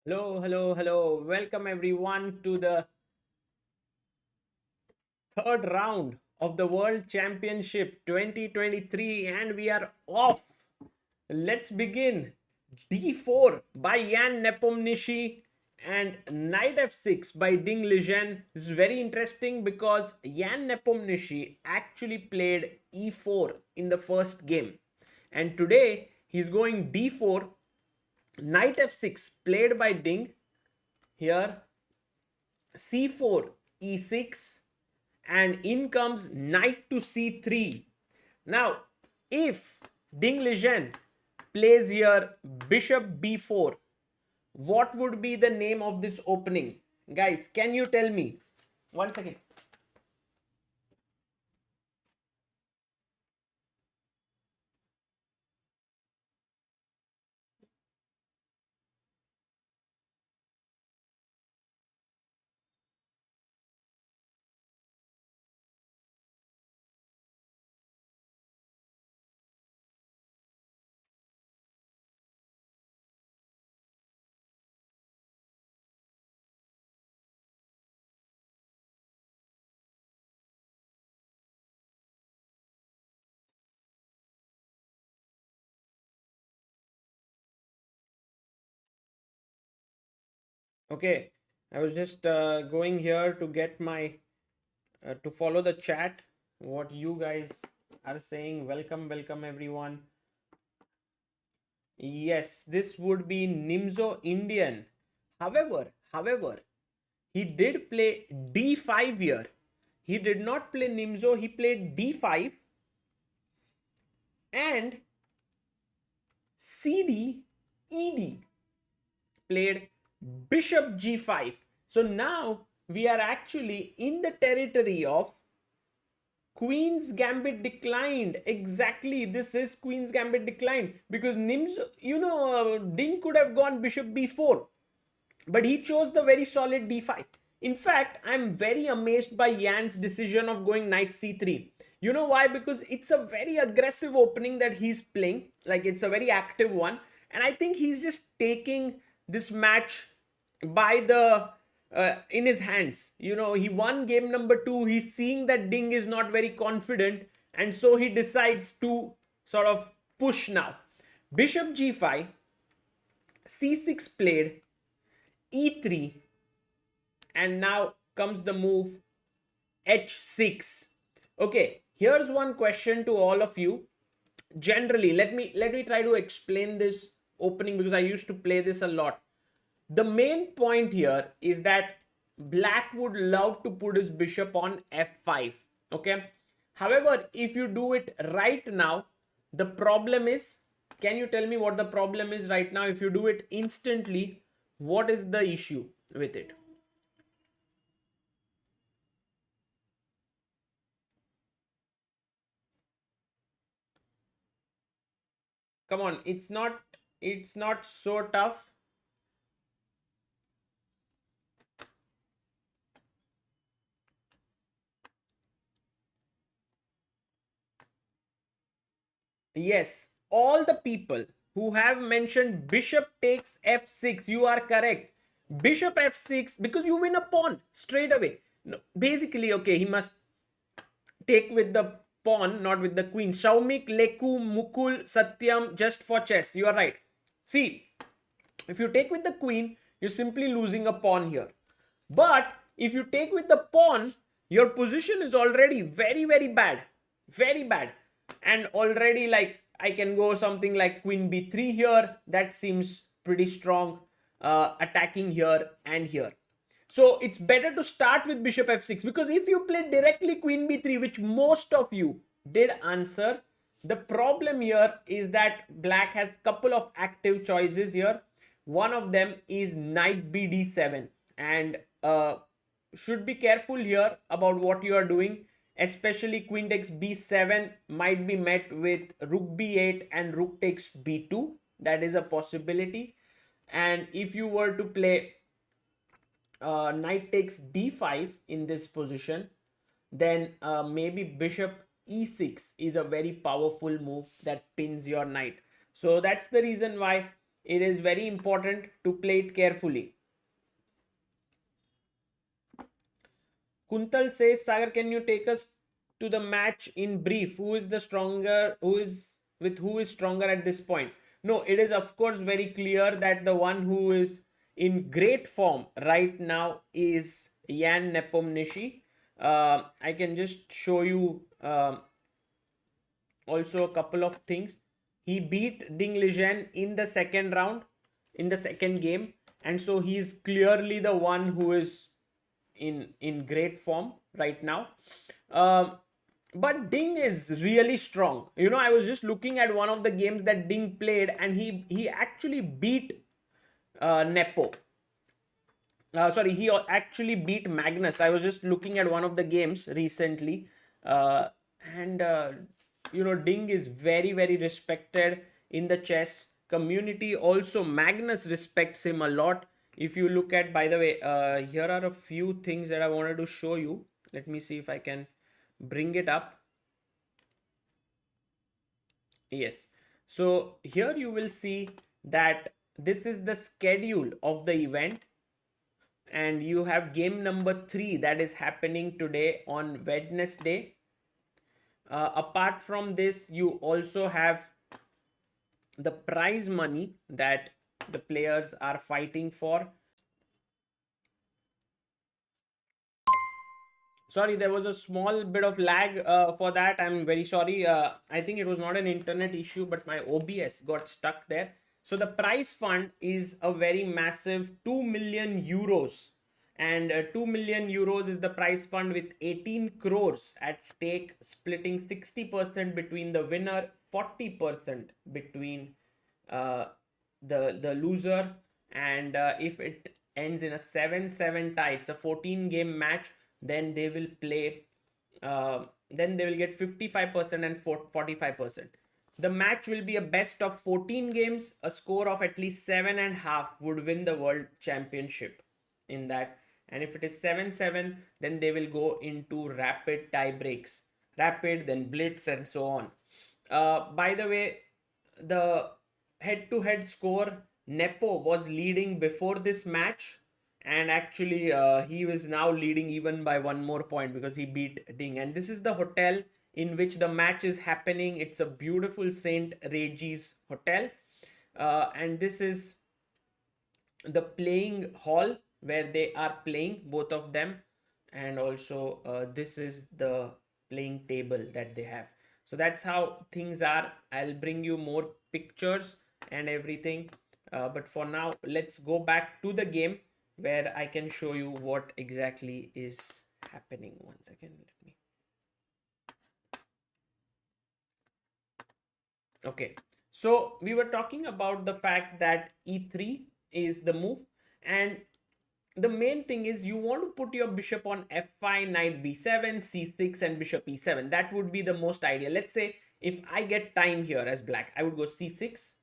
Hello, hello, hello. Welcome everyone to the third round of the World Championship 2023 and we are off. Let's begin. D4 by Jan Nepomniachtchi and Knight F6 by Ding Liren. This is very interesting because Jan Nepomniachtchi actually played E4 in the first game. And today he's going D4, Knight F6 played by Ding here, c4 e6, and in comes knight to c3. Now if Ding Liren plays here bishop b4, what would be the name of this opening? Guys, can you tell me? One second. Okay, I was just going here to get my to follow the chat, what you guys are saying. Welcome, welcome everyone. Yes, this would be Nimzo Indian. However, he did play d5 here. He did not play Nimzo, he played d5 and cd ed, played bishop g5. So now we are actually in the territory of Queen's Gambit declined. Exactly, this is Queen's Gambit declined because Nimzo, Ding could have gone bishop b4, but he chose the very solid d5. In fact, I'm very amazed by Jan's decision of going knight c3. You know why? Because it's a very aggressive opening that he's playing. Like, it's a very active one. And I think he's just taking this match by the in his hands. He won game number 2. He's seeing that Ding is not very confident, and so he decides to sort of push now. Bishop g5, c6 played, e3, and now comes the move h6. Okay, here's one question to all of you. Generally, let me try to explain this opening because I used to play this a lot. The main point here is that black would love to put his bishop on f5. Okay, however, if you do it right now, the problem is, can you tell me what the problem is right now? If you do it instantly, what is the issue with it? Come on, it's not so tough. Yes, all the people who have mentioned bishop takes f6, you are correct. Bishop f6, because you win a pawn straight away. No, basically, okay, he must take with the pawn, not with the queen. Shaumik, Leku, Mukul, Satyam, just for chess. You are right. See, if you take with the queen, you're simply losing a pawn here. But if you take with the pawn, your position is already very, very bad. Very bad. And already, like, I can go something like queen b3 here. That seems pretty strong. Attacking here and here. So it's better to start with bishop f6, because if you play directly queen b3, which most of you did answer, the problem here is that black has couple of active choices here. One of them is knight bd7, and should be careful here about what you are doing, especially queen takes b7 might be met with rook b8 and rook takes b2. That is a possibility. And if you were to play knight takes d5 in this position, then maybe bishop e6 is a very powerful move that pins your knight. So that's the reason why it is very important to play it carefully. Kuntal says, Sagar, can you take us to the match in brief? Who is the stronger? Who is stronger at this point? No, it is of course very clear that the one who is in great form right now is Jan Nepomniachtchi. I can just show you also a couple of things. He beat Ding Liren in the second round, in the second game, and so he is clearly the one who is in great form right now. Um, but Ding is really strong. You know, I was just looking at one of the games that Ding played, and he actually beat Nepo. Sorry, he actually beat Magnus. I was just looking at one of the games recently, and you know, Ding is very respected in the chess community. Also, Magnus respects him a lot. If you look at, by the way, here are a few things that I wanted to show you. Let me see if I can bring it up. Yes. So here you will see that this is the schedule of the event, and you have game number 3 that is happening today on Wednesday. Apart from this, you also have the prize money that the players are fighting for. Sorry, there was a small bit of lag for that. I'm very sorry. I think it was not an internet issue, but my OBS got stuck there. So the prize fund is a very massive 2 million euros, and 2 million euros is the prize fund with 18 crores at stake, splitting 60% between the winner, 40% between uh, the loser, and if it ends in a 7-7 tie, it's a 14 game match, then they will play then they will get 55% and 45%. The match will be a best of 14 games. A score of at least 7.5 would win the world championship in that. And if it is 7-7, then they will go into rapid tie breaks, rapid, then blitz, and so on. By the way, the head to head score, Nepo was leading before this match, and actually he was now leading even by one more point because he beat Ding. And this is the hotel in which the match is happening. It's a beautiful Saint Regis hotel, and this is the playing hall where they are playing, both of them, and also this is the playing table that they have. So that's how things are. I'll bring you more pictures and everything, but for now let's go back to the game where I can show you what exactly is happening. One second, let me. Okay, so we were talking about the fact that e3 is the move, and the main thing is you want to put your bishop on f5, knight b7, c6, and bishop e7. That would be the most ideal. Let's say if I get time here as black, I would go c6,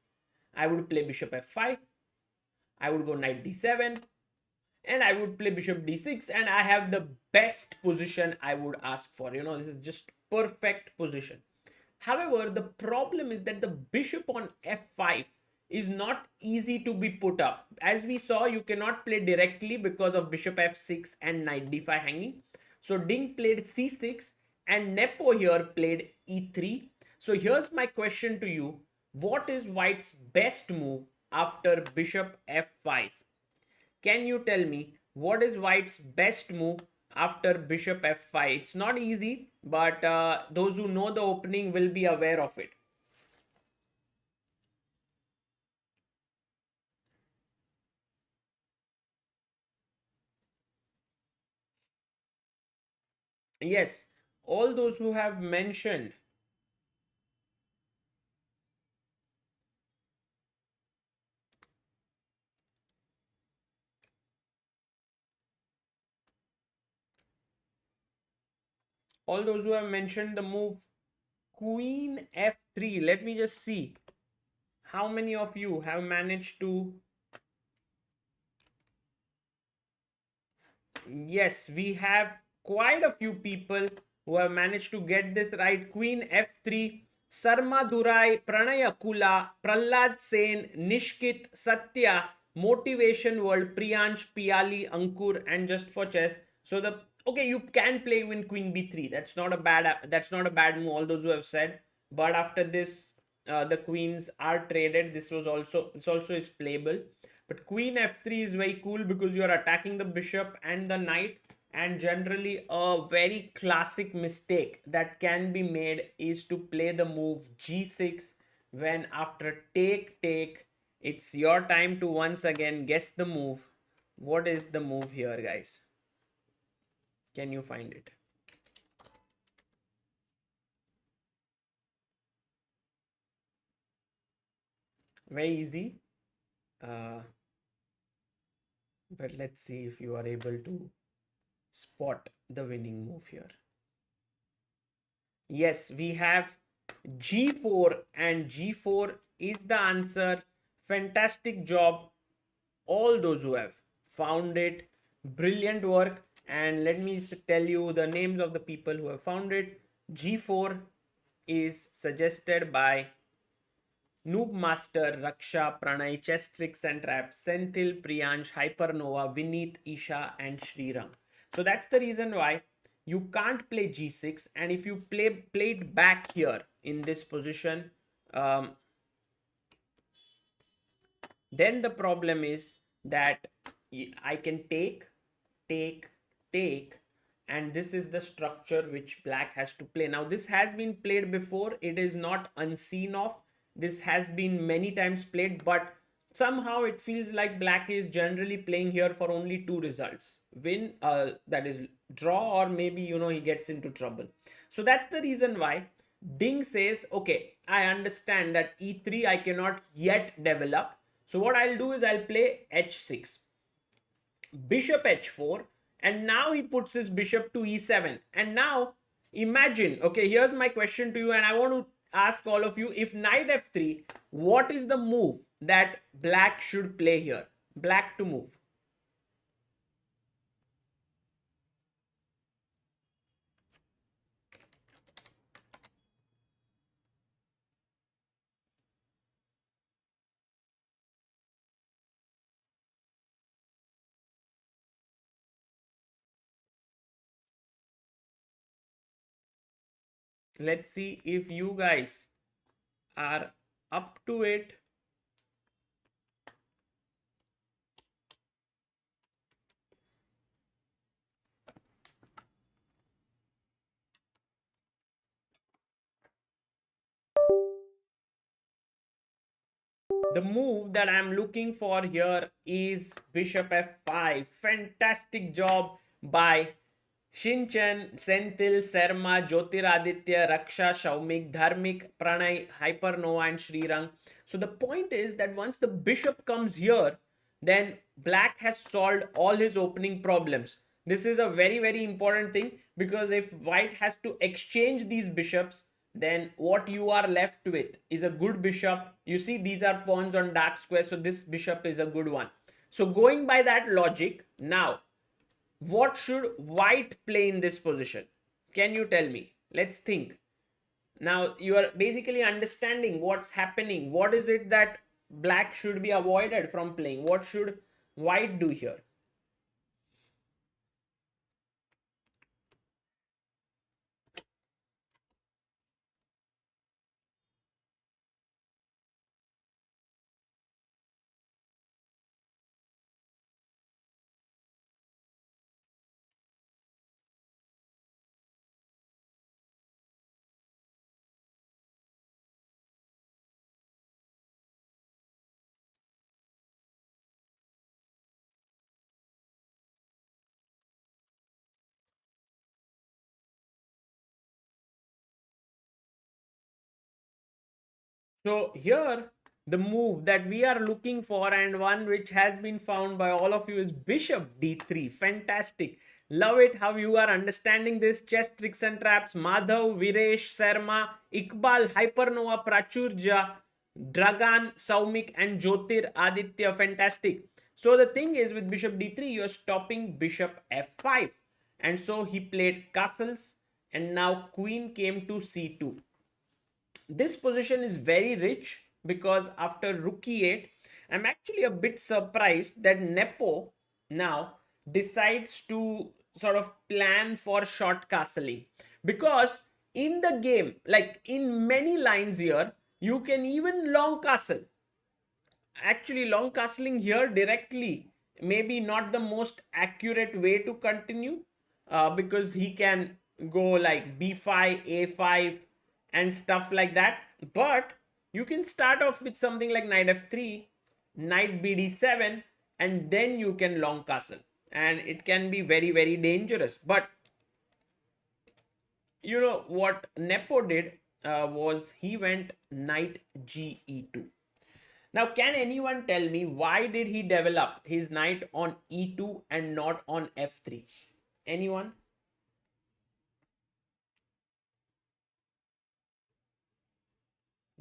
I would play bishop f5, I would go knight d7, and I would play bishop d6, and I have the best position I would ask for. You know, this is just perfect position. However, the problem is that the bishop on f5 is not easy to be put up. As we saw, you cannot play directly because of bishop f6 and knight d5 hanging. So Ding played c6 and Nepo here played e3. So here's my question to you. What is White's best move after bishop f5? Can you tell me what is White's best move after bishop f5? It's not easy, but those who know the opening will be aware of it. Yes, all those who have mentioned, the move queen f3. Let me just see how many of you have managed to. Yes, we have quite a few people who have managed to get this right. Queen f3 Sarma Durai, Pranay Akula, Prahlad Sen, Nishkit, Satya, Motivation World, Priyansh, Piali, Ankur, and Just for Chess. So the okay, you can play when Queen B3. That's not a bad move. All those who have said, but after this, the queens are traded. This also is playable. But Queen F3 is very cool because you are attacking the bishop and the knight, and generally a very classic mistake that can be made is to play the move g6 when after take it's your time to once again guess the move. What is the move here, guys? Can you find it? Very easy, uh, but let's see if you are able to spot the winning move here. Yes, we have G4, and G4 is the answer. Fantastic job, all those who have found it. Brilliant work. And let me tell you the names of the people who have found it. G4 is suggested by Noob Master, Raksha, Pranay, Chess Tricks and Traps, Senthil, Priyansh, Hypernova, Vineet, Isha, and Sriram. So that's the reason why you can't play G6. And if you play it back here in this position, um, then the problem is that I can take, take, and this is the structure which black has to play. Now this has been played before, it is not unseen of, this has been many times played, but somehow it feels like black is generally playing here for only two results: win, that is draw, or maybe he gets into trouble. So that's the reason why Ding says, okay, I understand that e3 I cannot yet develop, so what I'll do is I'll play h6, bishop h4, and now he puts his bishop to e7. And now imagine, okay, here's my question to you, and I want to ask all of you, if knight f3, what is the move that black should play here? Black to move. Let's see if you guys are up to it. The move that I'm looking for here is bishop f5. Fantastic job by Shinchan, Senthil, Sarma, Jyotiraditya, Raksha, Shaumik, Dharmik, Pranay, Hypernova, and Srirang. So the point is that once the bishop comes here, then black has solved all his opening problems. This is a very, very important thing, because if white has to exchange these bishops, then what you are left with is a good bishop. You see, these are pawns on dark square, so this bishop is a good one. So going by that logic, now what should white play in this position? Can you tell me? Let's think. Now you are basically understanding what's happening. What is it that black should be avoided from playing? What should white do here? So here the move that we are looking for, and one which has been found by all of you, is bishop d3. Fantastic. Love it how you are understanding this. Chess Tricks and Traps, Madhav, Viresh, Sarma, Iqbal, Hypernova, Prachurja, Dragan, Saumik, and Jyotir Aditya. Fantastic. So the thing is, with bishop d3, you are stopping bishop f5. And so he played castles, and now queen came to c2. This position is very rich because after rook e8, I'm actually a bit surprised that Nepo now decides to sort of plan for short castling, because in the game, like in many lines here, you can even long castle. Actually, long castling here directly maybe not the most accurate way to continue, because he can go like b5, a5 and stuff like that. But you can start off with something like knight f3, knight bd7, and then you can long castle, and it can be very very dangerous. But you know what Nepo did, was he went knight ge2. Now, can anyone tell me why did he develop his knight on e2 and not on f3? Anyone?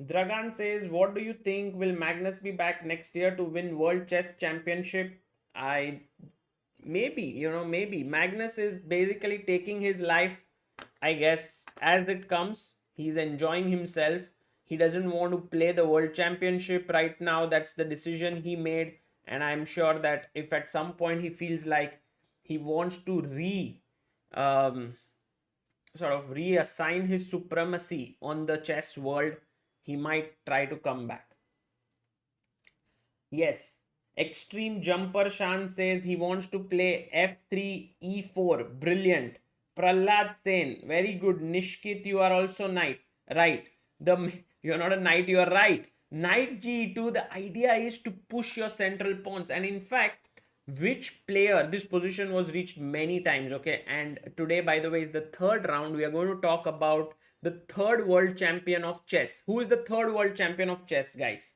Dragan says, what do you think? Will Magnus be back next year to win World Chess Championship? I maybe, maybe. Magnus is basically taking his life, I guess, as it comes. He's enjoying himself. He doesn't want to play the World Championship right now. That's the decision he made. And I'm sure that if at some point he feels like he wants to um, sort of reassign his supremacy on the chess world, he might try to come back. Yes, Extreme Jumper Shan says he wants to play f3 e4. Brilliant. Prahlad Sen, very good. Nishkit, you are also knight. Right. You're not a knight, you are right. Knight g2, the idea is to push your central pawns. And in fact, which player, this position was reached many times, okay? And today, by the way, is the third round. We are going to talk about the third world champion of chess. Who is the third world champion of chess, guys?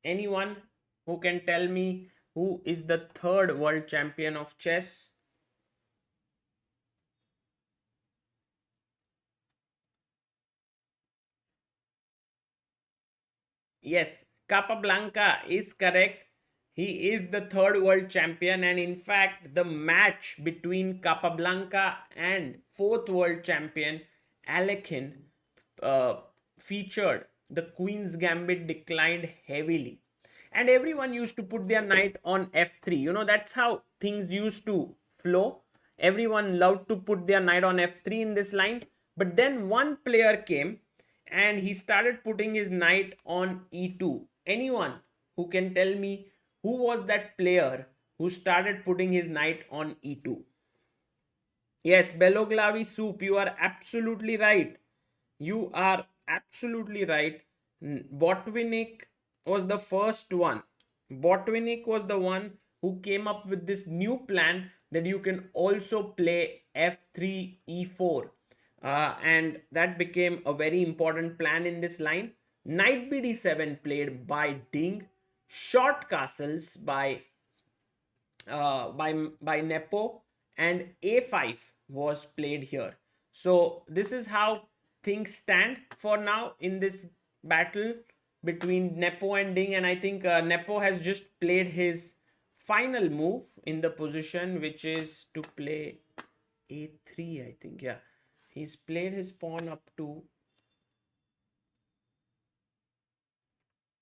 Anyone who can tell me who is the third world champion of chess? Yes, Capablanca is correct. He is the third world champion, and in fact, the match between Capablanca and fourth world champion Alekhine uh, featured the Queen's Gambit declined heavily. And everyone used to put their knight on f3. That's how things used to flow. Everyone loved to put their knight on f3 in this line. But then one player came and he started putting his knight on e2. Anyone who can tell me who was that player who started putting his knight on e2? Yes, Beloglavi soup, you are absolutely right. You are absolutely right. Botvinnik was the first one. Botvinnik was the one who came up with this new plan that you can also play f3 e4. And that became a very important plan in this line. Knight bd7 played by Ding. Short castles by Nepo, and a5 was played here. So this is how things stand for now in this battle between Nepo and Ding, and I think Nepo has just played his final move in the position, which is to play a3. I think, yeah, he's played his pawn up to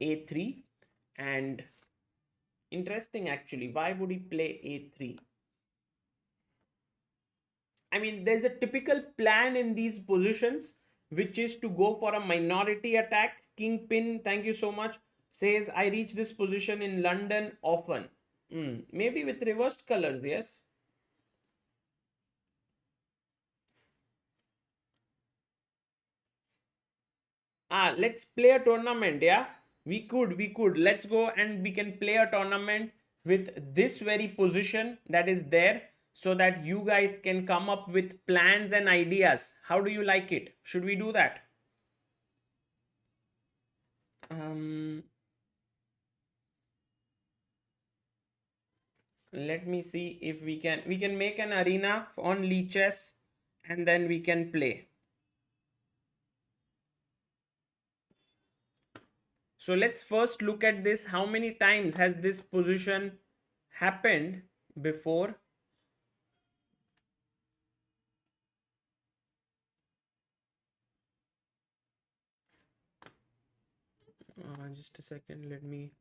a3, and interesting actually, why would he play a3? I mean, there's a typical plan in these positions, which is to go for a minority attack. Kingpin, thank you so much, says, I reach this position in London often. Maybe with reversed colors, yes. Let's play a tournament, yeah. We could. Let's go and we can play a tournament with this very position that is there, so that you guys can come up with plans and ideas. How do you like it? Should we do that? Um, let me see if we can make an arena on Lichess, and then we can play. So let's first look at this. How many times has this position happened before? Just a second, let me.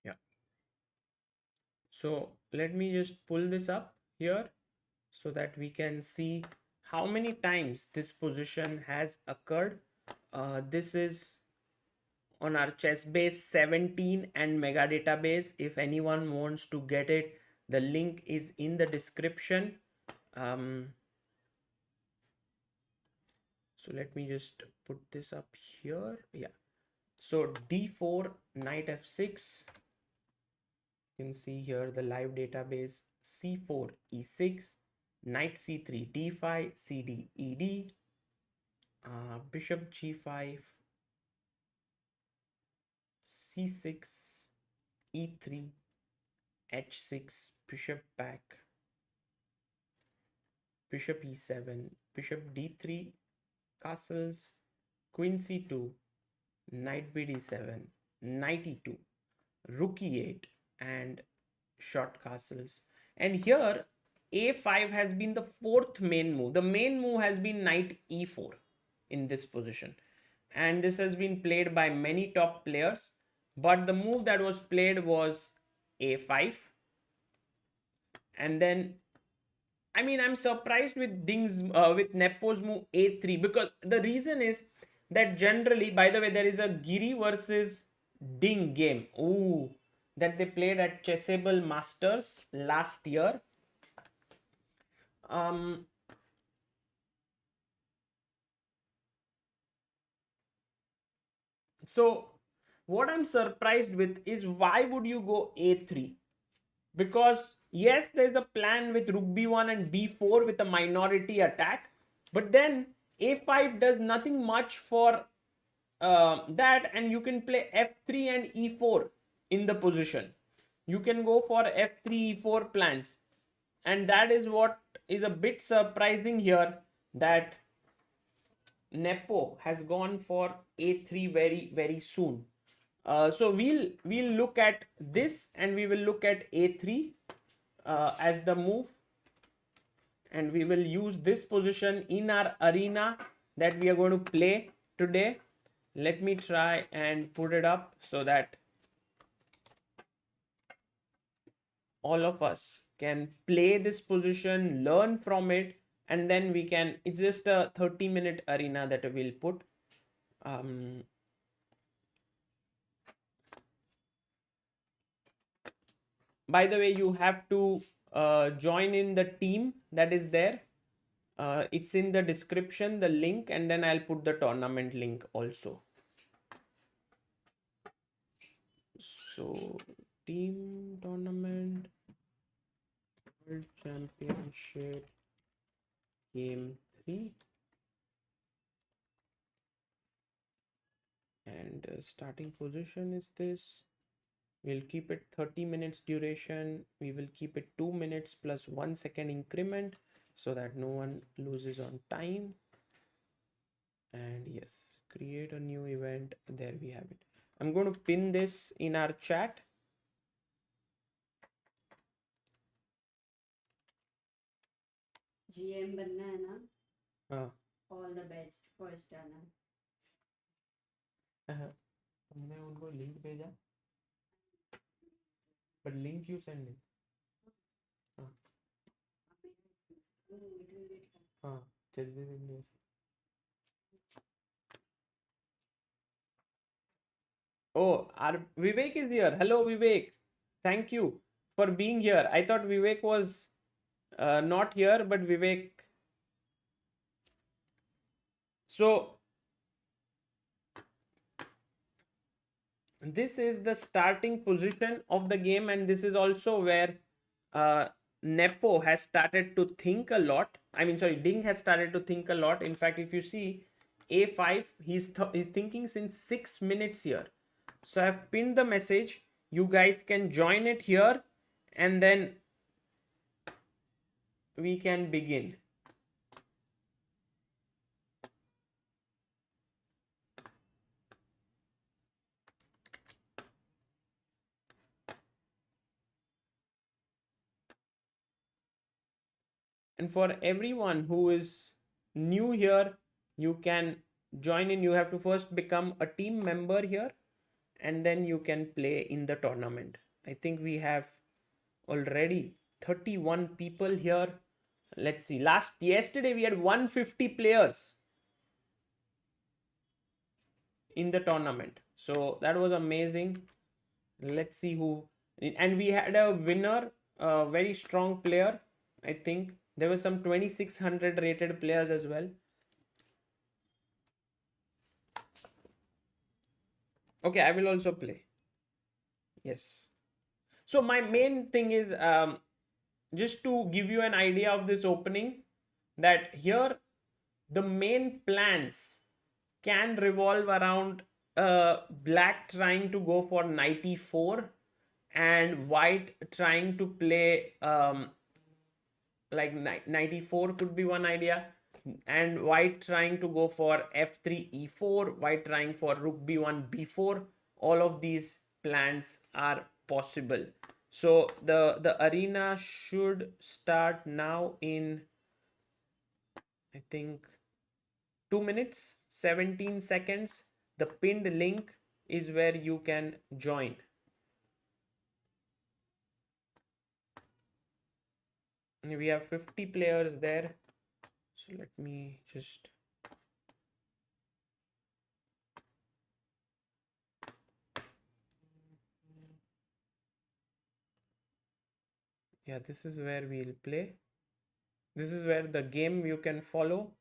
Yeah. So let me just pull this up here so that we can see how many times this position has occurred. This is on our chess base 17 and mega database. If anyone wants to get it, the link is in the description. So let me just put this up here. Yeah. So d4, knight f6. You can see here the live database c4, e6, knight c3, d5, cd, ed, bishop g5, c6, e3, h6, bishop back, bishop e7, bishop d3, castles, queen c2, knight bd7, knight e2, rook e8, and short castles. And here a5 has been the fourth main move. The main move has been knight e4 in this position, and this has been played by many top players, but the move that was played was a5. And then, I mean, I'm surprised with with Nepo's move a3, because the reason is that generally, by the way, there is a Giri versus Ding game. Ooh, that they played at Chessable Masters last year. Um, so what I'm surprised with is, why would you go a3? Because yes, there's a plan with rook b1 and b4 with a minority attack, but then a5 does nothing much for that, and you can play f3 and e4 in the position. You can go for f3 e4 plans, and that is what is a bit surprising here, that Nepo has gone for a3 very soon. So we'll look at this, and we will look at a3 as the move, and we will use this position in our arena that we are going to play today. Let me try and put it up so that all of us can play this position, learn from it, and then we can, it's just a 30-minute arena that we'll put. By the way, you have to join in the team that is there. It's in the description, the link, and then I'll put the tournament link also. So team tournament, World Championship game 3, and starting position is this. We'll keep it 30 minutes duration. We will keep it 2 minutes plus 1 second increment so that no one loses on time. And yes, create a new event. There we have it. I'm going to pin this in our chat. GM बनना है ना? हाँ. All the best first runner. तुमने उनको link भेजा, but link you send it. हाँ. हाँ, chess भी India. Oh, our Vivek is here. Hello, Vivek. Thank you for being here. I thought Vivek was not here, but Vivek. So this is the starting position of the game, and this is also where Nepo has started to think a lot. I mean, sorry, Ding has started to think a lot. In fact, if you see a5, he's thinking since 6 minutes here. So I've pinned the message. You guys can join it here, and then we can begin. And for everyone who is new here, you can join in. You have to first become a team member here, and then you can play in the tournament. I think we have already 31 people here. Let's see. Yesterday we had 150 players in the tournament. So that was amazing. Let's see who. And we had a winner, a very strong player. I think there were some 2600 rated players as well. Okay, I will also play. Yes. So my main thing is just to give you an idea of this opening, that here the main plans can revolve around black trying to go for knight e4 and white trying to play like knight e4 could be one idea, and white trying to go for f3 e4, white trying for rook b1 b4. All of these plans are possible. So the arena should start now in, I think, 2 minutes 17 seconds. The pinned link is where you can join. We have 50 players there, so let me just yeah, this is where we'll play. This is where the game you can follow.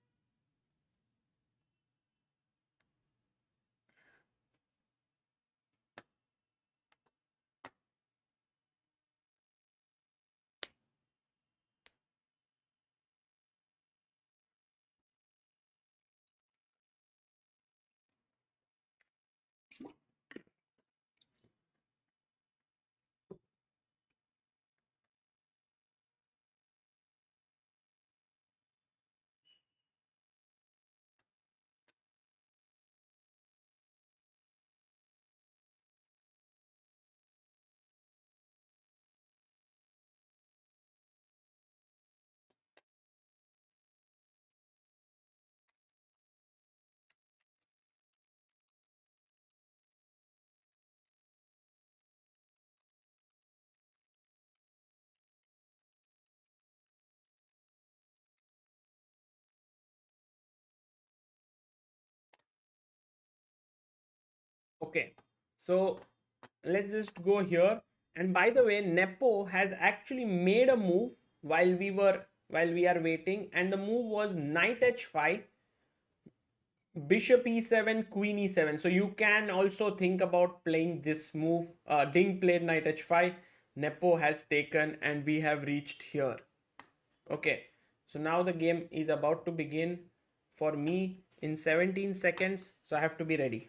Okay, so let's just go here. And by the way, Nepo has actually made a move while we are waiting, and the move was knight h5, bishop e7, queen e7. So you can also think about playing this move. Ding played knight h5, Nepo has taken, and we have reached here. Okay, so now the game is about to begin for me in 17 seconds, so I have to be ready.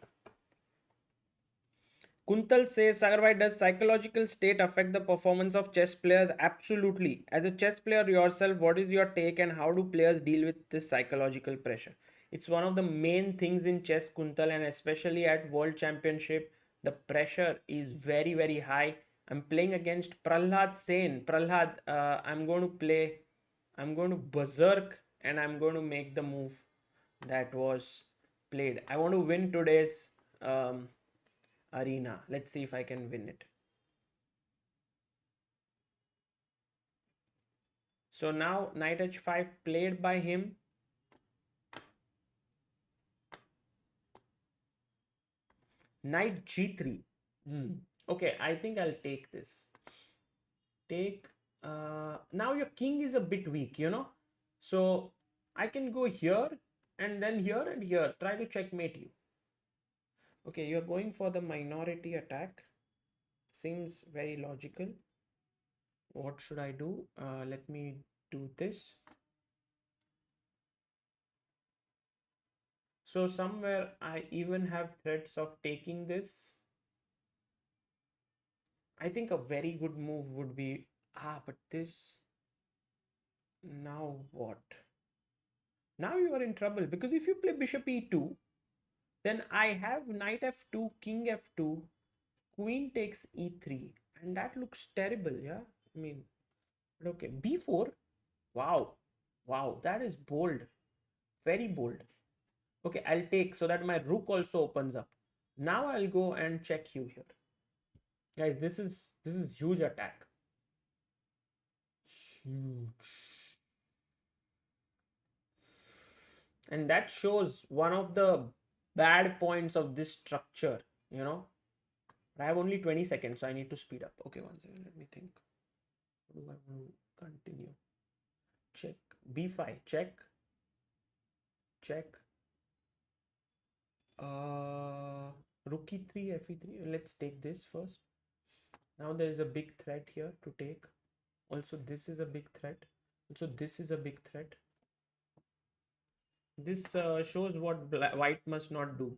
Kuntal says, Sagarbai, does psychological state affect the performance of chess players? Absolutely. As a chess player yourself, what is your take and how do players deal with this psychological pressure? It's one of the main things in chess, Kuntal, and especially at World Championship, the pressure is very, very high. I'm playing against Prahlad Sen. Prahlad, I'm going to berserk and I'm going to make the move that was played. I want to win today's arena. Let's see if I can win it. So now knight h5 played by him. Knight g3. Okay, I think I'll take this. Take. Now your king is a bit weak, you know. So I can go here and then here and here. Try to checkmate you. Okay, you're going for the minority attack. Seems very logical. What should I do? Let me do this. So somewhere I even have threats of taking this. I think a very good move would be, but this, now what? Now you are in trouble because if you play bishop e2, then I have knight f2, king f2, queen takes e3, and that looks terrible, yeah? I mean, okay, b4, wow. Wow, that is bold. Very bold. Okay, I'll take so that my rook also opens up. Now I'll go and check you here. Guys, this is huge attack. Huge. And that shows one of the bad points of this structure, you know. I have only 20 seconds, so I need to speed up. Okay, one second, let me think. What do I want to continue? Check. B5, check. Check. Rook e3, fe3. Let's take this first. Now there is a big threat here to take. Also, this is a big threat. Also, this is a big threat. This shows what white must not do.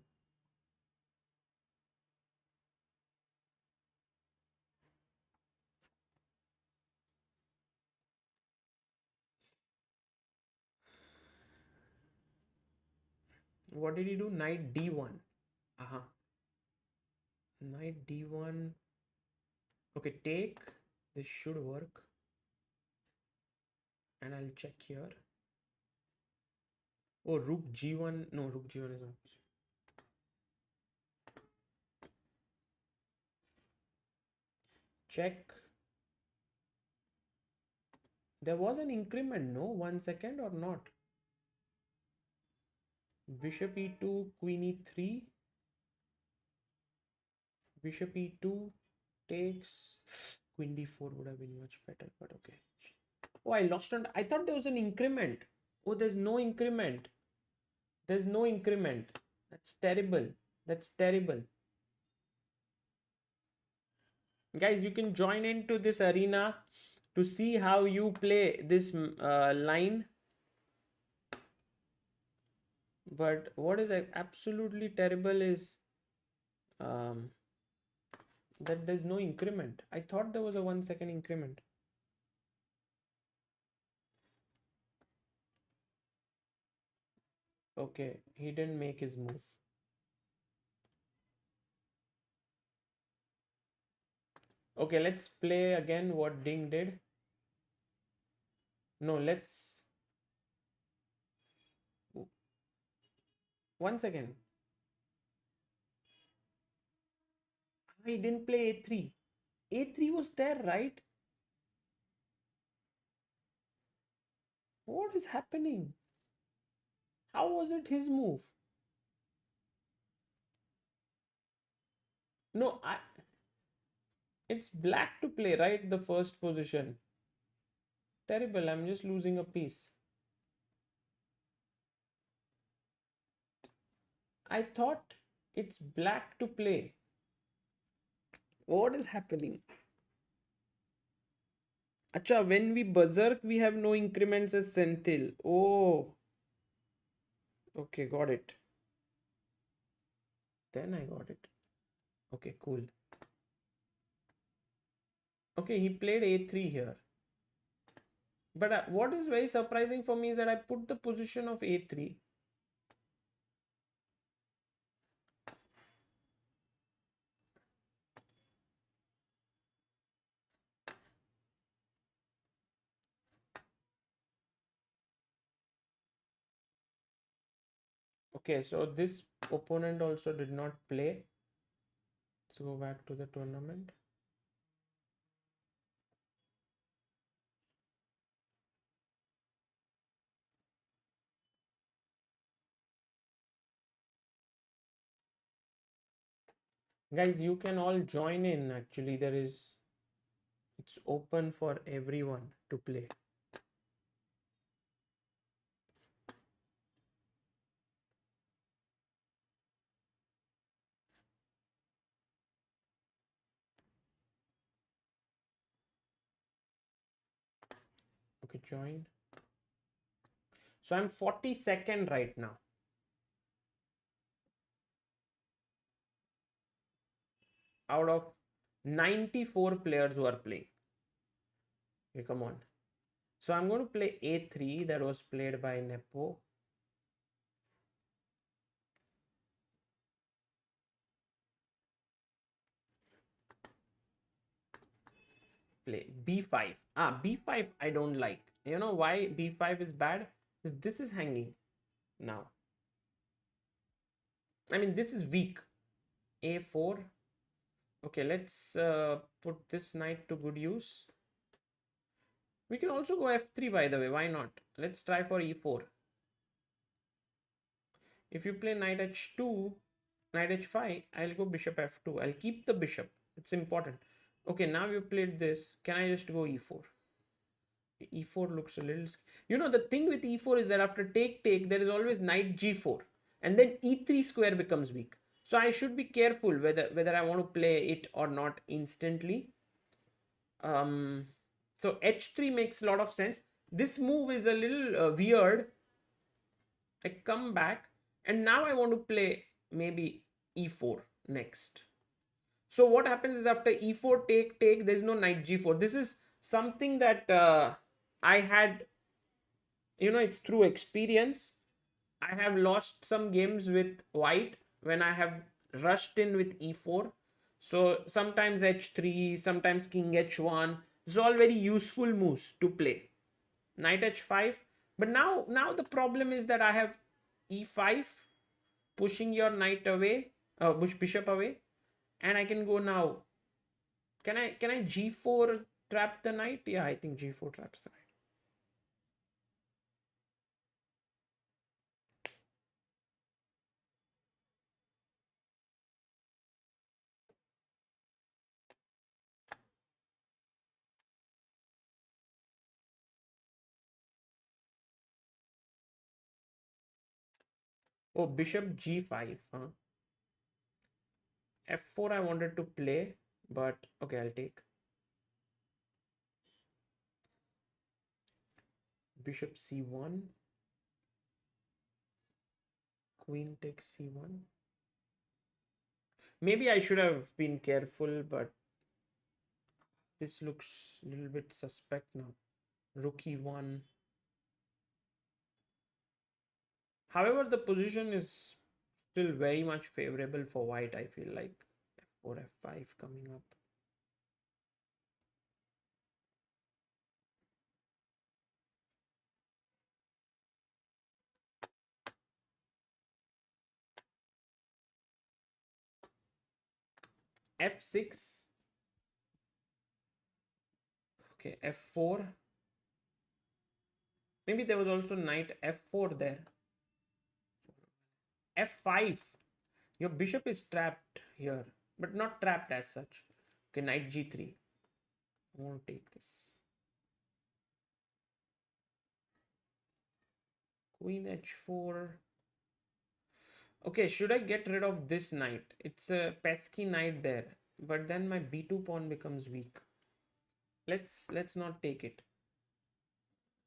What did he do? Knight d1. Uh-huh. Knight d1. Okay, take. This should work. And I'll check here. Oh, rook g1. No, rook g1 is not. Check. There was an increment, no? 1 second or not? Bishop e2, queen e3. Bishop e2 takes. Queen d4 would have been much better, but okay. Oh, I lost on. I thought there was an increment. Oh, there's no increment. There's no increment. That's terrible. That's terrible. Guys, you can join into this arena to see how you play this line. But what is absolutely terrible is that there's no increment. I thought there was a 1 second increment. Okay, he didn't make his move. Okay, let's play again what Ding did. No, let's... 1 second. He didn't play a3. a3 was there, right? What is happening? How was it his move? No, it's black to play, right? The first position. Terrible, I'm just losing a piece. I thought it's black to play. What is happening? Acha, when we berserk, we have no increments as Senthil. Oh. Okay, got it. Then I got it. Okay, cool. Okay, he played a3 here. But what is very surprising for me is that I put the position of a3. Okay, so this opponent also did not play. Let's go back to the tournament. Guys, you can all join in. Actually, it's open for everyone to play. Okay, join. So I'm 42nd right now. Out of 94 players who are playing. Okay, come on. So I'm going to play a3 that was played by Nepo. Play b5. B5 I don't like. You know why b5 is bad? Because this is hanging now. I mean, this is weak. a4. Okay, let's put this knight to good use. We can also go f3, by the way. Why not? Let's try for e4. If you play knight h2, knight h5, I'll go bishop f2. I'll keep the bishop. It's important. Okay, now you played this. Can I just go e4? E4 looks a little... You know, the thing with e4 is that after take, there is always knight g4. And then e3 square becomes weak. So I should be careful whether I want to play it or not instantly. So h3 makes a lot of sense. This move is a little weird. I come back and now I want to play maybe e4 next. So what happens is after e4 take, there's no knight g4. This is something that I had, you know, it's through experience. I have lost some games with white when I have rushed in with e4. So sometimes h3, sometimes king h1. These are all very useful moves to play. Knight h5. But now the problem is that I have e5 pushing your knight away, bishop away, and I can go now. Can I g4 trap the knight? Yeah, I think g4 traps the knight. Oh, bishop g5, huh? f4 I wanted to play, but okay, I'll take. Bishop c1. Queen takes c1. Maybe I should have been careful, but this looks a little bit suspect now. Rook e1. However, the position is still very much favorable for white, I feel like. f4, f5 coming up. f6. Okay, f4. Maybe there was also knight f4 there. f5. Your bishop is trapped here, but not trapped as such. Okay, knight g3. I want to take this. Queen h4. Okay, should I get rid of this knight? It's a pesky knight there, but then my b2 pawn becomes weak. Let's not take it.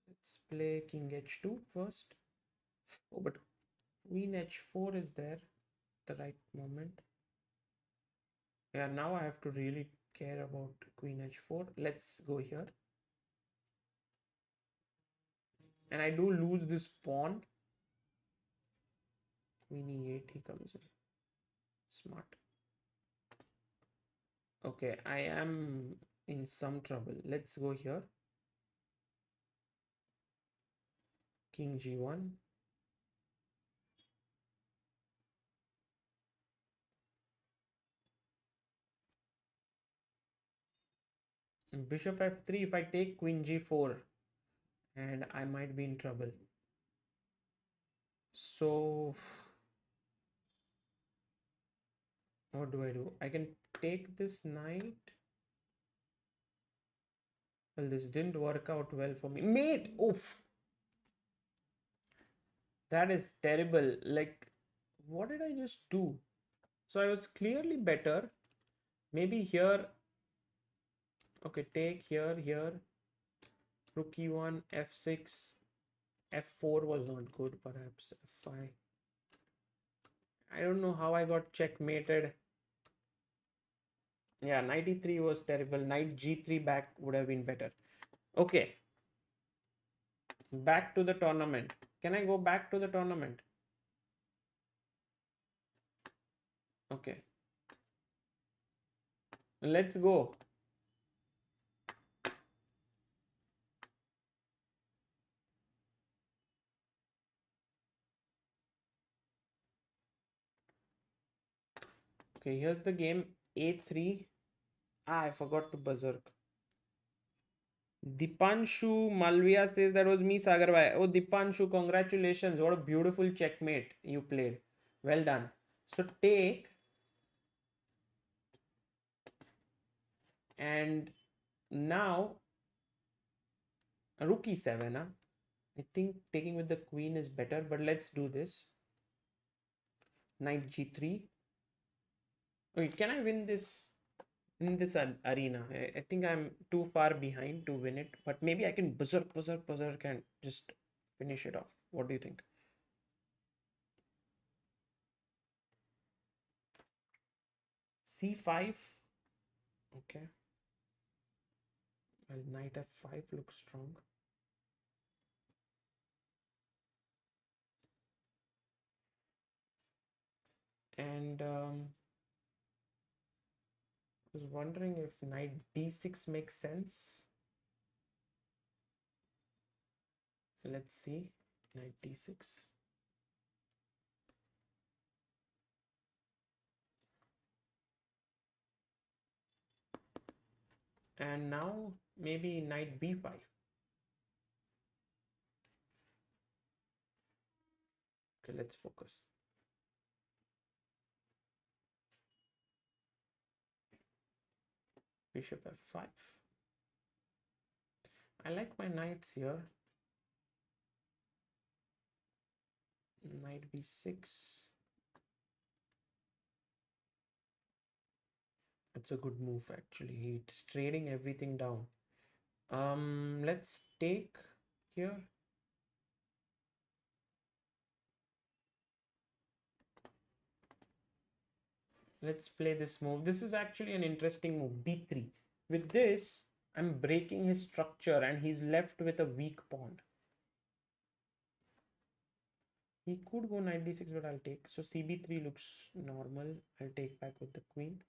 Let's play king h2 first. Oh, but queen h4 is there, the right moment. Yeah, now I have to really care about queen h4. Let's go here. And I do lose this pawn. Queen e8, he comes in. Smart. Okay, I am in some trouble. Let's go here. King g1. Bishop f3. If I take queen g4, and I might be in trouble. So what do I do? I can take this knight. Well, this didn't work out well for me. Mate! Oof! That is terrible. Like, what did I just do? So I was clearly better. Maybe here. Okay, take here. Rook e1, f6. f4 was not good, perhaps. f5. I don't know how I got checkmated. Yeah, knight e3 was terrible. Knight g3 back would have been better. Okay. Back to the tournament. Can I go back to the tournament? Okay. Let's go. Okay, here's the game. A3. I forgot to berserk. Dipanshu Malviya says that was me, Sagar Bhai. Oh, Dipanshu, congratulations. What a beautiful checkmate you played. Well done. So take, and now rook e7. Huh? I think taking with the queen is better, but let's do this. Knight g3. Okay, can I win this in this arena? I think I'm too far behind to win it, but maybe I can berserk and just finish it off. What do you think? c5. Okay. Well, knight f5 looks strong. And I was wondering if knight d6 makes sense. Let's see. Knight d6. And now maybe knight b5. Okay, let's focus. Bishop f5. I like my knights here. Knight b6. It's a good move actually. He's trading everything down. Let's take here. Let's play this move. This is actually an interesting move. b3. With this, I'm breaking his structure and he's left with a weak pawn. He could go knight d6, but I'll take. So cb3 looks normal. I'll take back with the queen.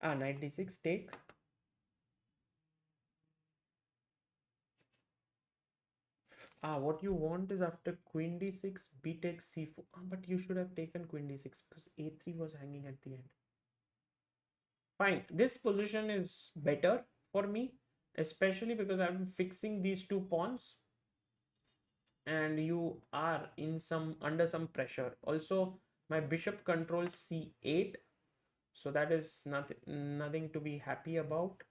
Knight d6, take. What you want is after queen d6, b takes c4. But you should have taken queen d6 because a3 was hanging at the end. Fine. This position is better for me, especially because I'm fixing these two pawns and you are in some under some pressure. Also, my bishop controls c8, so that is nothing to be happy about.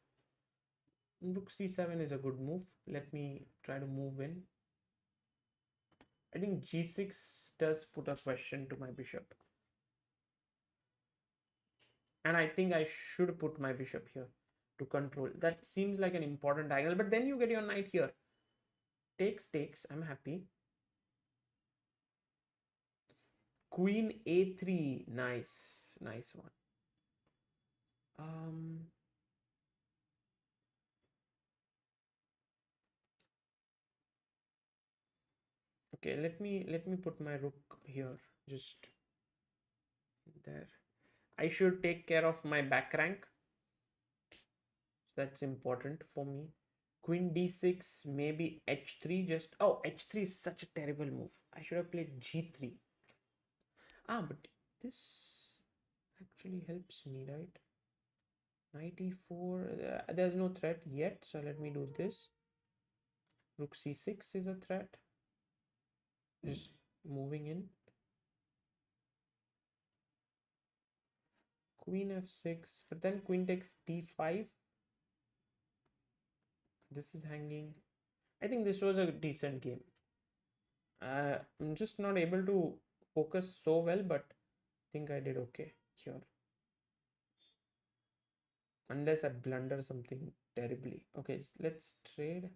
Rook c7 is a good move. Let me try to move in. I think g6 does put a question to my bishop. And I think I should put my bishop here to control. That seems like an important angle, but then you get your knight here. Takes, I'm happy. Queen a3, nice one. Okay, let me put my rook here, just there. I should take care of my back rank. That's important for me. Queen d6, maybe h3. Just h3 is such a terrible move. I should have played g3. But this actually helps me, right? Knight e4. There's no threat yet, so let me do this. Rook c6 is a threat. Just moving in. Queen f6, but then queen takes d5. This is hanging. I think this was a decent game. I'm just not able to focus so well, but I think I did okay here. Unless I blunder something terribly. Okay, let's trade.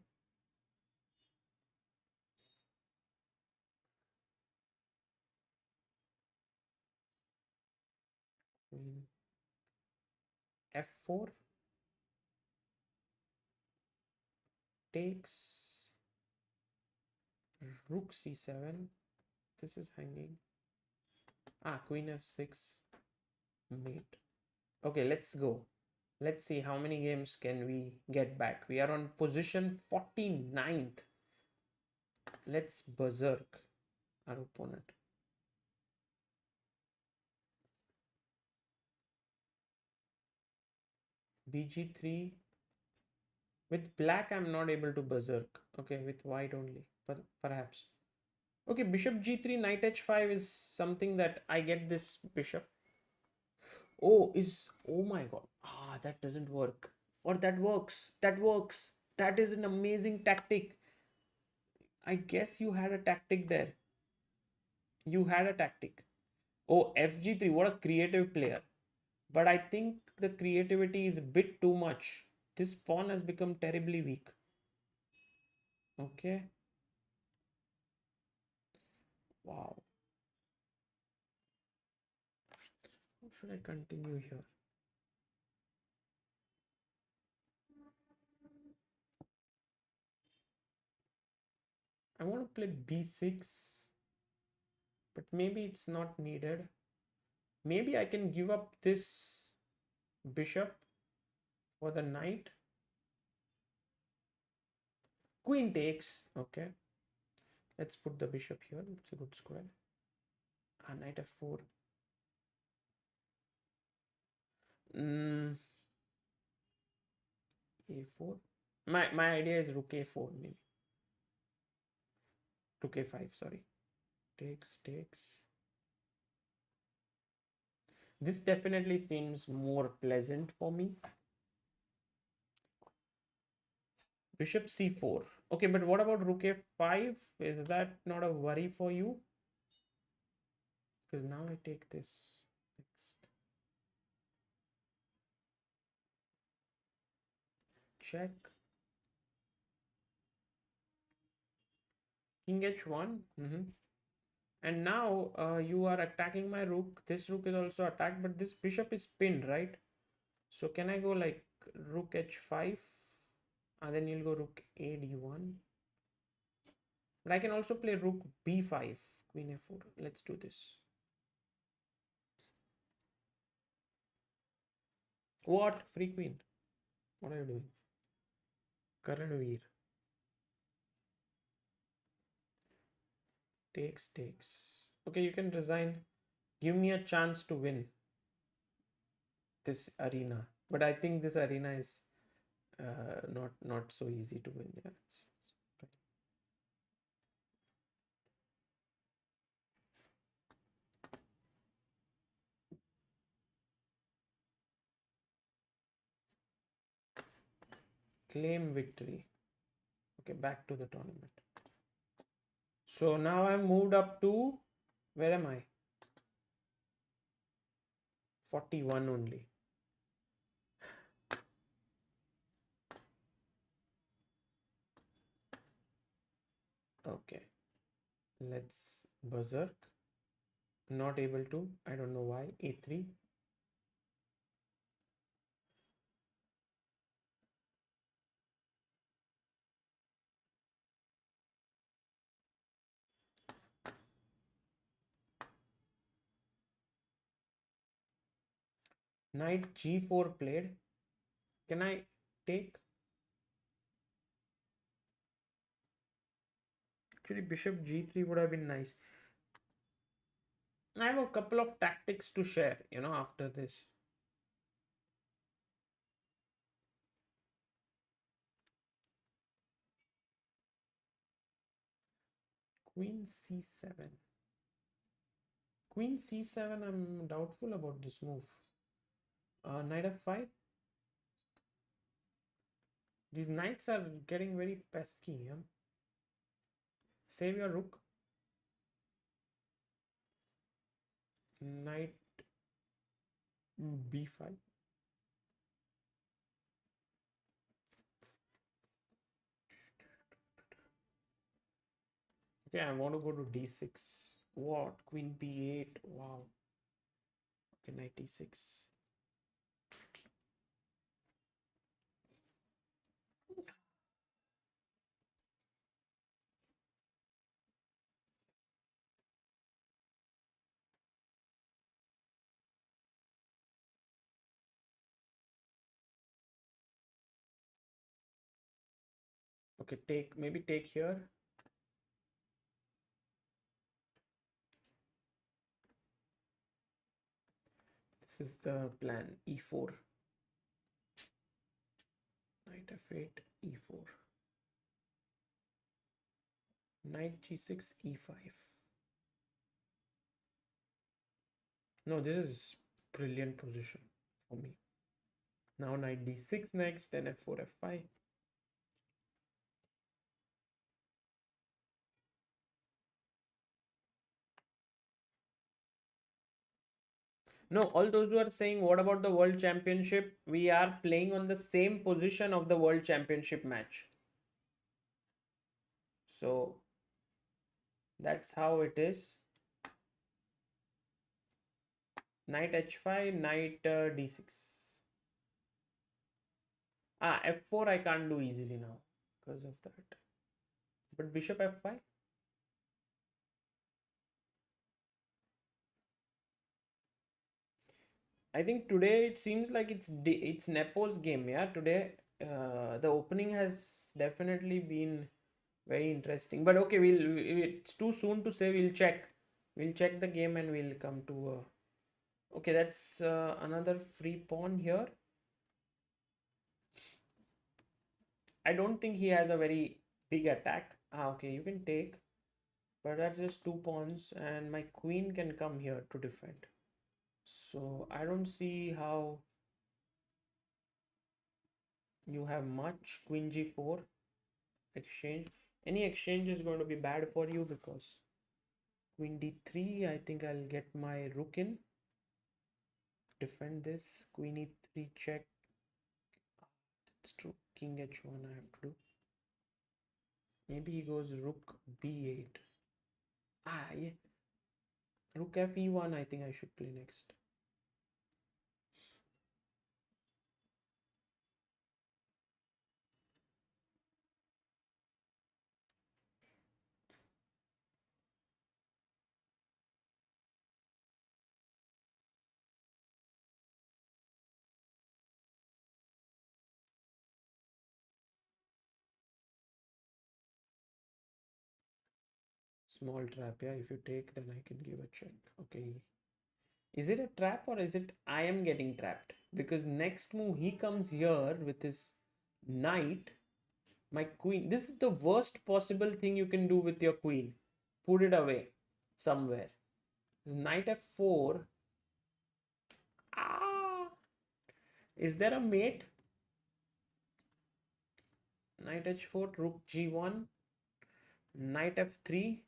F4 takes rook c7. This is hanging. Queen f6 mate. Okay, let's go. Let's see how many games can we get back. We are on position 49th. Let's berserk our opponent. BG3. With black, I'm not able to berserk. Okay, with white only, but perhaps. Okay, bishop g3, knight h5 is something that I get this bishop. Oh my god. That doesn't work. Or that works. That works. That is an amazing tactic. I guess you had a tactic there. You had a tactic. Oh, fg3, what a creative player. But I think the creativity is a bit too much. This pawn has become terribly weak. Okay. Wow. How should I continue here? I want to play b6, but maybe it's not needed. Maybe I can give up this bishop for the knight. Queen takes. Okay. Let's put the bishop here. It's a good square. Knight f4. A4. My idea is rook a4 maybe. Rook a5, sorry. Takes. This definitely seems more pleasant for me. Bishop c4. Okay, but what about rook a5? Is that not a worry for you? Because now I take this next. Check. King h1. And now you are attacking my rook. This rook is also attacked, but this bishop is pinned, right? So can I go like rook h5? And then you'll go rook a d1. But I can also play rook b5, queen a4. Let's do this. What? Free queen. What are you doing? Karanveer. Takes. Okay, you can resign. Give me a chance to win this arena. But I think this arena is not so easy to win. Yeah. Claim victory. Okay, back to the tournament. So now I'm moved up to, where am I? 41 only. Okay, let's berserk. Not able to, I don't know why. A3. Knight g4 played. Can I take? Actually, bishop g3 would have been nice. I have a couple of tactics to share, after this. Queen c7. Queen c7, I'm doubtful about this move. Knight f5. These knights are getting very pesky. Yeah? Save your rook. Knight b5. Okay, I want to go to d6. What? Queen b8. Wow. Okay, knight d6. Okay, maybe take here. This is the plan. E4. Knight f8, e4. Knight g6, e5. No, this is brilliant position for me. Now knight d6 next, then f4, f5. No, all those who are saying, what about the world championship? We are playing on the same position of the world championship match. So that's how it is. Knight h5, knight d6. F4 I can't do easily now because of that. But bishop f5. I think today it seems like it's Nepo's game. Yeah, today the opening has definitely been very interesting. But okay, it's too soon to say. We'll check. We'll check the game and we'll come to. Okay, that's another free pawn here. I don't think he has a very big attack. Okay, you can take, but that's just two pawns, and my queen can come here to defend. So I don't see how you have much. Queen g4 exchange. Any exchange is going to be bad for you because queen d3. I think I'll get my rook in. Defend this. Queen e3 check. It's true. King h1 I have to do. Maybe he goes rook b8. Yeah. Rook fe1 I think I should play next. Small trap, yeah. If you take, then I can give a check. Okay. Is it a trap or is it I am getting trapped? Because next move he comes here with his knight, my queen. This is the worst possible thing you can do with your queen. Put it away somewhere. Knight f4. Ah! Is there a mate? Knight h4, rook g1, knight f3.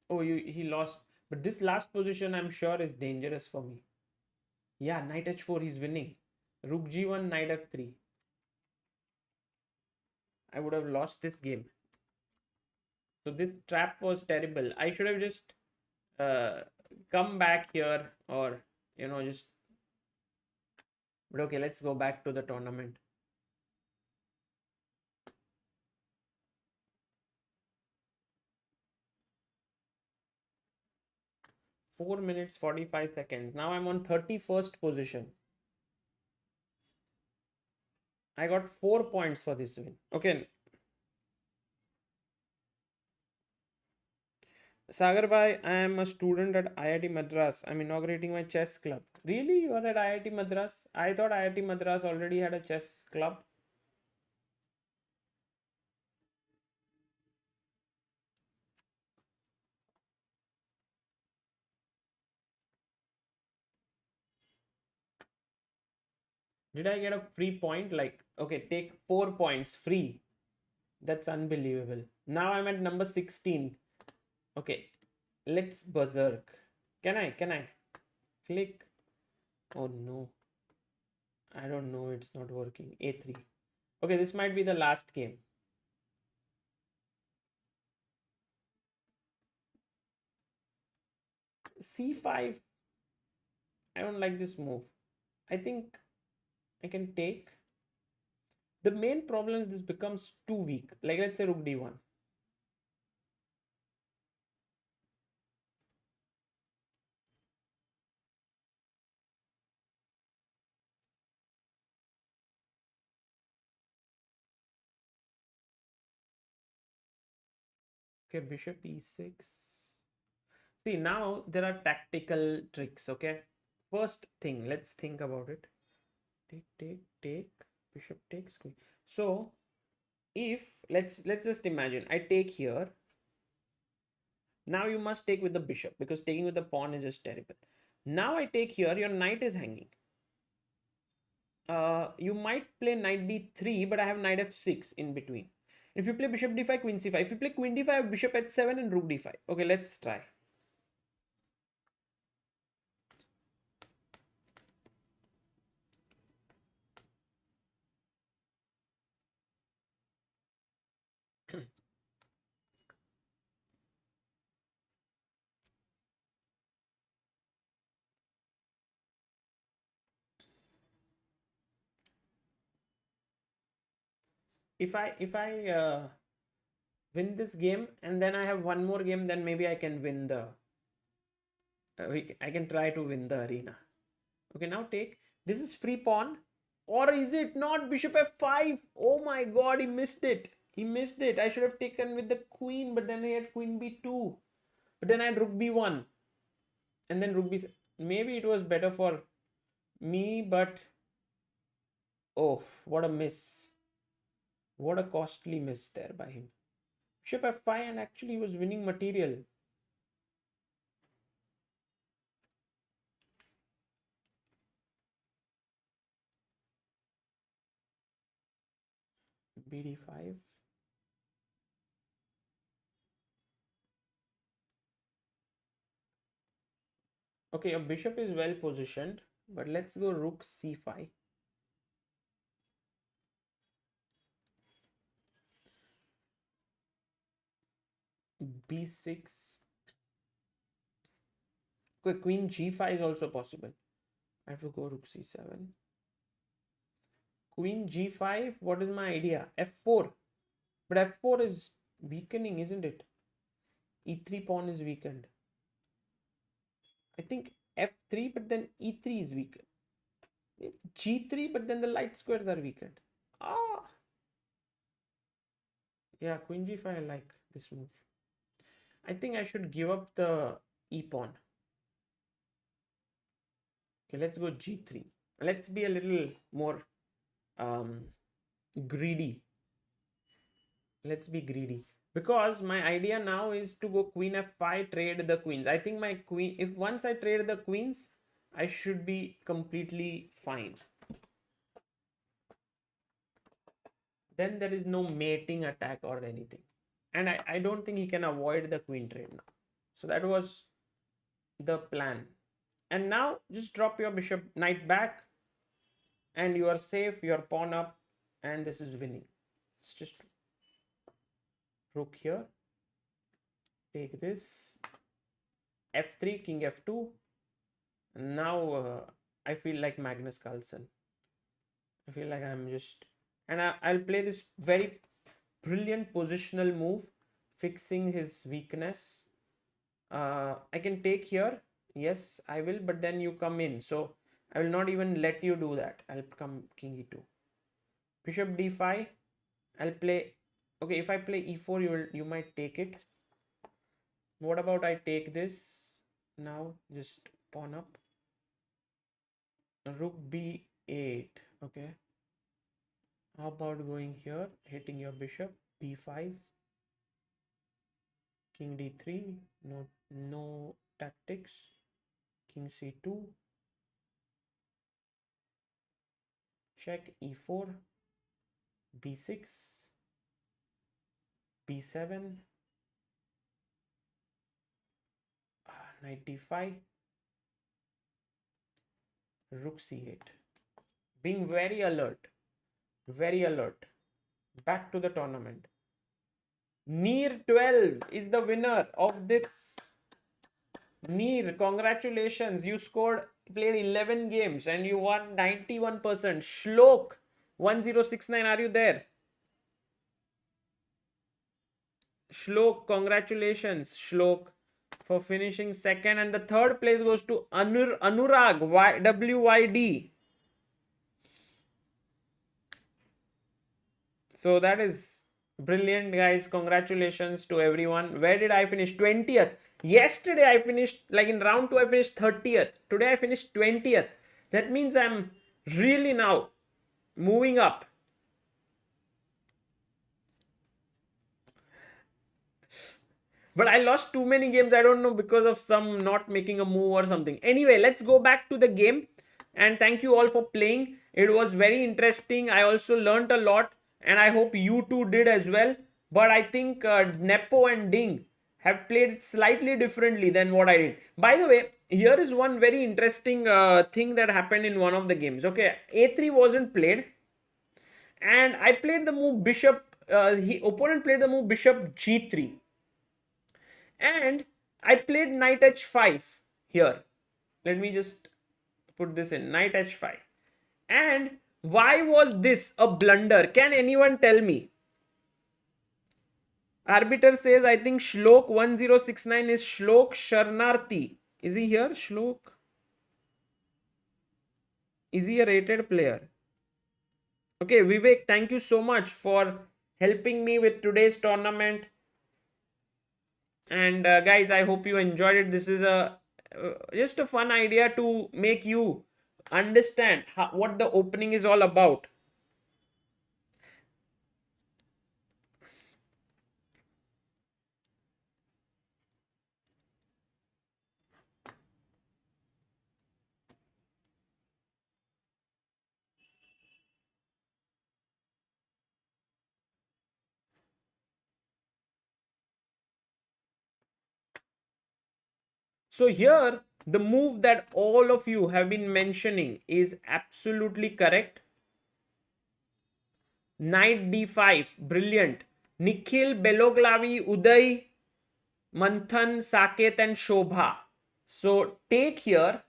Oh, he lost. But this last position I'm sure is dangerous for me. Yeah, knight h4, he's winning. Rook g1, knight f3. I would have lost this game. So this trap was terrible. I should have just uh, come back here or, just. But okay, let's go back to the tournament. Four minutes 45 seconds. Now I'm on 31st position. I got 4 points for this win. Okay. Sagar bhai, I am a student at IIT Madras. I'm inaugurating my chess club. Really? You are at IIT Madras? I thought IIT Madras already had a chess club. Did I get a free point? Like, okay, take 4 points free. That's unbelievable. Now I'm at number 16. Okay, let's berserk. Can I? Click. Oh no. I don't know. It's not working. A3. Okay, this might be the last game. C5. I don't like this move. I think I can take. The main problem is this becomes too weak. Like, let's say rook d1. Okay, bishop e6. See, now there are tactical tricks. Okay, first thing, let's think about it. Take, bishop takes queen. So if let's just imagine I take here. Now you must take with the bishop because taking with the pawn is just terrible. Now I take here, your knight is hanging. You might play knight d3, but I have knight f6 in between. If you play bishop d5, queen c5. If you play queen d5, bishop h7 and rook d5. Okay, let's try. If I win this game and then I have one more game, then maybe I can win the I can try to win the arena. Okay, now take. This is free pawn. Or is it not? Bishop f5. Oh my god, he missed it. He missed it. I should have taken with the queen, but then he had queen b2. But then I had rook b1. And then rook b. Maybe it was better for me, but oh, what a miss. What a costly miss there by him. Bishop f5, and actually he was winning material. bd5. Okay, your bishop is well positioned, but let's go rook c5. b6. Okay, queen g5 is also possible. I have to go rook c7. Queen g5. What is my idea? f4. But f4 is weakening, isn't it? e3 pawn is weakened. I think f3, but then e3 is weakened. g3, but then the light squares are weakened. Ah, yeah, queen g5. I like this move. I think I should give up the e pawn. Okay, let's go g3. Let's be a little more greedy. Let's be greedy. Because my idea now is to go queen f5, trade the queens. I think my queen, if once I trade the queens, I should be completely fine. Then there is no mating attack or anything. And I don't think he can avoid the queen trade now. So that was the plan. And now just drop your bishop knight back and you are safe, your pawn up, and this is winning. It's just rook here, take this, f3, king f2. Now I feel like Magnus Carlsen. I feel like I'm just, and I'll play this very brilliant positional move, fixing his weakness. I can take here. Yes, I will, but then you come in. So I will not even let you do that. I'll come king e2. Bishop d5. I'll play. Okay, if I play e4, you might take it. What about I take this? Now just pawn up. Rook b8. Okay. How about going here, hitting your bishop? b5. King d3. No tactics. King c2. Check e4. b6. b7. Knight d5. Rook c8. Being very alert. Very alert. Back to the tournament. Neer 12 is the winner of this. Neer, congratulations. You played 11 games and you won 91%. Shlok 1069, are you there? Shlok, congratulations, Shlok, for finishing second. And the third place goes to Anurag, WYD. So that is Brilliant, guys. Congratulations to everyone. Where did I finish? 20th. Yesterday I finished, like in round 2, I finished 30th. Today I finished 20th. That means I'm really now moving up. But I lost too many games. I don't know, because of some not making a move or something. Anyway, let's go back to the game. And thank you all for playing. It was very interesting. I also learned a lot. And I hope you two did as well. But I think Nepo and Ding have played it slightly differently than what I did. By the way, here is one very interesting thing that happened in one of the games. Okay, A3 wasn't played. And I played the move Bishop. Opponent played the move Bishop G3. And I played knight h5 here. Let me just put this in, knight h5. And why was this a blunder? Can anyone tell me? Arbiter says, I think Shlok 1069 is Shlok Sharnarthi. Is he here? Shlok? Is he a rated player? Okay, Vivek, thank you so much for helping me with today's tournament. And guys, I hope you enjoyed it. This is a just a fun idea to make you understand what the opening is all about. So here, the move that all of you have been mentioning is absolutely correct. Knight d5, brilliant. Nikhil, Beloglavi, Uday, Manthan, Saket and Shobha. So take here,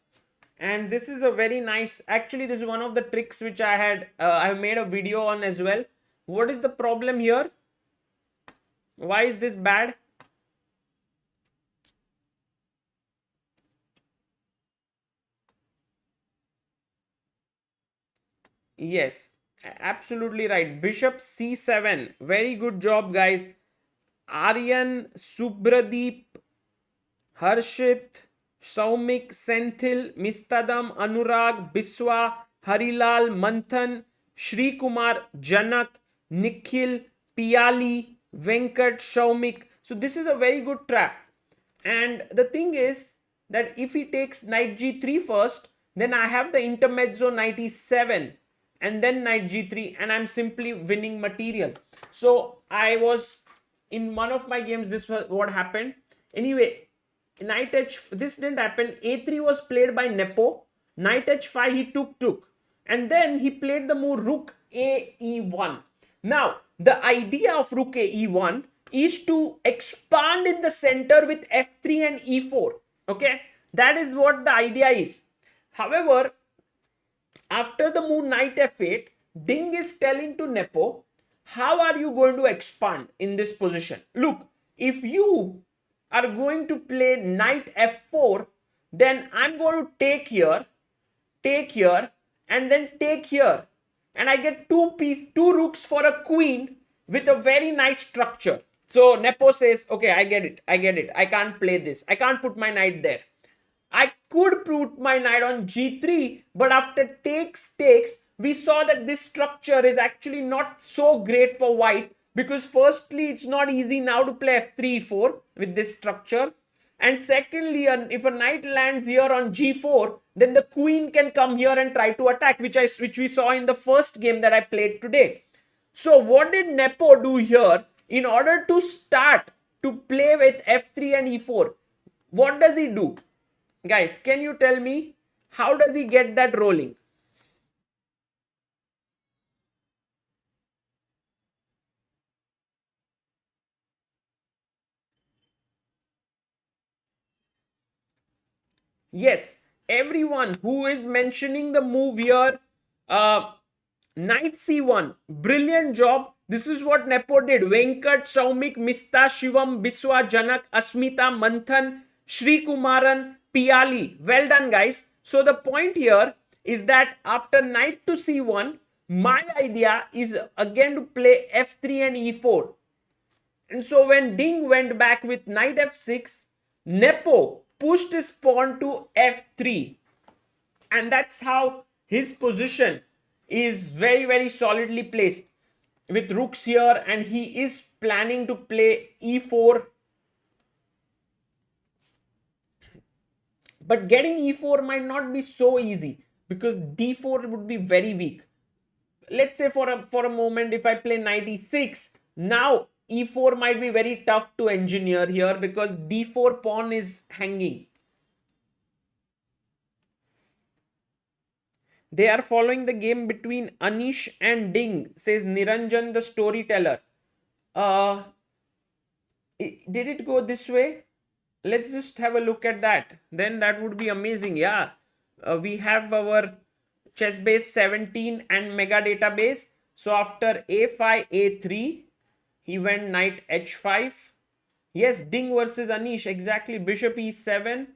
and this is a very nice, actually this is one of the tricks which I have made a video on as well. What is the problem here? Why is this bad? Yes, absolutely right. Bishop c7. Very good job, guys. Aryan, Subradeep, Harshit, Saumik, Senthil, Mistadam, Anurag, Biswa, Harilal, Manthan, Shri Kumar, Janak, Nikhil, Piali, Venkat, Saumik. So this is a very good trap. And the thing is that if he takes knight g3 first, then I have the intermezzo knight e7 and then knight g3, and I'm simply winning material. So I was in one of my games, this was what happened. Anyway, knight h, this didn't happen. A3 was played by Nepo. Knight h5 he took, and then he played the move rook a e1. Now the idea of rook a e1 is to expand in the center with f3 and e4. Okay, that is what the idea is. However, after the move knight f8, Ding is telling to Nepo, how are you going to expand in this position? Look, if you are going to play knight f4, then I'm going to take here, and then take here. And I get two rooks for a queen with a very nice structure. So Nepo says, okay, I get it. I can't play this. I can't put my knight there. I could put my knight on g3, but after takes, we saw that this structure is actually not so great for white, because firstly, it's not easy now to play f3, e4 with this structure. And secondly, if a knight lands here on g4, then the queen can come here and try to attack, which we saw in the first game that I played today. So what did Nepo do here? In order to start to play with f3 and e4, what does he do? Guys, can you tell me, how does he get that rolling? Yes, everyone who is mentioning the move here, knight c1, brilliant job. This is what Nepo did. Venkat, Saumik, Mista, Shivam, Biswa, Janak, Asmita, Manthan, Shri Kumaran, Piali. Well done, guys. So the point here is that after knight to c1, my idea is again to play f3 and e4. And so when Ding went back with knight f6, Nepo pushed his pawn to f3. And that's how his position is very, very solidly placed with rooks here. And he is planning to play e4. But getting e4 might not be so easy because d4 would be very weak. Let's say for a moment, if I play knight e6, now e4 might be very tough to engineer here because d4 pawn is hanging. They are following the game between Anish and Ding, says Niranjan the storyteller. Uh, did it go this way? Let's just have a look at that. Then that would be amazing. Yeah, we have our chess base 17 and mega database. So after a5 a3, he went knight h5. Yes, Ding versus Anish, exactly. Bishop e7,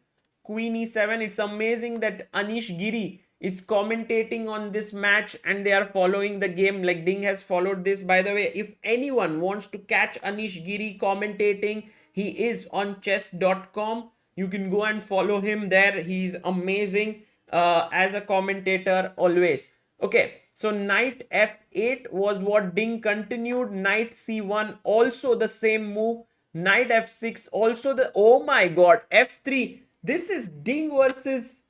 queen e7. It's amazing that Anish Giri is commentating on this match and they are following the game like Ding has followed this. By the way, if anyone wants to catch Anish Giri commentating, he is on chess.com. You can go and follow him there. He's amazing as a commentator always. Okay, so knight f8 was what Ding continued. Knight c1, also the same move. Knight f6, also the, oh my god, f3. This is Ding versus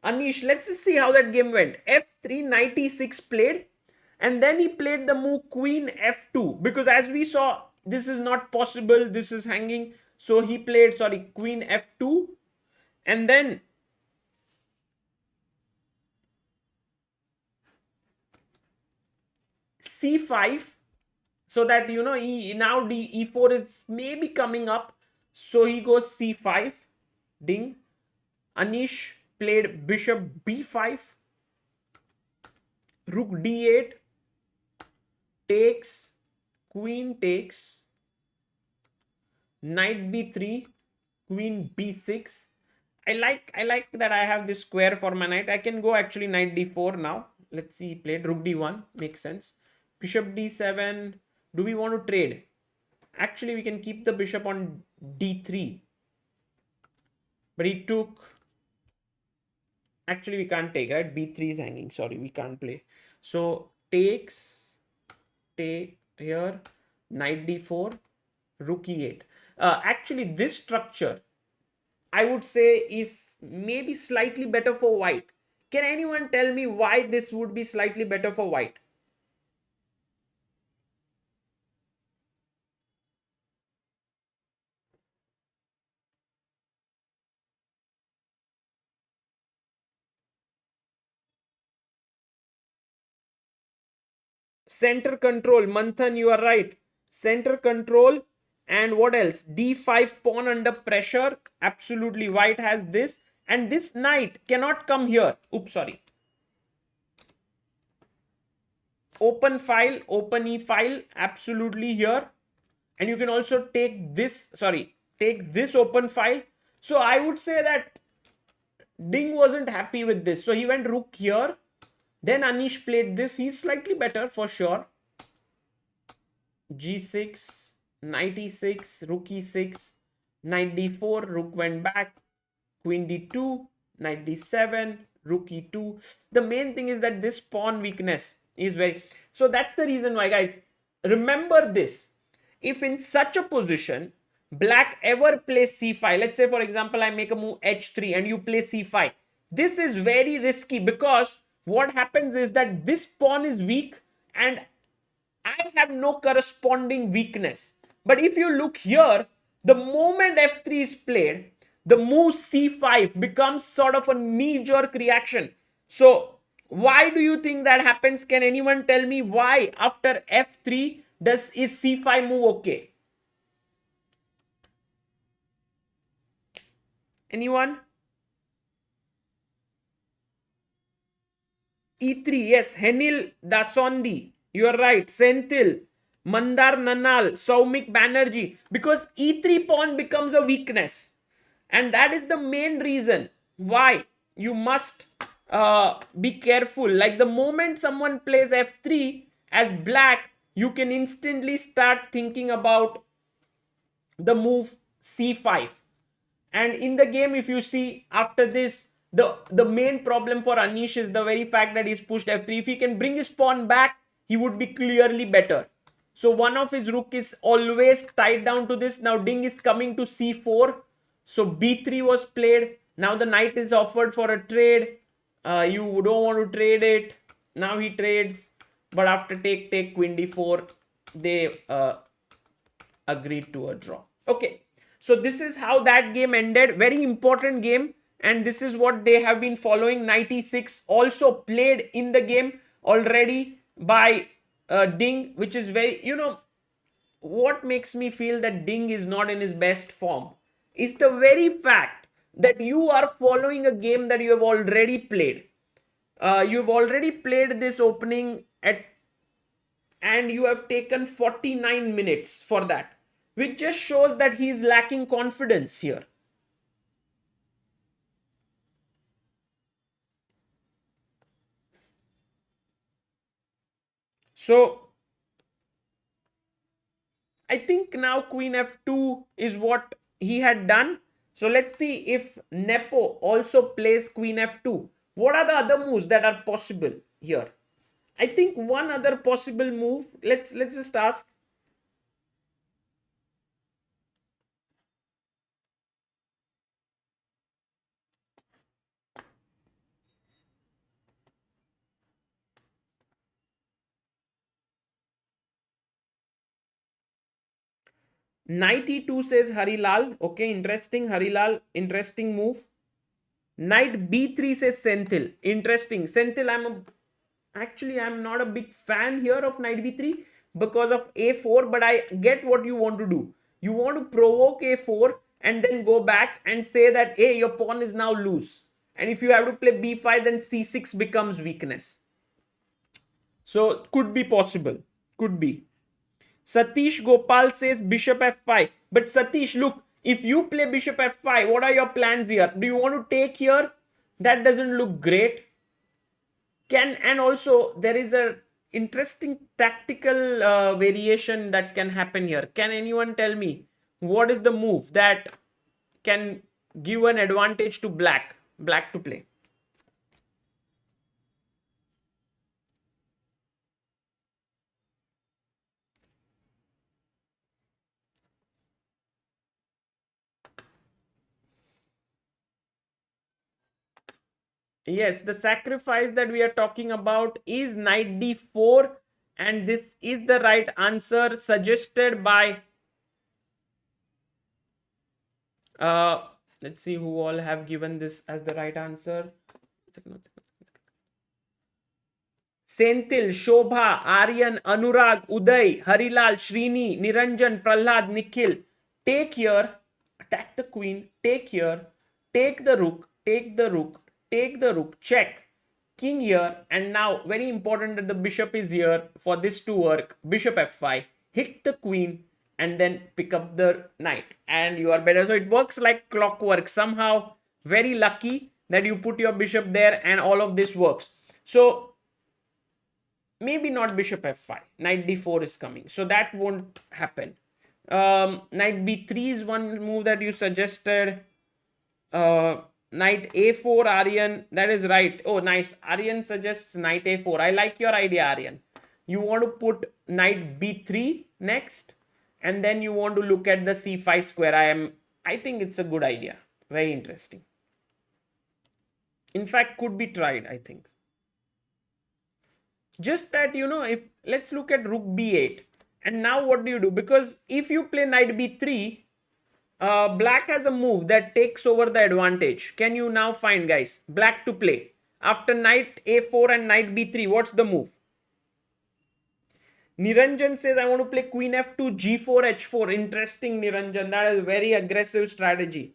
Anish. Let's just see how that game went. f3, knight e6 played, and then he played the move queen f2 because as we saw, this is not possible, this is hanging. So he played, sorry, queen f2, and then c5, so that you know now e4 is maybe coming up. So he goes c5, Ding. Anish played bishop b5, rook d8, takes, queen takes, knight b3, queen b6. I like that I have this square for my knight. I can go actually knight d4 now. Let's see, he played rook d1, makes sense. Bishop d7. Do we want to trade? Actually, we can keep the bishop on d3. But he took, actually we can't take, right? b3 is hanging, sorry, we can't play. So takes, take here, knight d4, rook e8. Actually this structure I would say is maybe slightly better for white. Can anyone tell me why this would be slightly better for white? Center control, Manthan, you are right. Center control. And what else? d5 pawn under pressure. Absolutely, white has this. And this knight cannot come here. Oops, sorry. Open file, open e file. Absolutely here. And you can also take this, sorry, take this open file. So I would say that Ding wasn't happy with this. So he went rook here. Then Anish played this. He's slightly better for sure. g6, knight e6, rook e6, knight d4, rook went back, queen d2, knight d7, rook e2. The main thing is that this pawn weakness is very... So that's the reason why, guys, remember this. If in such a position, black ever plays c5, let's say for example, I make a move h3 and you play c5. This is very risky because what happens is that this pawn is weak and I have no corresponding weakness. But if you look here, the moment f3 is played, the move c5 becomes sort of a knee-jerk reaction. So why do you think that happens? Can anyone tell me why after f3 is c5 move okay? Anyone? e3, yes, Henil Dasondi. You are right. Senthil, Mandar Nanal, Saumik Banerjee. Because e3 pawn becomes a weakness. And that is the main reason why you must be careful. Like the moment someone plays f3 as black, you can instantly start thinking about the move c5. And in the game, if you see, after this, the main problem for Anish is the very fact that he's pushed f3. If he can bring his pawn back, he would be clearly better. So one of his rook is always tied down to this. Now Ding is coming to c4. So b3 was played. Now the knight is offered for a trade. You don't want to trade it. Now he trades. But after take queen d4, they agreed to a draw. Okay. So this is how that game ended. Very important game. And this is what they have been following. Knight e6 also played in the game already by Ding, which is very, what makes me feel that Ding is not in his best form is the very fact that you are following a game that you have already played. You've already played this opening and you have taken 49 minutes for that, which just shows that he is lacking confidence here. So I think now queen f2 is what he had done. So let's see if Nepo also plays queen f2. What are the other moves that are possible here? I think one other possible move, let's just ask. Knight e2 says Harilal. Okay, interesting. Harilal, interesting move. Knight b3 says Senthil. Interesting. Senthil, I'm not a big fan here of knight b3 because of a4, but I get what you want to do. You want to provoke a4 and then go back and say that, hey, your pawn is now loose. And if you have to play b5, then c6 becomes weakness. So could be possible. Could be. Satish Gopal says bishop f5. But Satish, look, if you play bishop f5, what are your plans here? Do you want to take here? That doesn't look great. And also there is a interesting tactical variation that can happen here. Can anyone tell me what is the move that can give an advantage to black to play? Yes, the sacrifice that we are talking about is knight d4, and this is the right answer suggested by let's see who all have given this as the right answer. Senthil, Shobha, Aryan, Anurag, Uday, Harilal, Srini, Niranjan, Prahlad, Nikhil. Take here, attack the queen, take here, take the rook, take the rook, take the rook, check. King here, and now very important that the bishop is here for this to work. Bishop f5, hit the queen, and then pick up the knight, and you are better. So it works like clockwork. Somehow, very lucky that you put your bishop there and all of this works. So maybe not bishop f5. Knight d4 is coming, so that won't happen. Knight b3 is one move that you suggested. Knight a4, Aryan, that is right. Oh, nice. Aryan suggests knight a4. I like your idea, Aryan. You want to put knight b3 next, and then you want to look at the c5 square. I think it's a good idea. Very interesting. In fact, could be tried, I think. Just that, if let's look at rook b8. And now what do you do? Because if you play knight b3, black has a move that takes over the advantage. Can you now find, guys, black to play? After knight a4 and knight b3, what's the move? Niranjan says, I want to play queen f2, g4, h4. Interesting, Niranjan. That is a very aggressive strategy.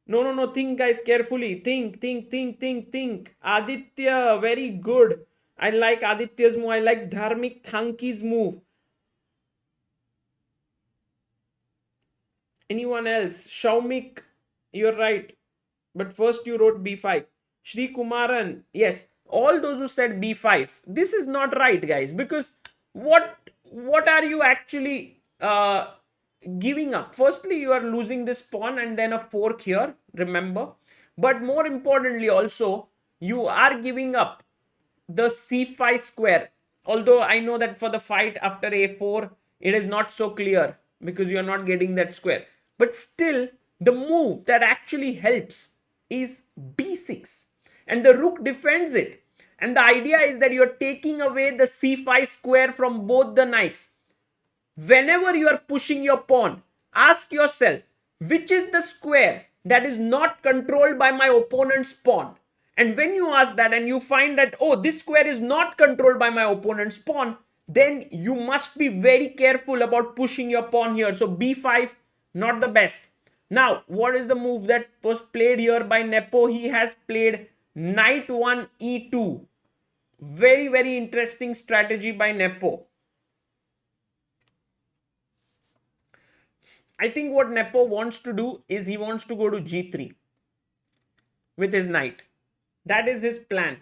No. Think, guys, carefully. Think. Aditya, very good. I like Aditya's move. I like Dharmik Thanki's move. Anyone else? Shaumik, you're right. But first you wrote b5. Shri Kumaran, yes. All those who said b5. This is not right, guys. Because what are you actually giving up. Firstly, you are losing this pawn and then a fork here, remember. But more importantly also, you are giving up the c5 square. Although I know that for the fight after a4, it is not so clear because you are not getting that square. But still, the move that actually helps is b6. And the rook defends it. And the idea is that you're taking away the c5 square from both the knights. Whenever you are pushing your pawn, ask yourself, which is the square that is not controlled by my opponent's pawn? And when you ask that and you find that, oh, this square is not controlled by my opponent's pawn, then you must be very careful about pushing your pawn here. So b5, not the best. Now, what is the move that was played here by Nepo? He has played knight 1 e2. Very, very interesting strategy by Nepo. I think what Nepo wants to do is he wants to go to g3 with his knight. That is his plan.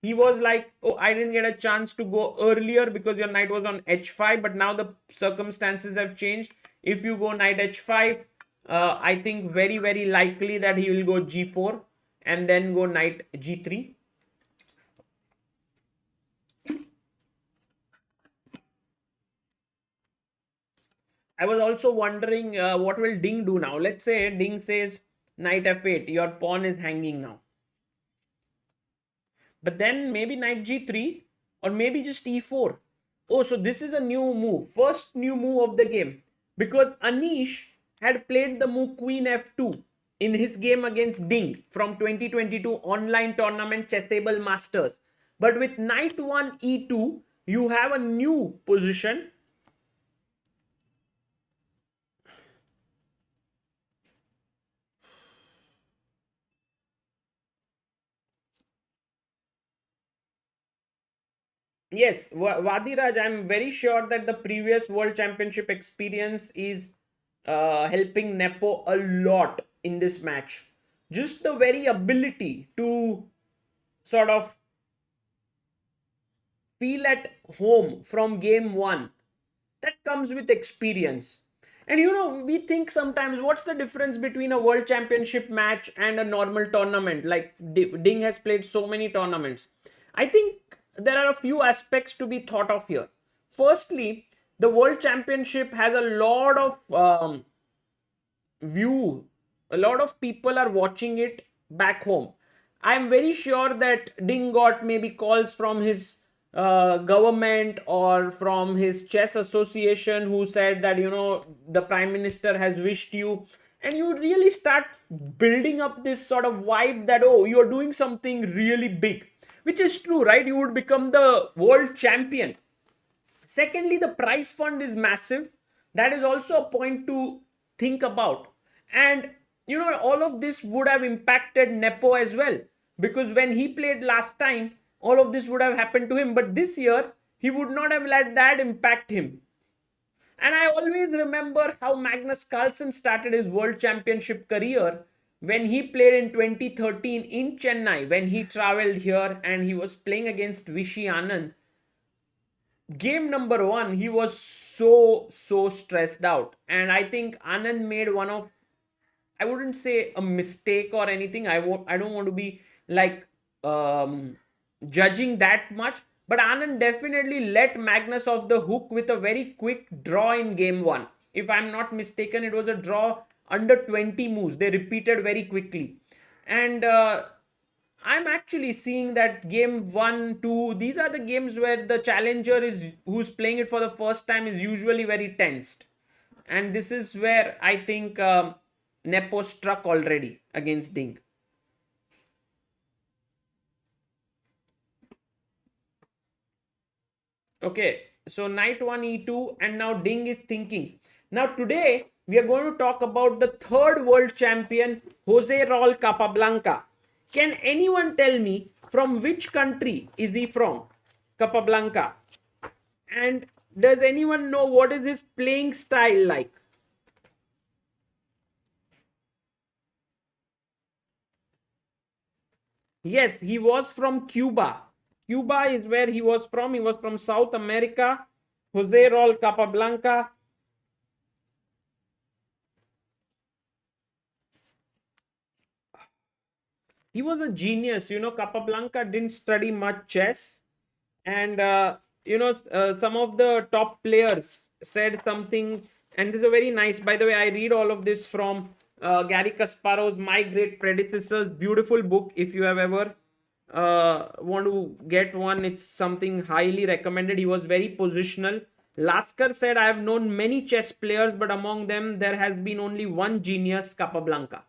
He was like, oh, I didn't get a chance to go earlier because your knight was on h5, but now the circumstances have changed. If you go knight h5, I think very, very likely that he will go g4 and then go knight g3. I was also wondering what will Ding do now. Let's say Ding says knight f8, your pawn is hanging now. But then maybe knight g3 or maybe just e4. Oh, so this is a new move. First new move of the game. Because Anish had played the move queen f2 in his game against Ding from 2022 online tournament Chessable Masters. But with knight 1 e2, you have a new position. Yes, Vadiraj, I'm very sure that the previous World Championship experience is helping Nepo a lot in this match. Just the very ability to sort of feel at home from game one, that comes with experience. And you know, we think sometimes, what's the difference between a World Championship match and a normal tournament? Like Ding has played so many tournaments. I think there are a few aspects to be thought of here. Firstly, the World Championship has a lot of view. A lot of people are watching it back home. I'm very sure that Ding got maybe calls from his government or from his chess association who said that, you know, the prime minister has wished you, and you really start building up this sort of vibe that, oh, you're doing something really big, which is true, right? You would become the world champion. Secondly, the prize fund is massive. That is also a point to think about. And you know, all of this would have impacted Nepo as well, because when he played last time, all of this would have happened to him. But this year, he would not have let that impact him. And I always remember how Magnus Carlsen started his world championship career when he played in 2013 in Chennai, when he traveled here and he was playing against Vishy Anand. Game number one, he was so stressed out. And I think Anand made one of, I wouldn't say a mistake or anything. I don't want to be like judging that much. But Anand definitely let Magnus off the hook with a very quick draw in game one. If I'm not mistaken, it was a draw under 20 moves. They repeated very quickly. And I'm actually seeing that game 1, 2, these are the games where the challenger is who's playing it for the first time is usually very tensed. And this is where I think Nepo struck already against Ding. Okay, so knight 1 e2, and now Ding is thinking. Now today we are going to talk about the third world champion, Jose Raul Capablanca. Can anyone tell me from which country is he from? Capablanca. And does anyone know what is his playing style like? Yes, he was from Cuba. Cuba is where he was from. He was from South America. Jose Raul Capablanca. he was a genius. Capablanca didn't study much chess, and some of the top players said something, and this is a very nice, by the way, I read all of this from Gary Kasparov's My Great Predecessors, beautiful book. If you have ever want to get one, it's something highly recommended. He was very positional. Lasker said, I have known many chess players, but among them there has been only one genius, Capablanca.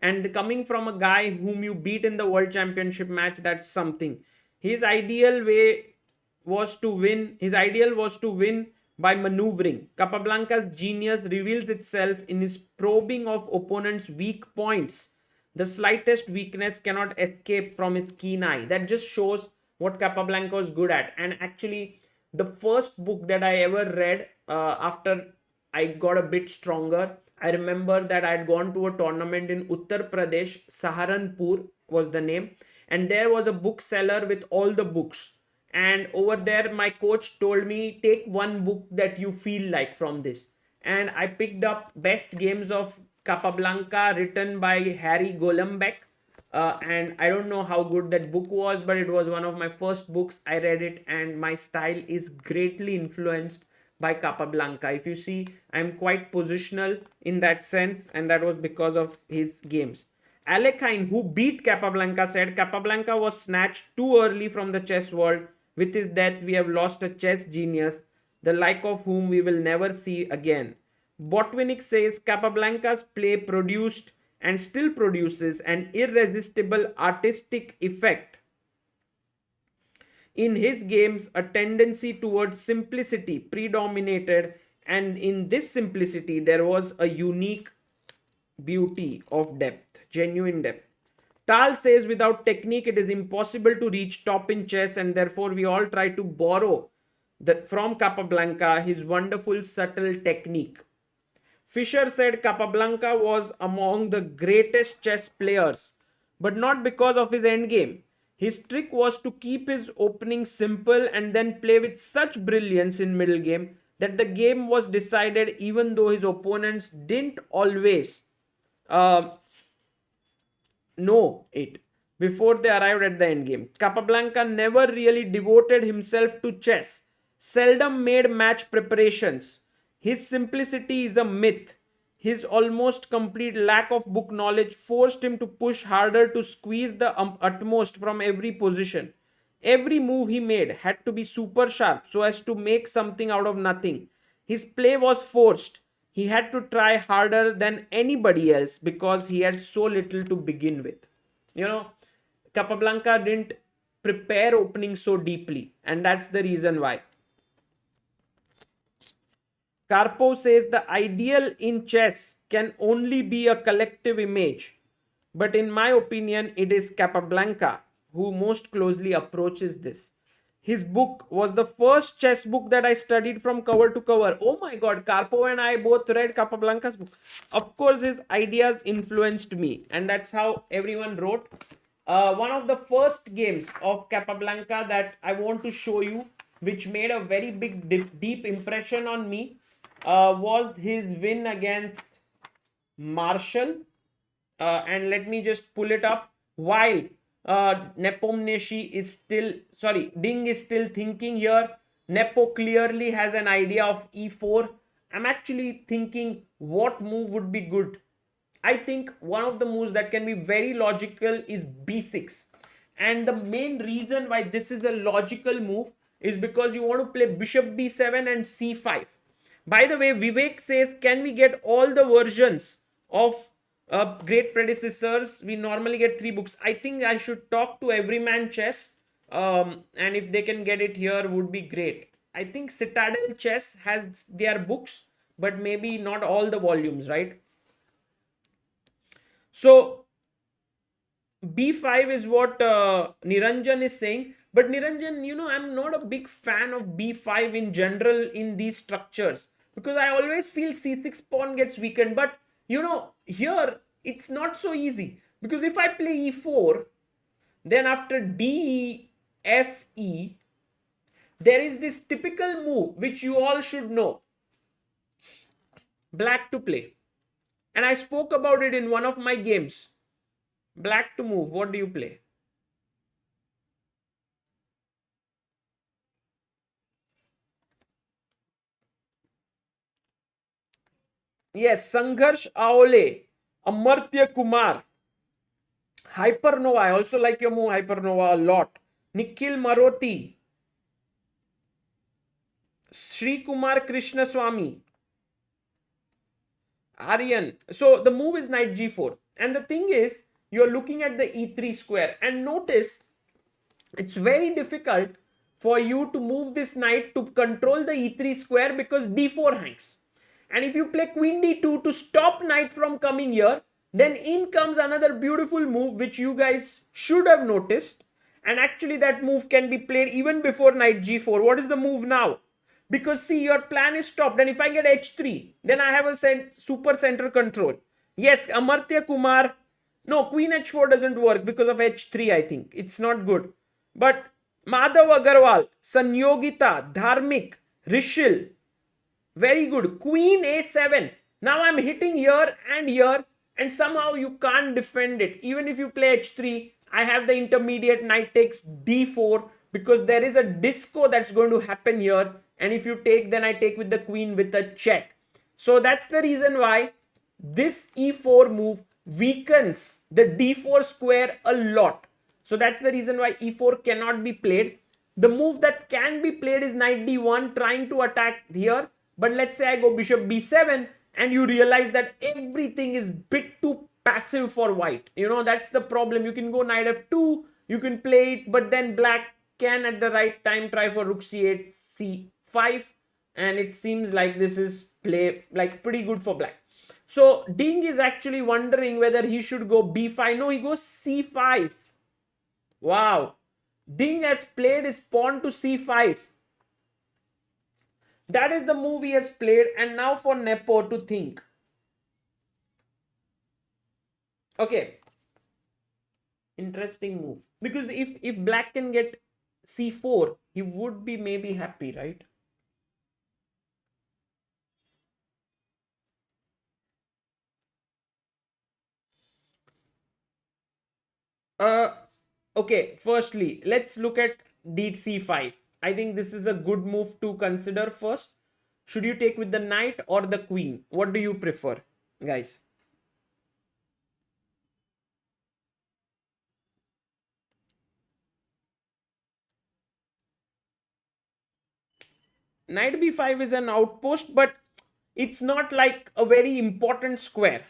And coming from a guy whom you beat in the world championship match, that's something. His ideal way was to win. His ideal was to win by maneuvering. Capablanca's genius reveals itself in his probing of opponents' weak points. The slightest weakness cannot escape from his keen eye. That just shows what Capablanca was good at. And actually, the first book that I ever read after I got a bit stronger, I remember that I had gone to a tournament in Uttar Pradesh, Saharanpur was the name, and there was a bookseller with all the books. And over there, my coach told me, take one book that you feel like from this. And I picked up Best Games of Capablanca, written by Harry Golombek. And I don't know how good that book was, but it was one of my first books. I read it, and my style is greatly influenced by Capablanca. If you see, I'm quite positional in that sense, and that was because of his games. Alekhine, who beat Capablanca, said Capablanca was snatched too early from the chess world. With his death, we have lost a chess genius, the like of whom we will never see again. Botvinnik says Capablanca's play produced and still produces an irresistible artistic effect. In his games, a tendency towards simplicity predominated, and in this simplicity, there was a unique beauty of depth, genuine depth. Tal says without technique, it is impossible to reach top in chess, and therefore we all try to borrow from Capablanca his wonderful subtle technique. Fisher said Capablanca was among the greatest chess players, but not because of his endgame. His trick was to keep his opening simple and then play with such brilliance in middle game that the game was decided even though his opponents didn't always know it before they arrived at the endgame. Capablanca never really devoted himself to chess, seldom made match preparations. His simplicity is a myth. His almost complete lack of book knowledge forced him to push harder to squeeze the utmost from every position. Every move he made had to be super sharp so as to make something out of nothing. His play was forced. He had to try harder than anybody else because he had so little to begin with. Capablanca didn't prepare opening so deeply, and that's the reason why. Karpov says the ideal in chess can only be a collective image, but in my opinion, it is Capablanca who most closely approaches this. His book was the first chess book that I studied from cover to cover. Oh my god, Karpov and I both read Capablanca's book. Of course, his ideas influenced me, and that's how everyone wrote. One of the first games of Capablanca that I want to show you, which made a very big, deep impression on me, was his win against Marshall. And let me just pull it up. While Nepomniachtchi is still, Ding is still thinking here. Nepo clearly has an idea of e4. I'm actually thinking what move would be good. I think one of the moves that can be very logical is b6. And the main reason why this is a logical move is because you want to play bishop b7 and c5. By the way, Vivek says, can we get all the versions of great predecessors? We normally get 3 books. I think I should talk to Everyman Chess, and if they can get it here would be great. I think Citadel Chess has their books, but maybe not all the volumes, right? So b5 is what Niranjan is saying. But Niranjan, I'm not a big fan of b5 in general in these structures, because I always feel c6 pawn gets weakened. But here it's not so easy, because if I play e4, then after d, f, e, there is this typical move which you all should know, black to play. And I spoke about it in one of my games. Black to move. What do you play? Yes, Sangharsh Aole, Amartya Kumar, Hypernova. I also like your move Hypernova a lot. Nikhil Maroti, Sri Kumar Krishnaswamy, Aryan. So the move is knight g4. And the thing is, you're looking at the e3 square. And notice, it's very difficult for you to move this knight to control the e3 square because d4 hangs. And if you play queen d2 to stop knight from coming here, then in comes another beautiful move which you guys should have noticed. And actually that move can be played even before knight g4. What is the move now? Because see, your plan is stopped, and if I get h3, then I have a super center control. Yes, Amartya Kumar. No, queen h4 doesn't work because of h3. I think it's not good. But Madhav Agarwal, Sanyogita, Dharmik, Rishil, very good. Queen a7. Now I'm hitting here, and somehow you can't defend it. Even if you play h3, I have the intermediate knight takes d4 because there is a disco that's going to happen here. And if you take, then I take with the queen with a check. So that's the reason why this e4 move weakens the d4 square a lot. So that's the reason why e4 cannot be played. The move that can be played is knight d1 trying to attack here. But let's say I go bishop b7 and you realize that everything is bit too passive for white. You know, that's the problem. You can go knight f2, you can play it, but then black can at the right time try for rook c8, c5, and it seems like this is play like pretty good for black. So Ding is actually wondering whether he should go b5. No, he goes c5. Wow. Ding has played his pawn to c5. That is the move he has played, and now for Nepo to think. Okay, interesting move. Because if black can get c4, he would be maybe happy, right? Uh, okay, firstly, let's look at d c5. I think this is a good move to consider first. Should you take with the knight or the queen? What do you prefer, guys? Knight b5 is an outpost, but it's not like a very important square.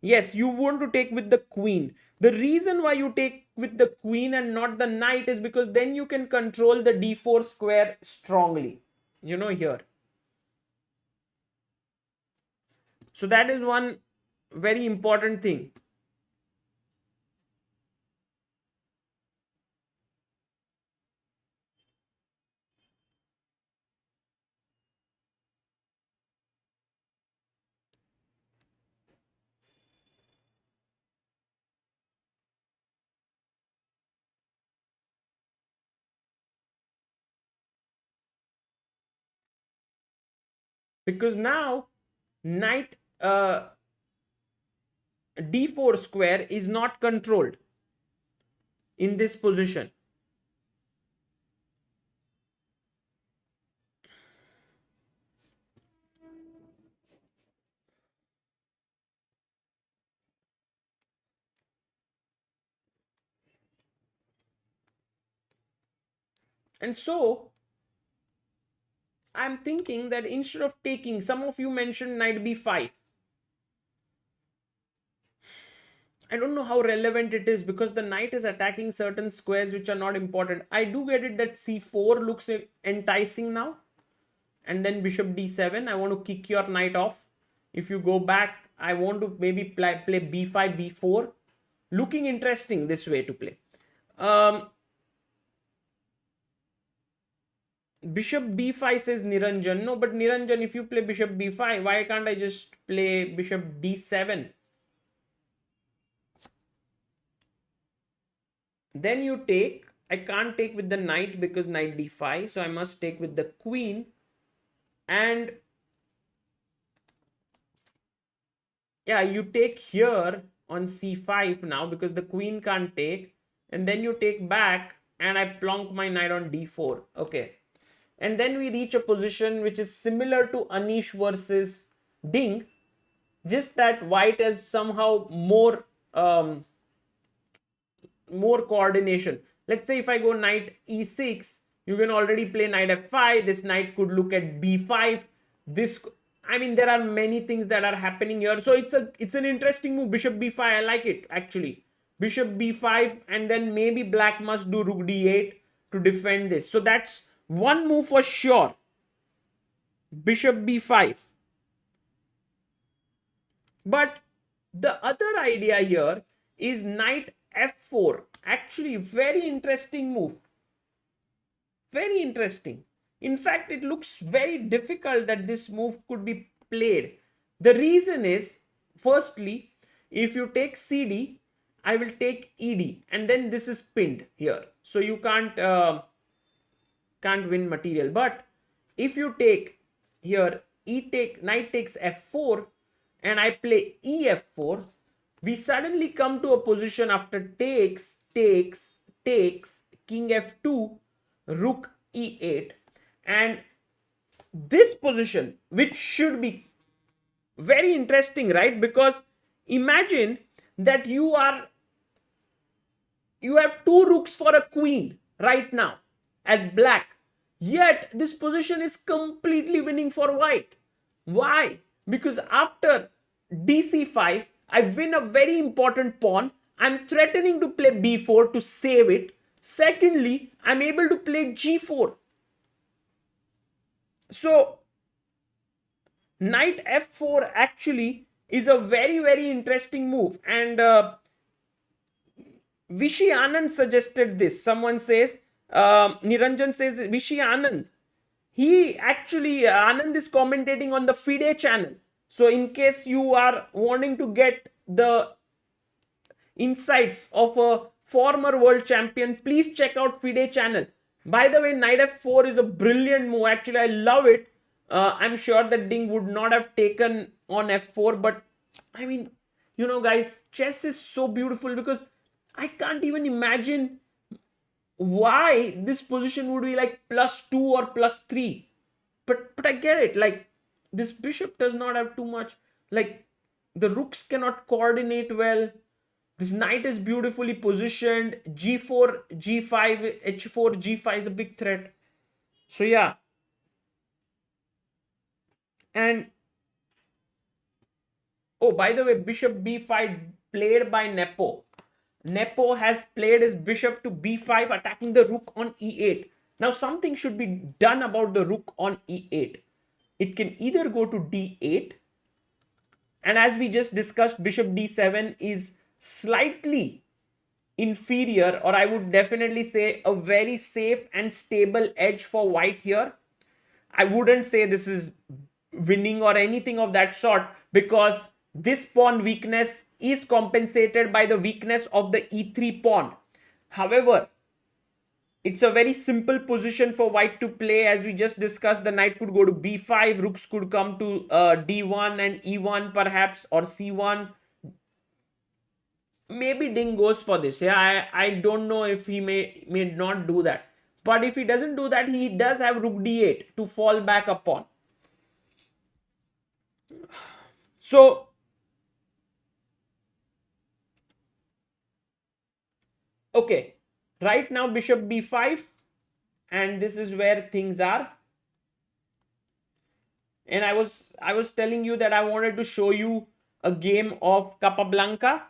Yes, you want to take with the queen. The reason why you take with the queen and not the knight is because then you can control the d4 square strongly. You know, here. So that is one very important thing. Because now knight d4 square is not controlled in this position. And so I'm thinking that instead of taking, some of you mentioned knight b5. I don't know how relevant it is because the knight is attacking certain squares which are not important. I do get it that c4 looks enticing now. And then bishop d7. I want to kick your knight off. If you go back, I want to maybe play b5, b4. Looking interesting this way to play. Bishop b5 says Niranjan. No, but Niranjan, if you play bishop b5, why can't I just play bishop d7? Then you take. I can't take with the knight because knight d5. So I must take with the queen. And yeah, you take here on c5 now because the queen can't take, and then you take back and I plonk my knight on d4. Okay, and then we reach a position which is similar to Anish versus Ding, just that white has somehow more coordination. Let's say if I go knight e6, you can already play knight f5. This knight could look at b5. This, I mean, there are many things that are happening here. So it's an interesting move. Bishop b5, I like it actually. Bishop b5, and then maybe black must do rook d8 to defend this. So that's one move for sure. Bishop b5. But the other idea here is knight f4. Actually, very interesting move. Very interesting. In fact, it looks very difficult that this move could be played. The reason is, firstly, if you take cd, I will take ed, and then this is pinned here. So you can't win material. But if you take here knight takes f4, and I play ef4, we suddenly come to a position after takes, king f2, rook e8, and this position, which should be very interesting, right? Because imagine that you have two rooks for a queen right now as black, yet this position is completely winning for white. Why? Because after dc5, I win a very important pawn. I'm threatening to play b4 to save it. Secondly, I'm able to play g4. So knight f4 actually is a very, very interesting move. And Vishy Anand suggested this. Someone says, Niranjan says, Vishy Anand. He actually, Anand is commentating on the FIDE channel. So in case you are wanting to get the insights of a former world champion, please check out FIDE channel. By the way, knight f4 is a brilliant move. Actually, I love it. I'm sure that Ding would not have taken on f4, but I mean, you know, guys, chess is so beautiful because I can't even imagine why this position would be like +2 or +3. But I get it. Like, this bishop does not have too much. Like, the rooks cannot coordinate well. This knight is beautifully positioned. g4, g5, h4, g5 is a big threat. So yeah. And oh, by the way, bishop b5 played by Nepo. Nepo has played his bishop to b5, attacking the rook on e8. Now something should be done about the rook on e8. It can either go to d8, and as we just discussed, bishop d7 is slightly inferior, or I would definitely say a very safe and stable edge for white here. I wouldn't say this is winning or anything of that sort, because this pawn weakness is compensated by the weakness of the e3 pawn. However, it's a very simple position for white to play. As we just discussed, the knight could go to b5, rooks could come to d1 and e1 perhaps, or c1. Maybe Ding goes for this. Yeah, I don't know if he may not do that. But if he doesn't do that, he does have rook d8 to fall back upon. So okay, right now bishop b5, and this is where things are. And I was telling you that I wanted to show you a game of Capablanca,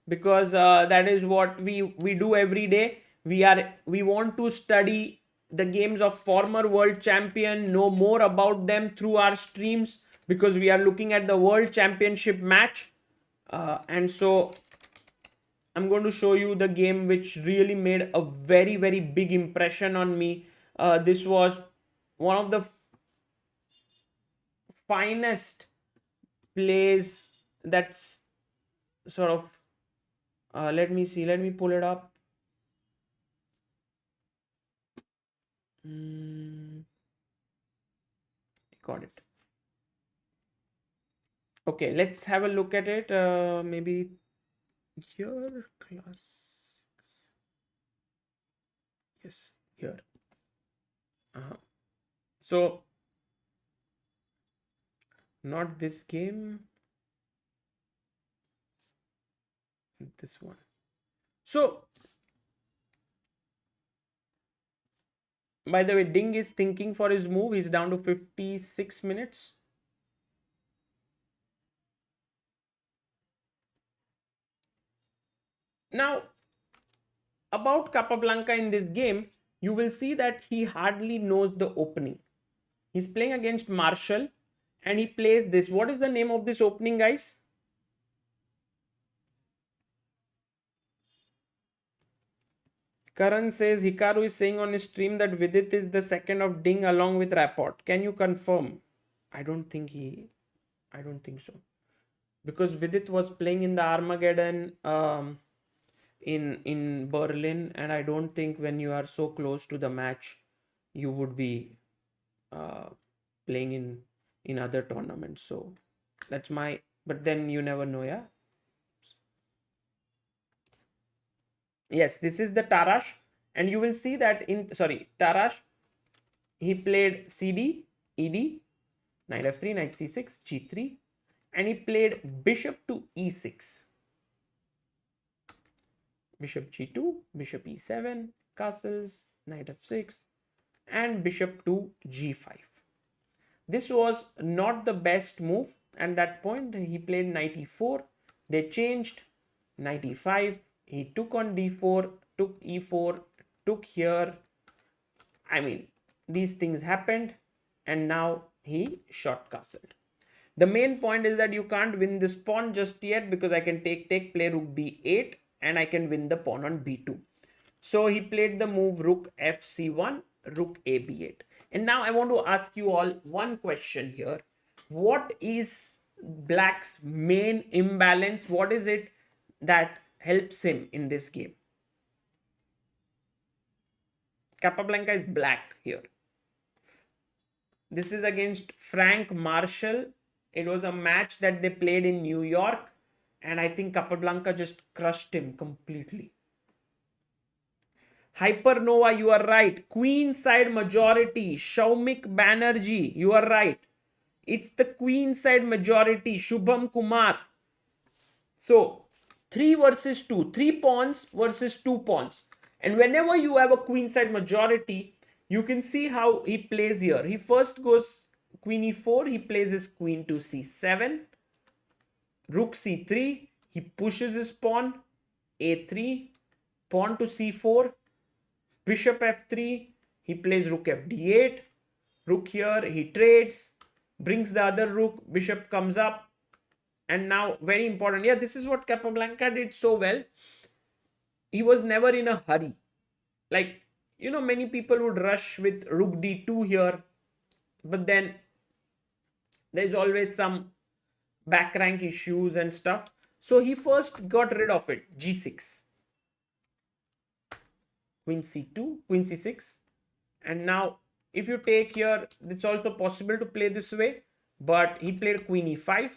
because that is what we do every day. We want to study the games of former world champion, know more about them through our streams, because we are looking at the world championship match. And so I'm going to show you the game which really made a very, very big impression on me. This was one of the finest plays that's sort of, let me see, let me pull it up. Got it. Okay, let's have a look at it. Maybe here, class. Yes, here. So, not this game, this one. So, by the way, Ding is thinking for his move. He's down to 56 minutes. Now, about Capablanca in this game, you will see that he hardly knows the opening. He's playing against Marshall and he plays this. What is the name of this opening, guys? Karan says Hikaru is saying on his stream that Vidit is the second of Ding along with Rapport. Can you confirm? I don't think so. Because Vidit was playing in the Armageddon in Berlin, and I don't think when you are so close to the match, you would be uh, playing in other tournaments. So that's my. But then you never know, yeah. Yes, this is the Tarash, and you will see that in Tarash, he played CD, ED, knight f3, knight c6, g3, and he played bishop to e6, bishop g2, bishop e7, castles, knight f6, and bishop to g5. This was not the best move. At that point, he played knight e4. They changed knight e5. He took on d4, took e4, took here. I mean, these things happened, and now he short castled. The main point is that you can't win this pawn just yet because I can take, play rook b8, and I can win the pawn on b2. So he played the move rook fc1, rook a b8. And now I want to ask you all one question here. What is Black's main imbalance? What is it that helps him in this game? Capablanca is black here. This is against Frank Marshall. It was a match that they played in New York, and I think Capablanca just crushed him completely. Hypernova, you are right. Queen side majority. Shaumik Banerjee, you are right. It's the queen side majority. Shubham Kumar. So, 3 versus 2. 3 pawns versus 2 pawns. And whenever you have a queen side majority, you can see how he plays here. He first goes queen e4. He plays his queen to c7. Rook c3. He pushes his pawn. a3. Pawn to c4. Bishop f3, he plays rook fd8, rook here, he trades, brings the other rook, bishop comes up, and now very important, yeah, this is what Capablanca did so well. He was never in a hurry. Like, many people would rush with rook d2 here, but then there's always some back rank issues and stuff. So he first got rid of it, g6. Queen c2, queen c6, and now if you take here, it's also possible to play this way, but he played queen e5,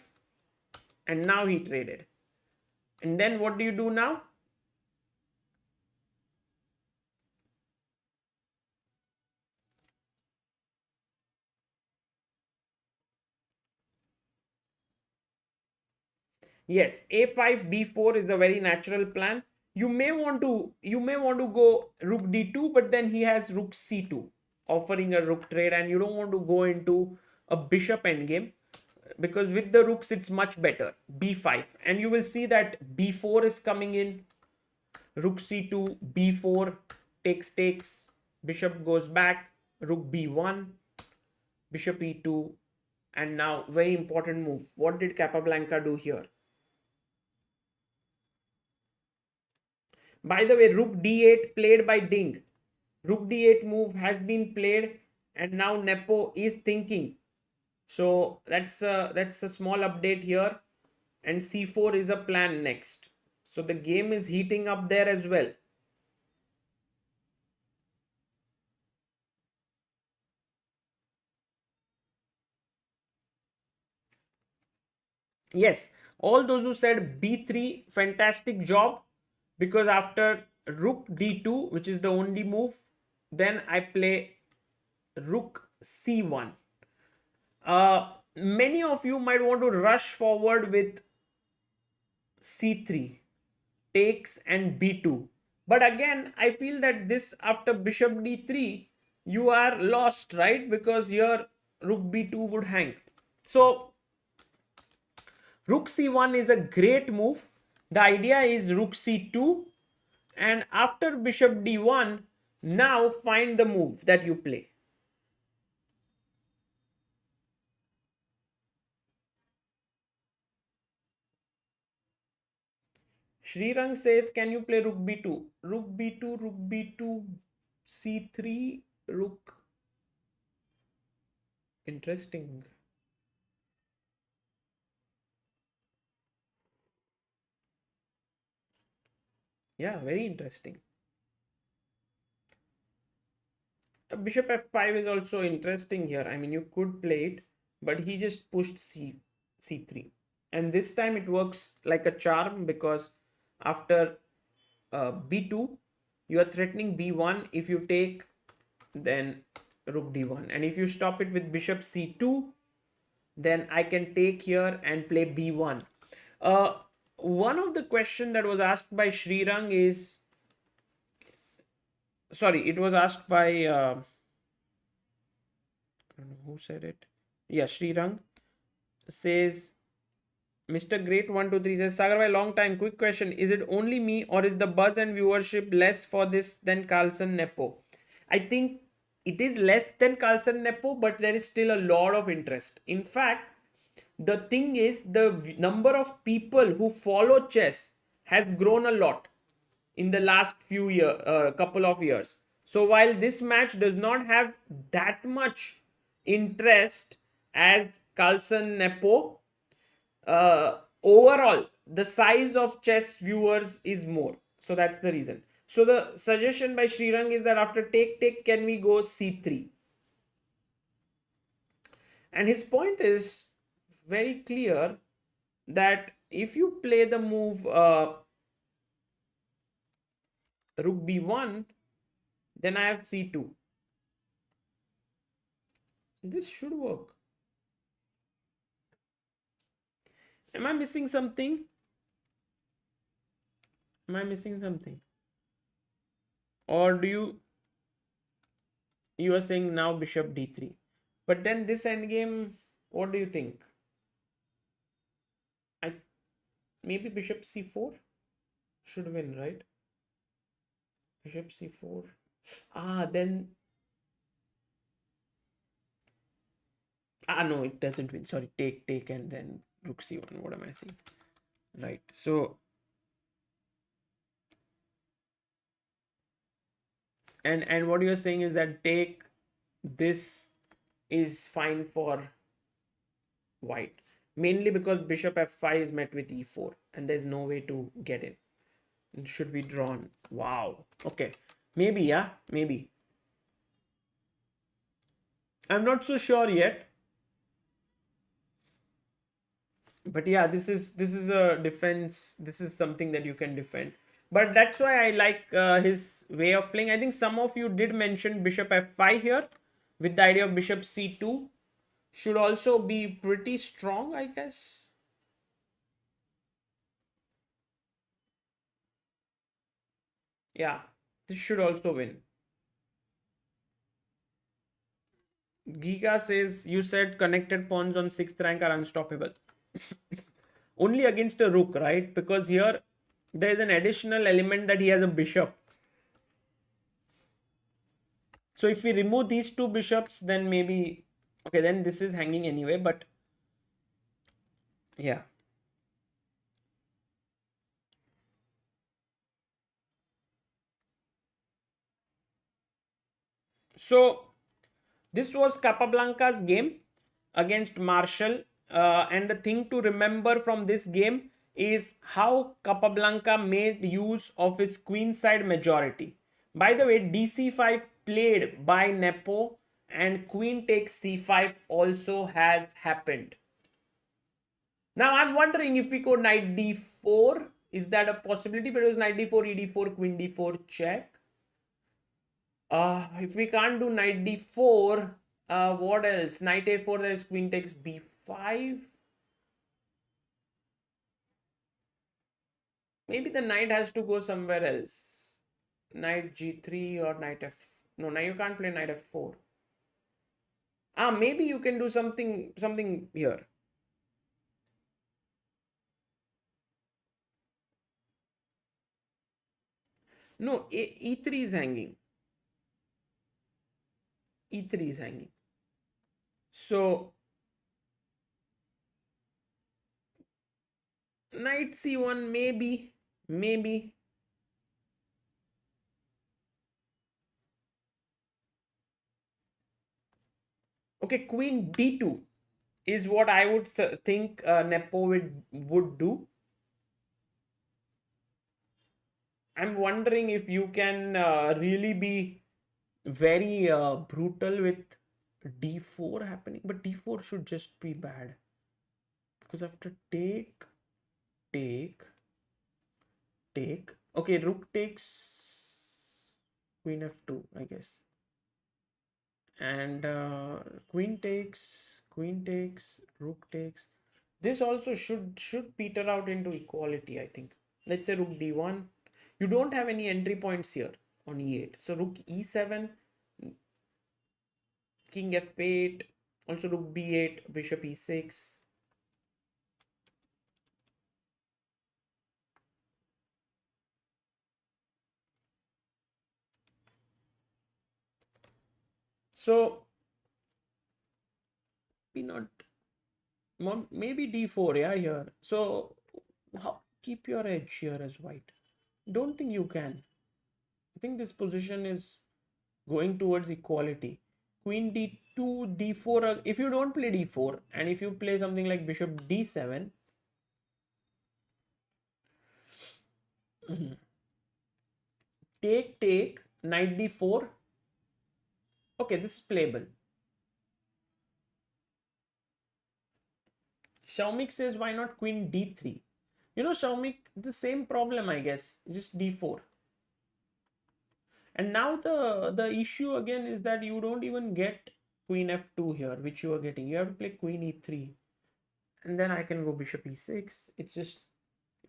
and now he traded. And then what do you do now? Yes, a5 b4 is a very natural plan. You may want to go rook d2, but then he has rook c2 offering a rook trade, and you don't want to go into a bishop endgame because with the rooks it's much better. b5, and you will see that b4 is coming in, rook c2, b4, takes, bishop goes back, rook b1, bishop e2, and now very important move. What did Capablanca do here? By the way, rook d8 played by Ding. Rook d8 move has been played, and now Nepo is thinking. So that's a small update here, and c4 is a plan next. So the game is heating up there as well. Yes, All those who said b3, fantastic job, because after rook d2, which is the only move, then I play rook c1. Many of you might want to rush forward with c3, takes and b2. But again, I feel that this after bishop d3, you are lost, right? Because here rook b2 would hang. So rook c1 is a great move. The idea is rook c2, and after bishop d1, now find the move that you play. Srirang says, can you play rook b2? Rook b2, rook b2, c3, rook. Interesting. Yeah, very interesting. Bishop f5 is also interesting here. I mean, you could play it, but he just pushed c3. And this time it works like a charm, because after b2, you are threatening b1. If you take, then rook d1. And if you stop it with bishop c2, then I can take here and play b1. One of the question that was asked by Srirang is, sorry, it was asked by, I don't know who said it. Yeah, Srirang says, Mr. Great 123 says, Sagar bhai, long time, quick question. Is it only me, or is the buzz and viewership less for this than Carlsen Nepo? I think it is less than Carlsen Nepo, but there is still a lot of interest. In fact, the thing is, the number of people who follow chess has grown a lot in the last couple of years. So while this match does not have that much interest as Carlsen Nepo, overall the size of chess viewers is more. So that's the reason. So the suggestion by Srirang is that after take, can we go c3? And his point is very clear, that if you play the move rook b1, then I have c2. This should work. Am I missing something? Am I missing something? Or you are saying now bishop d3? But then this endgame, what do you think? Maybe bishop c4 should win, right? Bishop c4. Then no, it doesn't win. Sorry, take, and then rook c1. What am I saying? Right. So, and what you're saying is that take this is fine for white, mainly because bishop f5 is met with e4, and there's no way to get in. It should be drawn. Wow. Okay. Maybe, yeah, maybe. I'm not so sure yet. But yeah, this is a defense. This is something that you can defend. But that's why I like his way of playing. I think some of you did mention bishop f5 here, with the idea of bishop c2 should also be pretty strong, I guess. Yeah, this should also win. Giga says, you said connected pawns on 6th rank are unstoppable. Only against a rook, right? Because here there is an additional element that he has a bishop. So if we remove these two bishops, then maybe, okay, then this is hanging anyway, but yeah. So this was Capablanca's game against Marshall. And the thing to remember from this game is how Capablanca made use of his queenside majority. By the way, dc5 played by Nepo, and queen takes c5 also has happened. Now I'm wondering if we go knight d4, is that a possibility? But it was knight d4, e d4, queen d4, check. If we can't do knight d4, what else? Knight a4, there's queen takes b5. Maybe the knight has to go somewhere else. Knight g3 or knight f. No, now you can't play knight f4. Maybe you can do something here. No, e3 is hanging. E3 is hanging. So knight c1, maybe. Okay, queen d2 is what I would think Nepo would do. I'm wondering if you can really be very brutal with d4 happening, but d4 should just be bad because after take. Okay, rook takes queen f2, I guess, and queen takes, rook takes. This also should peter out into equality, I think. Let's say rook d1. You don't have any entry points here on e8, so rook e7, king f8, also rook b8, bishop e6. So maybe d4, yeah, here. So keep your edge here as white. Don't think you can. I think this position is going towards equality. Queen d2, d4. If you don't play d4 and if you play something like bishop d7, take, knight d4. Okay, this is playable. Xiaomik says, why not queen d3? You know, Xiaomik, the same problem, I guess, just d4. And now the issue again is that you don't even get queen f2 here, which you are getting. You have to play queen e3. And then I can go bishop e6. It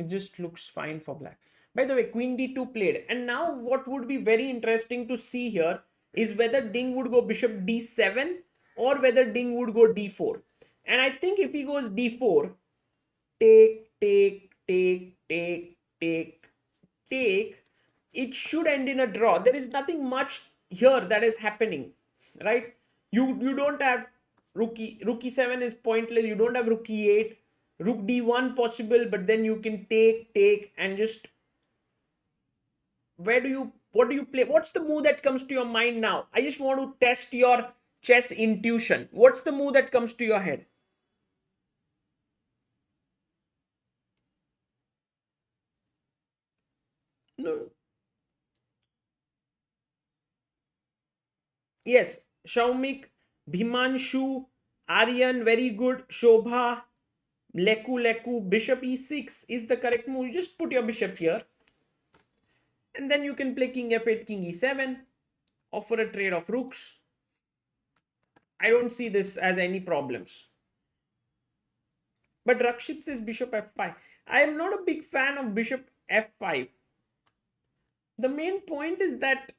just looks fine for black. By the way, queen d2 played. And now what would be very interesting to see here is whether Ding would go bishop d7 or whether Ding would go d4. And I think if he goes d4, take, it should end in a draw. There is nothing much here that is happening, right? You don't have rook e7 is pointless. You don't have rook e8, rook d1 possible, but then you can take and just what do you play? What's the move that comes to your mind now? I just want to test your chess intuition. What's the move that comes to your head? No. Yes, Shaumik, Bhimanshu, Aryan, very good. Shobha, Leku, bishop e6 is the correct move. You just put your bishop here. And then you can play king f8, king e7, offer a trade of rooks. I don't see this as any problems. But Rakshit says bishop f5. I am not a big fan of bishop f5. The main point is that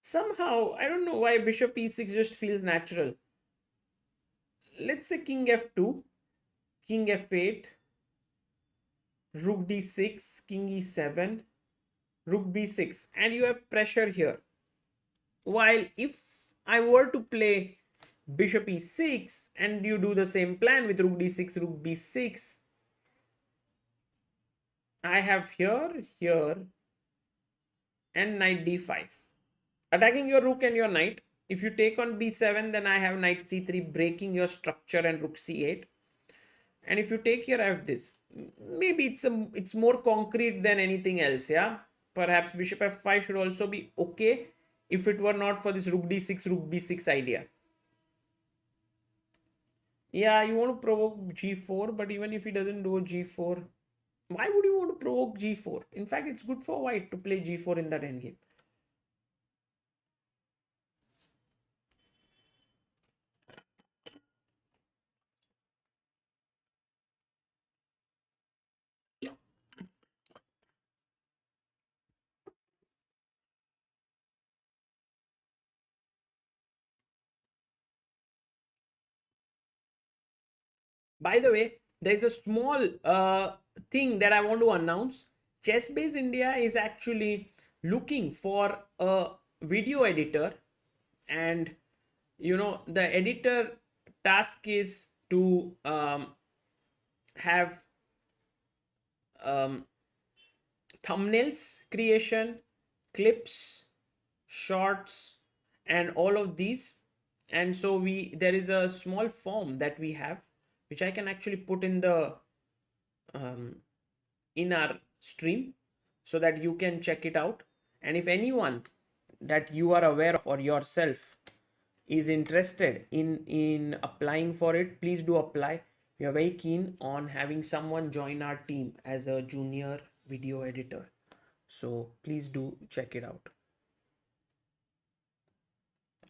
somehow, I don't know why bishop e6 just feels natural. Let's say king f2, king f8, rook d6, king e7, rook b6, and you have pressure here. While if I were to play bishop e6 and you do the same plan with rook d6, rook b6, I have here, and knight d5. Attacking your rook and your knight. If you take on b7, then I have knight c3 breaking your structure and rook c8. And if you take here, I have this. Maybe it's more concrete than anything else, yeah? Perhaps bishop f5 should also be okay if it were not for this rook d6, rook b6 idea. Yeah, you want to provoke g4, but even if he doesn't do a g4, why would you want to provoke g4? In fact, it's good for white to play g4 in that endgame. By the way, there's a small thing that I want to announce. Chessbase India is actually looking for a video editor, and the editor task is to have um, thumbnails creation, clips, shorts, and all of these. And so there is a small form that we have, which I can actually put um, in our stream so that you can check it out. And if anyone that you are aware of or yourself is interested in applying for it, please do apply. We are very keen on having someone join our team as a junior video editor, so please do check it out.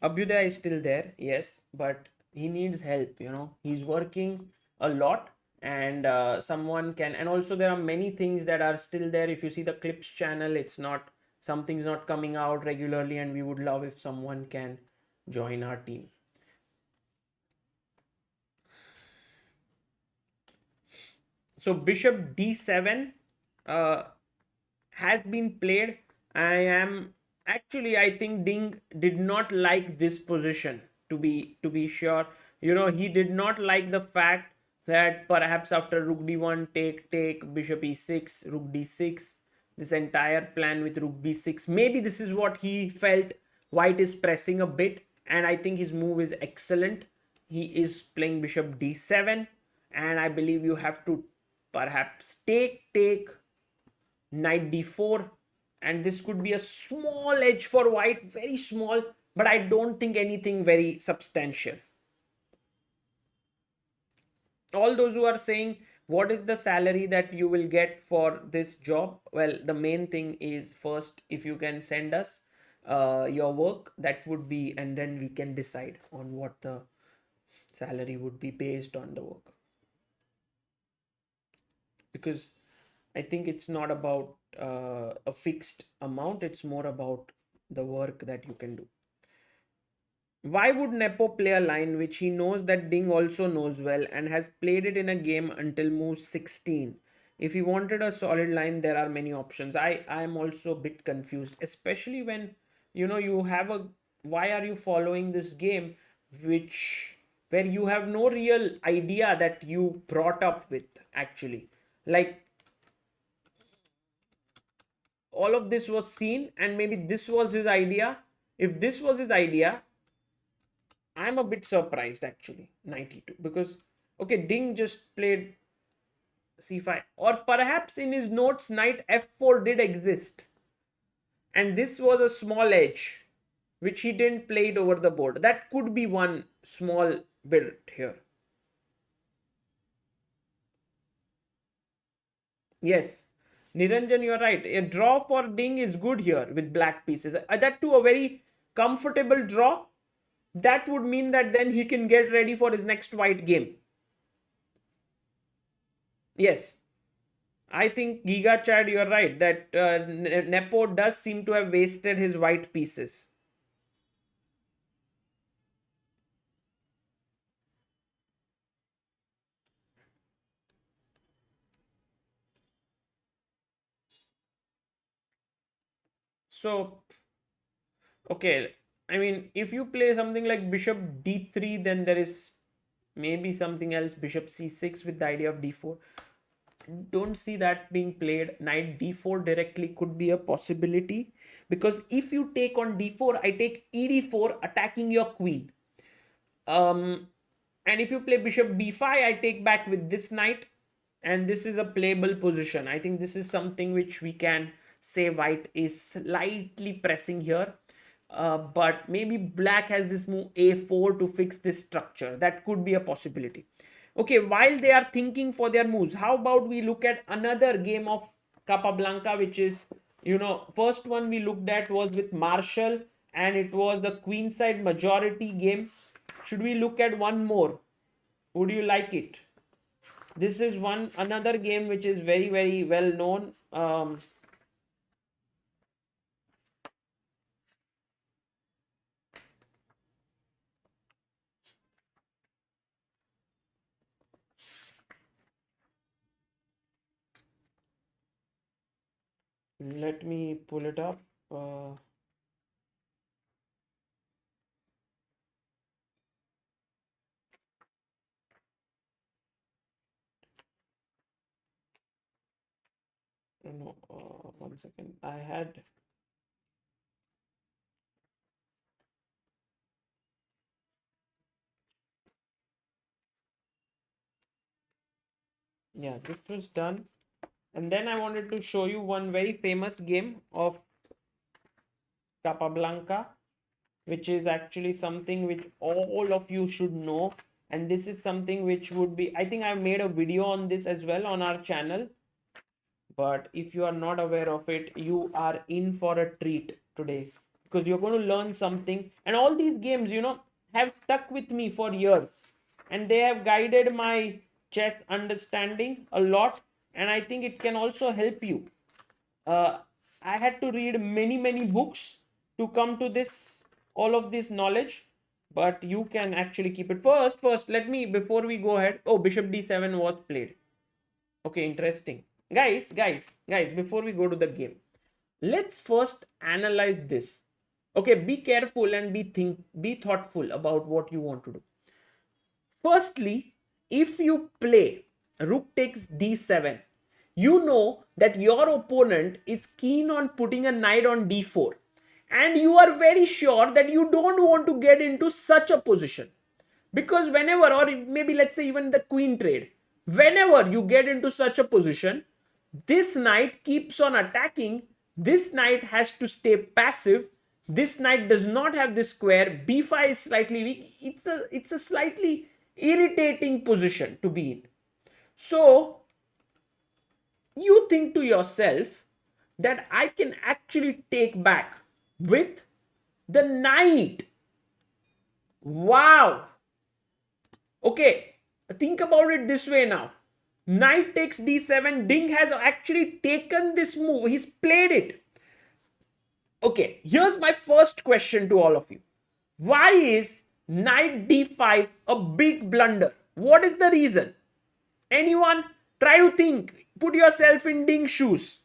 Abhyuday is still there, yes, but he needs help. He's working a lot, and someone can. And also, there are many things that are still there. If you see the clips channel, it's not something's not coming out regularly, and we would love if someone can join our team. So bishop d7 uh, has been played. I think Ding did not like this position, to be sure. He did not like the fact that perhaps after rook d1 take bishop e6 rook d6, this entire plan with rook b6, maybe this is what he felt white is pressing a bit, and I think his move is excellent. He is playing bishop d7, and I believe you have to perhaps take knight d4, and this could be a small edge for white, very small, but I don't think anything very substantial. All those who are saying what is the salary that you will get for this job, well, the main thing is, first, if you can send us your work, that would be, and then we can decide on what the salary would be based on the work. Because I think it's not about a fixed amount, it's more about the work that you can do. Why would Nepo play a line which he knows that Ding also knows well and has played it in a game until move 16? If he wanted a solid line, there are many options. I am also a bit confused, especially when you have a, why are you following this game which where you have no real idea that you brought up with, actually. Like, all of this was seen, and maybe this was his idea. If this was his idea, I'm a bit surprised, actually. 92, because okay, Ding just played c5, or perhaps in his notes knight f4 did exist, and this was a small edge which he didn't play it over the board. That could be one small bit here. Yes, Niranjan, you're right. A draw for Ding is good here with black pieces. That too, a very comfortable draw. That would mean that then he can get ready for his next white game. Yes, I think Giga Chad, you're right that Nepo does seem to have wasted his white pieces. So, okay, I mean, if you play something like bishop d3, then there is maybe something else, bishop c6 with the idea of d4. Don't see that being played. Knight d4 directly could be a possibility, because if you take on d4, I take ed4 attacking your queen. And if you play bishop b5, I take back with this knight, and this is a playable position. I think this is something which we can say white is slightly pressing here. but maybe black has this move a4 to fix this structure. That could be a possibility. Okay, while they are thinking for their moves, how about we look at another game of Capablanca, which is, first one we looked at was with Marshall, and it was the queenside majority game. Should we look at one more? Would you like it? This is another game which is very, very well known. Let me pull it up. No, 1 second. I had. Yeah, this was done. And then I wanted to show you one very famous game of Capablanca, which is actually something which all of you should know. And this is something which would be, I think I've made a video on this as well on our channel. But if you are not aware of it, you are in for a treat today, because you're going to learn something. And all these games, have stuck with me for years, and they have guided my chess understanding a lot. And I think it can also help you. I had to read many, many books to come to all of this knowledge, but you can actually keep it. First, let me, before we go ahead, oh, bishop d7 was played. Okay, interesting. Guys, before we go to the game, let's first analyze this. Okay, be careful and be thoughtful about what you want to do. Firstly, if you play rook takes d7, you know that your opponent is keen on putting a knight on d4, and you are very sure that you don't want to get into such a position, because whenever, or maybe let's say even the queen trade, whenever you get into such a position, this knight keeps on attacking. This knight has to stay passive. This knight does not have this square. b5 is slightly weak. It's a slightly irritating position to be in. So you think to yourself that I can actually take back with the knight. Wow. Okay, think about it this way now. Knight takes d7. Ding has actually taken this move. He's played it. Okay, here's my first question to all of you. Why is knight d5 a big blunder? What is the reason? Anyone? Try to think. Put yourself in Ding's shoes.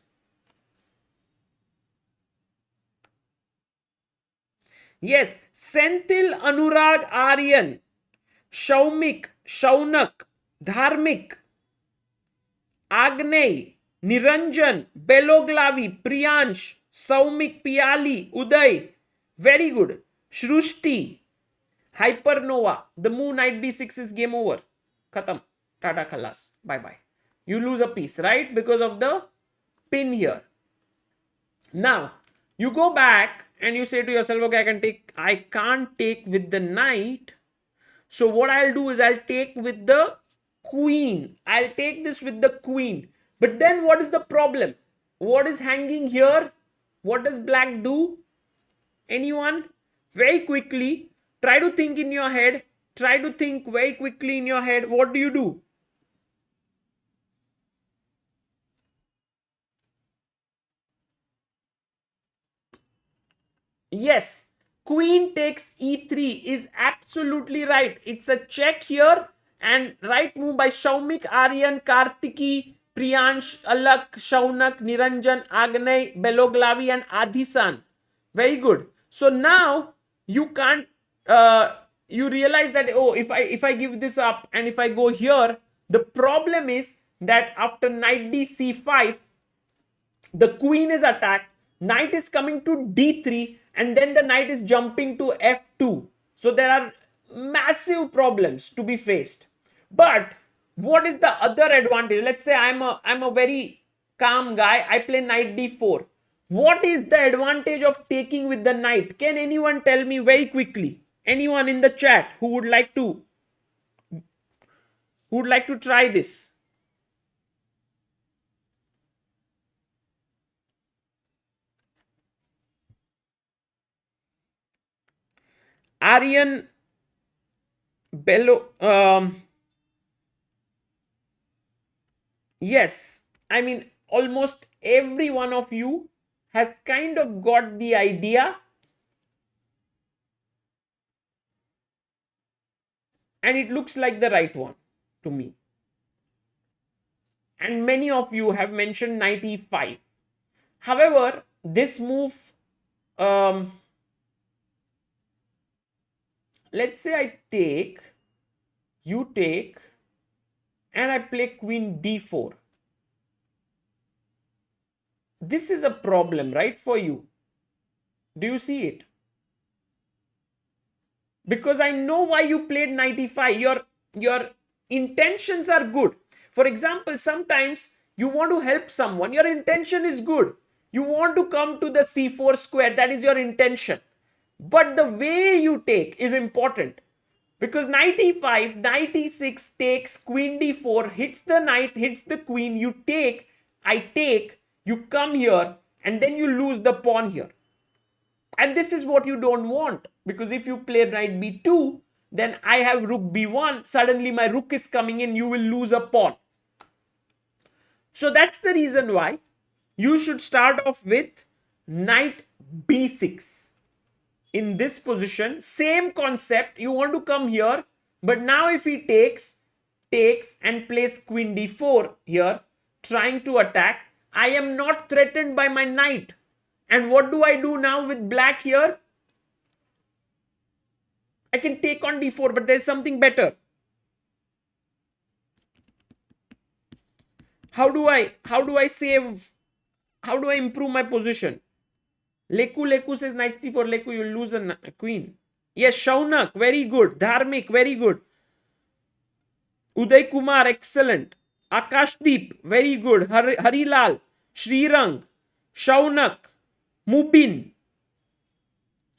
Yes, Senthil, Anurag, Aryan, Shaumik, Shaunak, Dharmik, Agnay, Niranjan, Beloglavi, Priyansh, Saumik, Piali, Uday. Very good. Shrushti, Hypernova. The move knight b6 is game over. Khatam. Tata Khalas. Bye bye. You lose a piece, right? Because of the pin here. Now, you go back and you say to yourself, okay, I can't take with the knight. So what I'll do is I'll take with the queen. I'll take this with the queen. But then what is the problem? What is hanging here? What does black do? Anyone? Very quickly, try to think in your head. Try to think very quickly in your head. What do you do? Yes, queen takes e3 is absolutely right. It's a check here, and right move by Shaumik, Aryan, Kartiki, Priyansh, Alak, Shaunak, Niranjan, Agnay, Beloglavi, and Adhisan. Very good. So now you can't. You realize that, oh, if I give this up and if I go here, the problem is that after knight d c5, the queen is attacked, knight is coming to d3, and then the knight is jumping to f2. So there are massive problems to be faced. But what is the other advantage? Let's say I'm a very calm guy. I play knight d4. What is the advantage of taking with the knight? Can anyone tell me very quickly? Anyone in the chat who would like to try this? Aryan Bello, yes, I mean, almost every one of you has kind of got the idea, and it looks like the right one to me. And many of you have mentioned knight e5. However, this move, let's say I take, you take, and I play queen d4. This is a problem, right, for you? Do you see it? Because I know why you played knight e5. Your intentions are good. For example, sometimes you want to help someone. Your intention is good. You want to come to the c4 square. That is your intention. But the way you take is important. Because knight e5, knight e6 takes, queen d4, hits the knight, hits the queen, you take, I take, you come here, and then you lose the pawn here. And this is what you don't want. Because if you play knight b2, then I have rook b1, suddenly my rook is coming in, you will lose a pawn. So that's the reason why you should start off with knight b6. In this position, same concept, you want to come here, but now if he takes and plays queen d4 here, trying to attack, I am not threatened by my knight. And what do I do now with black here? I can take on d4, but there's something better. How do I improve my position? Leku says knight c4, Leku, you'll lose a queen. Yes, Shaunak, very good. Dharmik, very good. Uday Kumar, excellent. Akashdeep, very good. Harilal, Srirang, Shaunak, Mubin,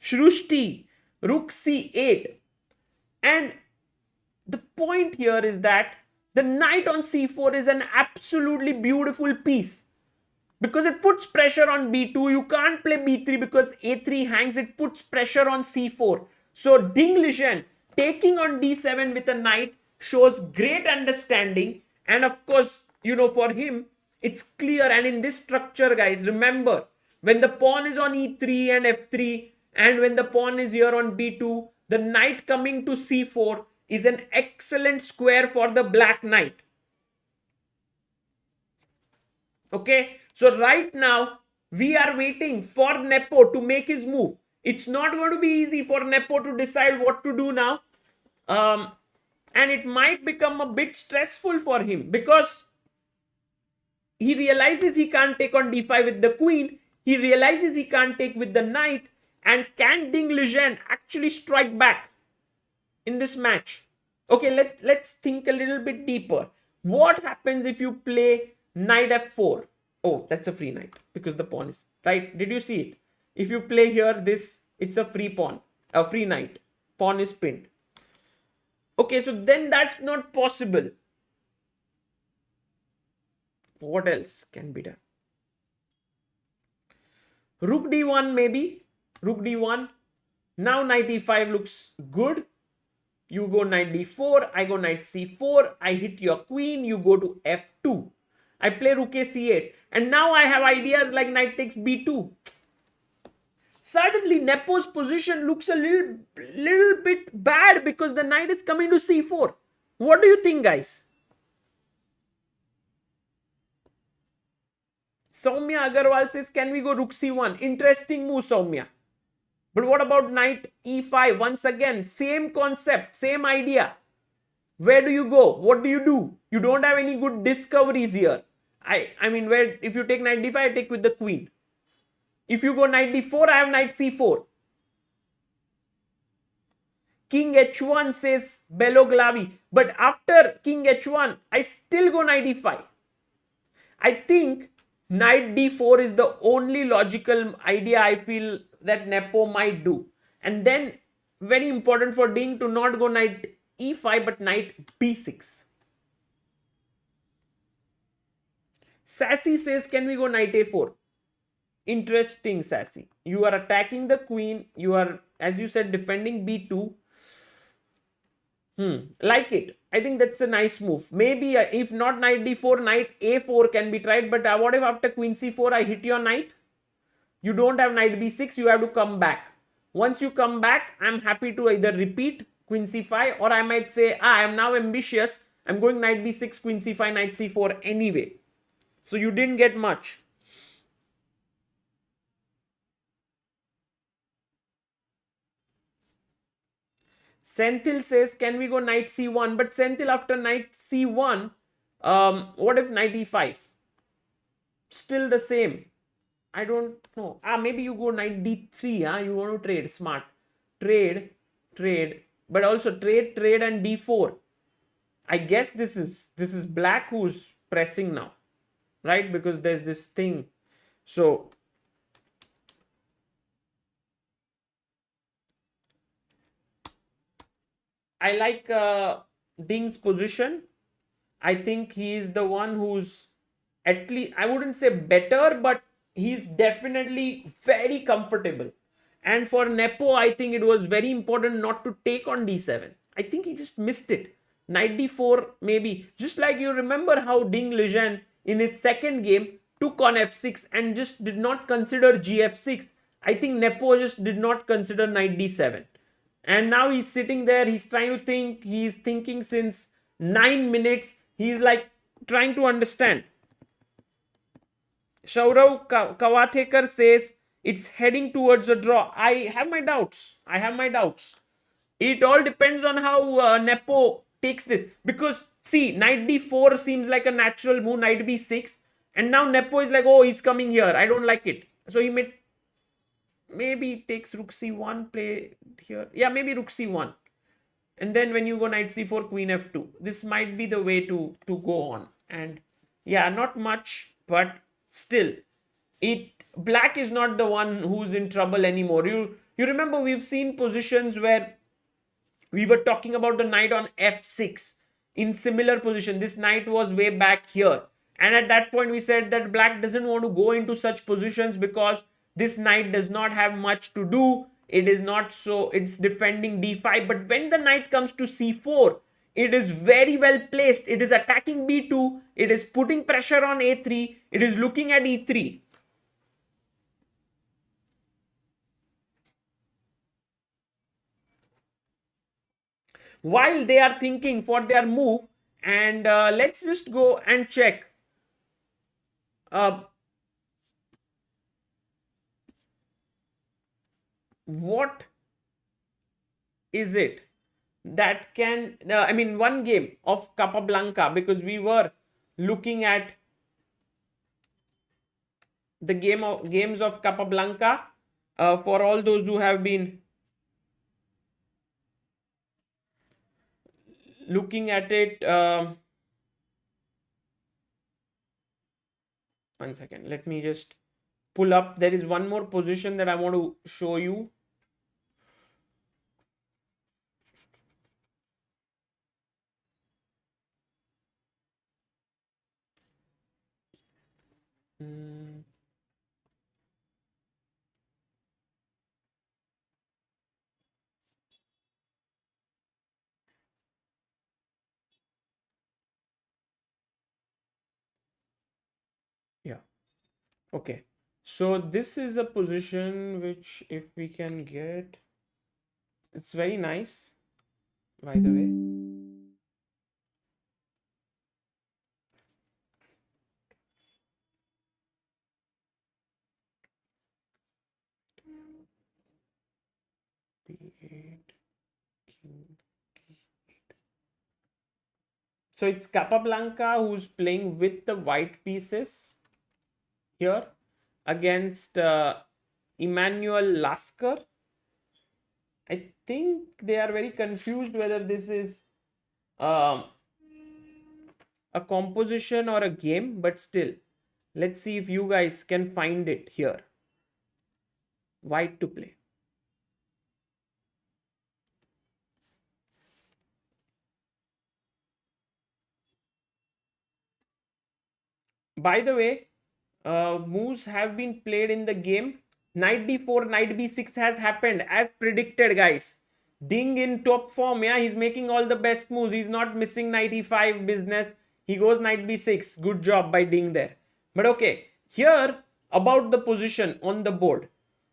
Shrushti, Rook c8. And the point here is that the knight on c4 is an absolutely beautiful piece. Because it puts pressure on b2. You can't play b3 because a3 hangs. It puts pressure on c4. So Ding Liren taking on d7 with a knight shows great understanding. And of course, for him, it's clear. And in this structure, guys, remember, when the pawn is on e3 and f3, and when the pawn is here on b2, the knight coming to c4 is an excellent square for the black knight. Okay, so right now we are waiting for Nepo to make his move. It's not going to be easy for Nepo to decide what to do now. And it might become a bit stressful for him because he realizes he can't take on d5 with the queen. He realizes he can't take with the knight. And can Ding Liren actually strike back in this match? Okay, let's think a little bit deeper. What happens if you play knight f4? Oh, that's a free knight because the pawn is right. Did you see it? If you play here, it's a free pawn, a free knight. Pawn is pinned. Okay, so then that's not possible. What else can be done? Rook d1 maybe. Rook d1. Now knight e5 looks good. You go knight d4. I go knight c4. I hit your queen. You go to f2. I play rook a c8. And now I have ideas like knight takes b2. Suddenly, Nepo's position looks a little bit bad because the knight is coming to c4. What do you think, guys? Soumya Agarwal says, can we go rook c1? Interesting move, Soumya. But what about knight e5? Once again, same concept, same idea. Where do you go? What do? You don't have any good discoveries here. I mean, if you take knight d5, I take with the queen. If you go knight d4, I have knight c4. King h1 says Beloglavi. But after king h1, I still go knight e5. I think Knight d4 is the only logical idea I feel that Nepo might do. And then, very important for Ding to not go knight e5 but knight b6. Sassy says, can we go knight a4? Interesting, Sassy. You are attacking the queen. You are, as you said, defending b2. Like it. I think that's a nice move. Maybe if not knight d4, knight a4 can be tried. But what if after queen c4 I hit your knight? You don't have knight b6. You have to come back. Once you come back, I'm happy to either repeat queen c5 or I might say, I am now ambitious. I'm going knight b6, queen c5, knight c4 anyway. So you didn't get much. Senthil says, can we go knight c1? But Senthil, after knight c1, what if knight e5? Still the same. I don't know. Maybe you go knight d3. You want to trade. Smart. Trade. But also trade and d4. I guess this is black who's pressing now. Right? Because there's this thing. So I like Ding's position. I think he is the one who's at least, I wouldn't say better, but he's definitely very comfortable. And for Nepo, I think it was very important not to take on d7. I think he just missed it. Knight d4, maybe. Just like you remember how Ding Liren in his second game took on f6 and just did not consider gf6. I think Nepo just did not consider knight d7. And now he's sitting there, he's trying to think, he's thinking since 9 minutes, he's like trying to understand. Shaurav Kavathekar says it's heading towards a draw. I have my doubts. It all depends on how Nepo takes this. Because see, knight d4 seems like a natural move, knight b6. And now Nepo is like, oh, he's coming here. I don't like it. So he maybe takes rook c1, play here. Yeah, maybe rook c1. And then when you go knight c4, queen f2. This might be the way to go on. And yeah, not much, but still, black is not the one who's in trouble anymore. You remember we've seen positions where we were talking about the knight on f6 in similar position. This knight was way back here. And at that point, we said that black doesn't want to go into such positions because this knight does not have much to do. It is not so, it's defending d5. But when the knight comes to c4, it is very well placed. It is attacking b2. It is putting pressure on a3. It is looking at e3. While they are thinking for their move, and let's just go and check. What is it that can, one game of Capablanca, because we were looking at the games of Capablanca for all those who have been looking at it. One second, let me just pull up. There is one more position that I want to show you. Yeah. Okay. So this is a position which, if we can get, it's very nice, by the way. B8, King, K8. So it's Capablanca who's playing with the white pieces here against Emmanuel Lasker. I think they are very confused whether this is a composition or a game, but still, Let's see if you guys can find it here. White to play. By the way, moves have been played in the game. Knight d4, knight b6 has happened as predicted, guys. Ding in top form. Yeah, he's making all the best moves. He's not missing knight e5 business. He goes knight b6. Good job by Ding there. But okay, here about the position on the board.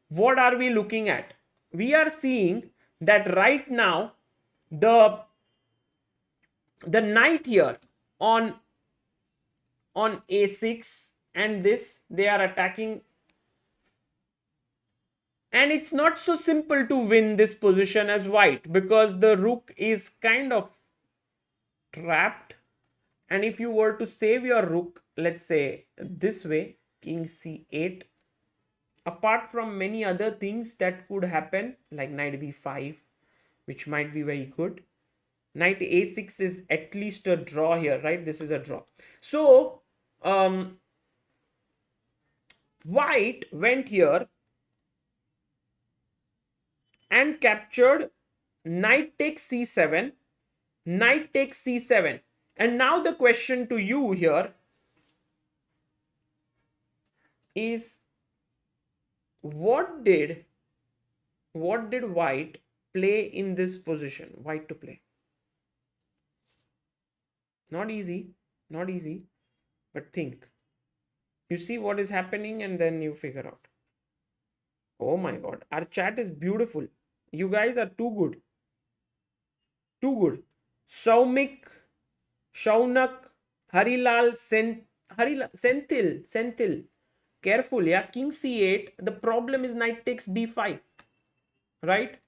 What are we looking at? We are seeing that right now the knight here on a6 and this, they are attacking, and it's not so simple to win this position as white because the rook is kind of trapped. And if you were to save your rook, let's say this way, king c8, apart from many other things that could happen like knight b5, which might be very good, knight a6 is at least a draw here, right? This is a draw. So white went here and captured knight takes c7, knight takes c7. And now the question to you here is, what did white play in this position? White to play. Not easy, not easy, but think. You see what is happening and then you figure out. Oh my god, our chat is beautiful. You guys are too good. Too good. Shaumik, Shaunak, Harilal, Senthil. Careful, yeah. King c8. The problem is knight takes b5. Right?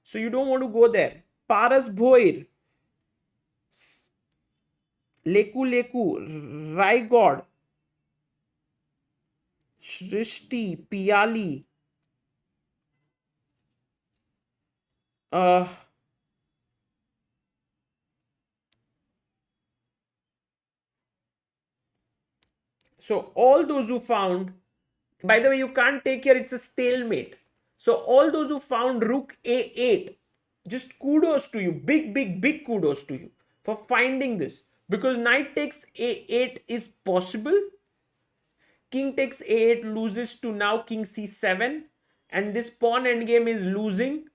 So you don't want to go there. Paras Bhoir, Leku, Raigod, Shrishti, Piali. So all those who found, by the way, you can't take here, it's a stalemate. So all those who found rook a8, just kudos to you. Big kudos to you for finding this. Because knight takes a8 is possible. King takes a8 loses to now king c7. And this pawn endgame is losing.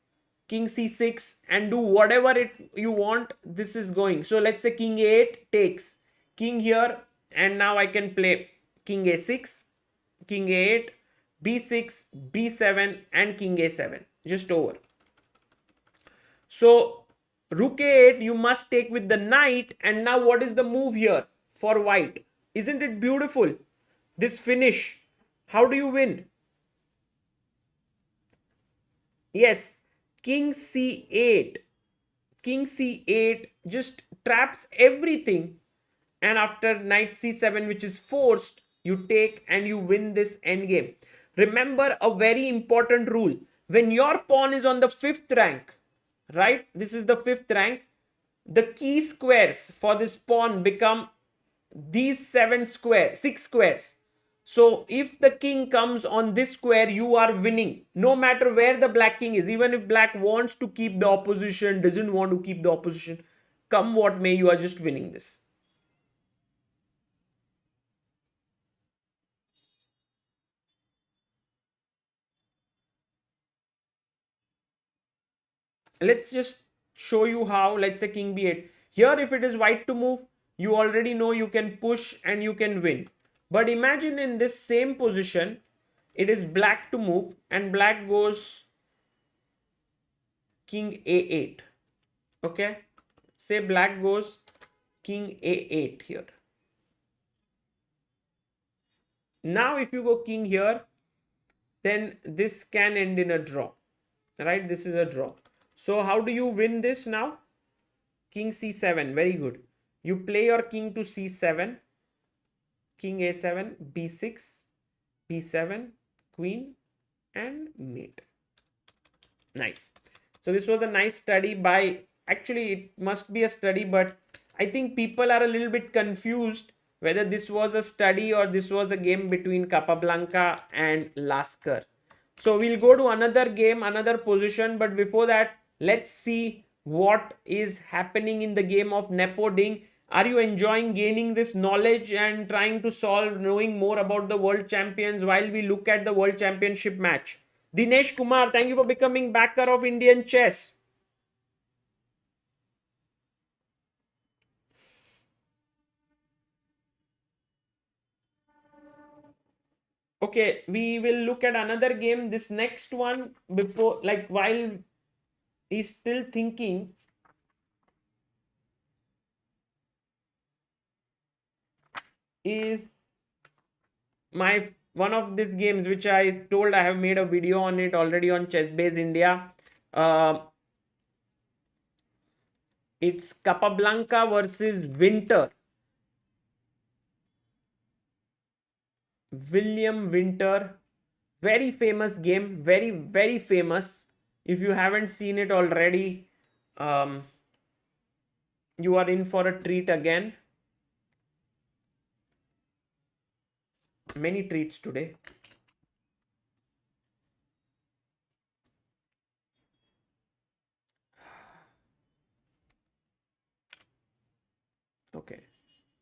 King c6 and do whatever you want. This is going. So let's say king a8 takes. King here, and now I can play king a6, king a8, b6, b7 and king a7. Just over. So rook a8 you must take with the knight. And now what is the move here for white? Isn't it beautiful? This finish. How do you win? Yes, king c8. King c8 just traps everything. And after knight c7, which is forced, you take and you win this endgame. Remember a very important rule. When your pawn is on the 5th rank, right? This is the 5th rank. The key squares for this pawn become these 6 squares. So if the king comes on this square, you are winning. No matter where the black king is. Even if black wants to keep the opposition, doesn't want to keep the opposition, come what may, you are just winning this. Let's just show you how. Let's say king b8. Here if it is white to move, you already know you can push and you can win. But imagine in this same position, it is black to move and black goes king a8. Okay, say black goes king a8 here. Now if you go king here, then this can end in a draw, right? This is a draw. So how do you win this now? King c7, very good. You play your king to c7, king a7, b6, b7, queen and mate. Nice. So this was a nice study by, actually it must be a study, but I think people are a little bit confused whether this was a study or this was a game between Capablanca and Lasker. So we'll go to another game, another position, but before that, let's see what is happening in the game of Nepoding. Are you enjoying gaining this knowledge and trying to solve, knowing more about the world champions while we look at the world championship match? Dinesh Kumar, thank you for becoming backer of Indian chess. Okay, we will look at another game. This next one, before, like, while he's still thinking, is my one of these games which I told I have made a video on it already on Chessbase India. Uh, it's Capablanca versus Winter. William Winter. Very famous game. Very, very famous. If you haven't seen it already, um, you are in for a treat again. Many treats today. Okay.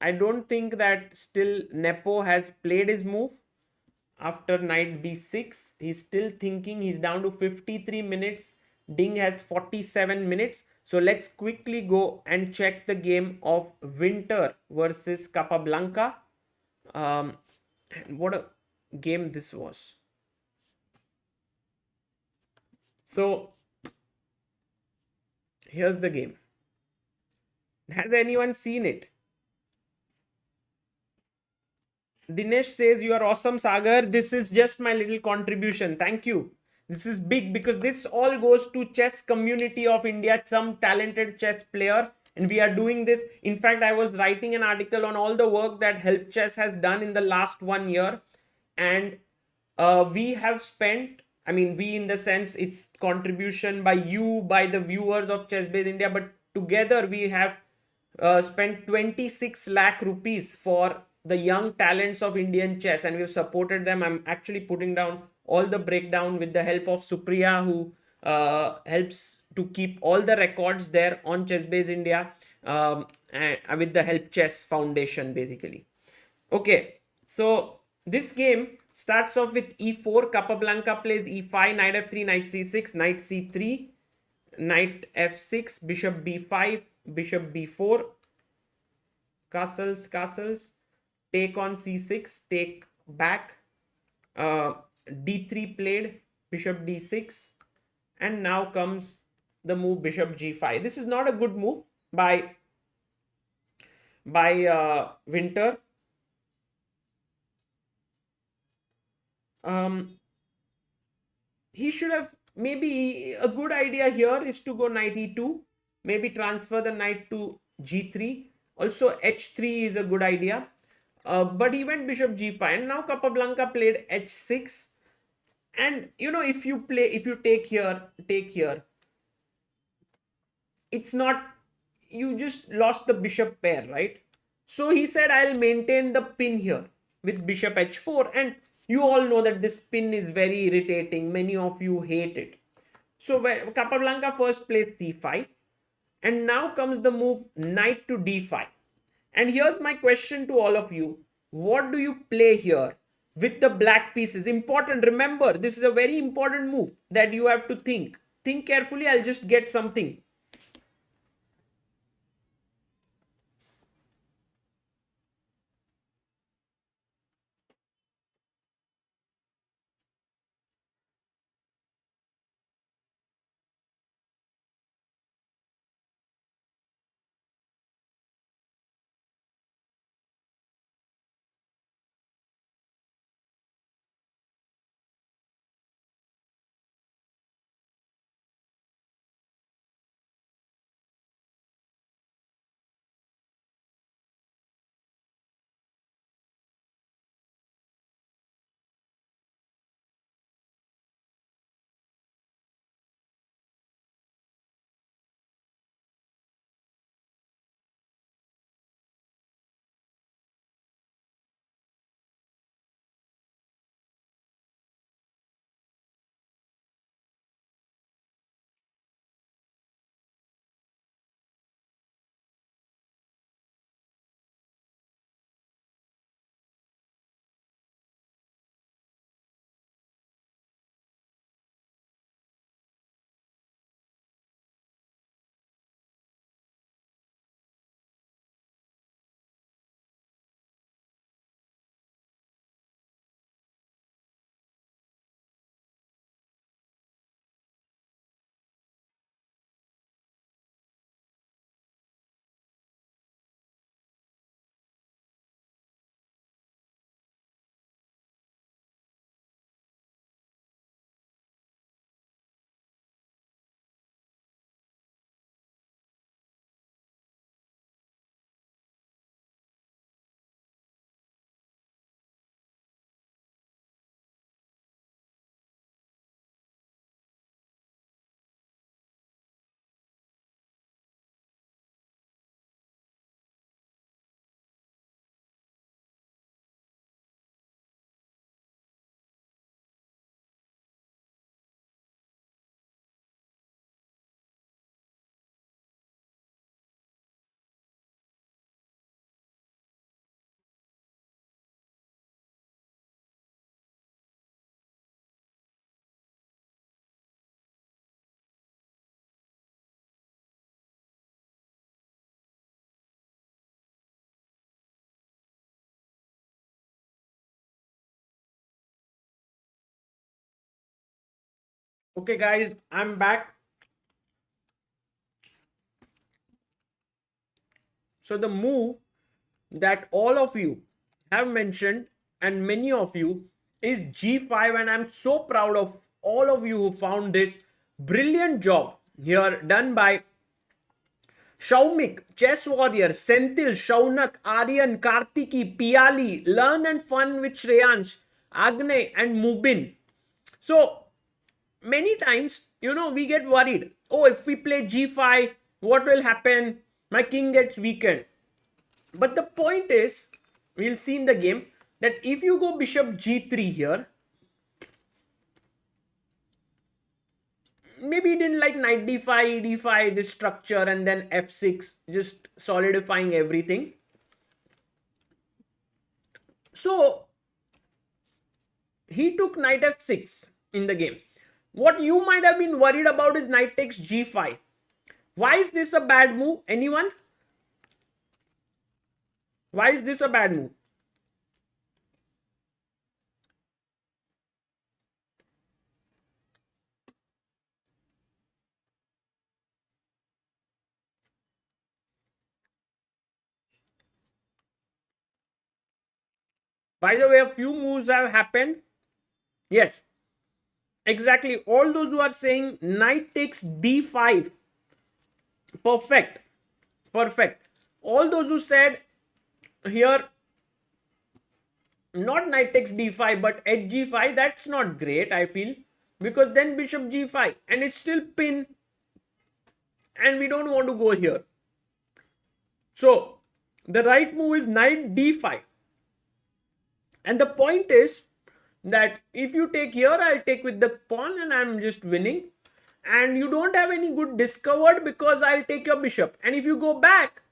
I don't think that still Nepo has played his move after knight b6. He's still thinking. He's down to 53 minutes. Ding has 47 minutes. So let's quickly go and check the game of Winter versus Capablanca. And what a game this was. So here's the game. Has anyone seen it? Dinesh says, "You are awesome, Sagar. This is just my little contribution. Thank you. This is big because this all goes to chess community of India, some talented chess player. And we are doing this. In fact, I was writing an article on all the work that Help Chess has done in the last 1 year. And we have spent, I mean, we in the sense it's contribution by you, by the viewers of Chessbase India, but together we have spent 26 lakh rupees for the young talents of Indian chess, and we've supported them. I'm actually putting down all the breakdown with the help of Supriya, who helps to keep all the records there on Chessbase India, and with the Help Chess Foundation, basically. Okay, so this game starts off with e4. Capablanca plays e5, knight f3, knight c6, knight c3, knight f6, bishop b5, bishop b4, castles, take on c6, take back, uh, d3 played, bishop d6, and now comes the move bishop g5. This is not a good move by Winter. Um, he should have, maybe a good idea here is to go knight e2, maybe transfer the knight to g3. Also h3 is a good idea, but he went bishop g5, and now Capablanca played h6. And you know, if you take here, it's not, you just lost the bishop pair, right? So he said, I'll maintain the pin here with bishop h4, and you all know that this pin is very irritating. Many of you hate it. So Capablanca first plays c5, and now comes the move knight to d5. And here's my question to all of you. What do you play here with the black pieces? Important, remember, this is a very important move that you have to think. Think carefully, I'll just get something. Okay, guys, I'm back. So the move that all of you have mentioned and many of you is G5, and I'm so proud of all of you who found this brilliant job here done by Shaumik, Chess Warrior, Senthil, Shaunak, Aryan, Kartiki, Piali, Learn and Fun with Shreyansh, Agne, and Mubin. So many times, we get worried. Oh, if we play G5, what will happen? My king gets weakened. But the point is, we'll see in the game that if you go bishop G3 here, maybe he didn't like knight d5, d5, this structure, and then f6, just solidifying everything. So he took knight f6 in the game. What you might have been worried about is knight takes g5. Why is this a bad move? Anyone? Why is this a bad move? By the way, a few moves have happened. Yes, exactly. All those who are saying knight takes d5, perfect, perfect. All those who said here not knight takes d5 but hg5, that's not great, I feel, because then bishop g5 and it's still pin, and we don't want to go here. So the right move is knight d5, and the point is that if you take here, I'll take with the pawn and I'm just winning, and you don't have any good discovered because I'll take your bishop. And if you go back,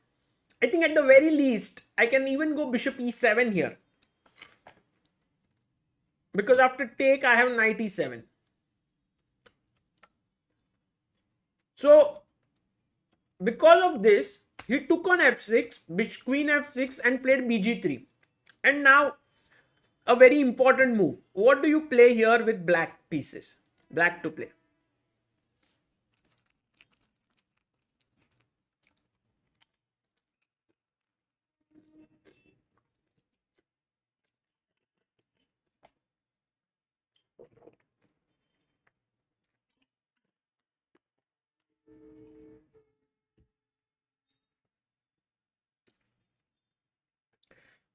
I think at the very least I can even go bishop e7 here, because after take I have knight e7. So because of this, he took on f6, queen f6, and played bg3. And now a very important move. What do you play here with black pieces? Black to play.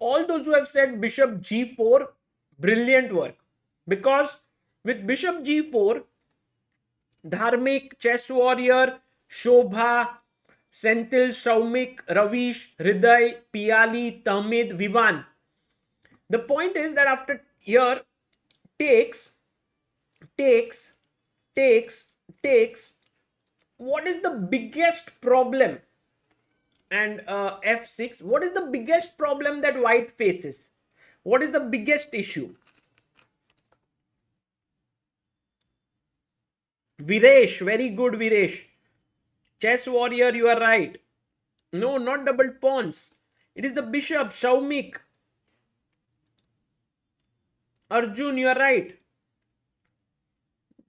All those who have said bishop g4, brilliant work. Because with bishop g4, Dharmik, Chess Warrior, Shobha, Senthil, Shaumik, Ravish, Hriday, Piali, Tahmid, Vivan. The point is that after here, takes, takes, takes, takes, what is the biggest problem? And f6, what is the biggest problem that white faces? What is the biggest issue? Viresh, very good, Viresh. Chess Warrior, you are right. No, not double pawns. It is the bishop, Shaumik. Arjun, you are right.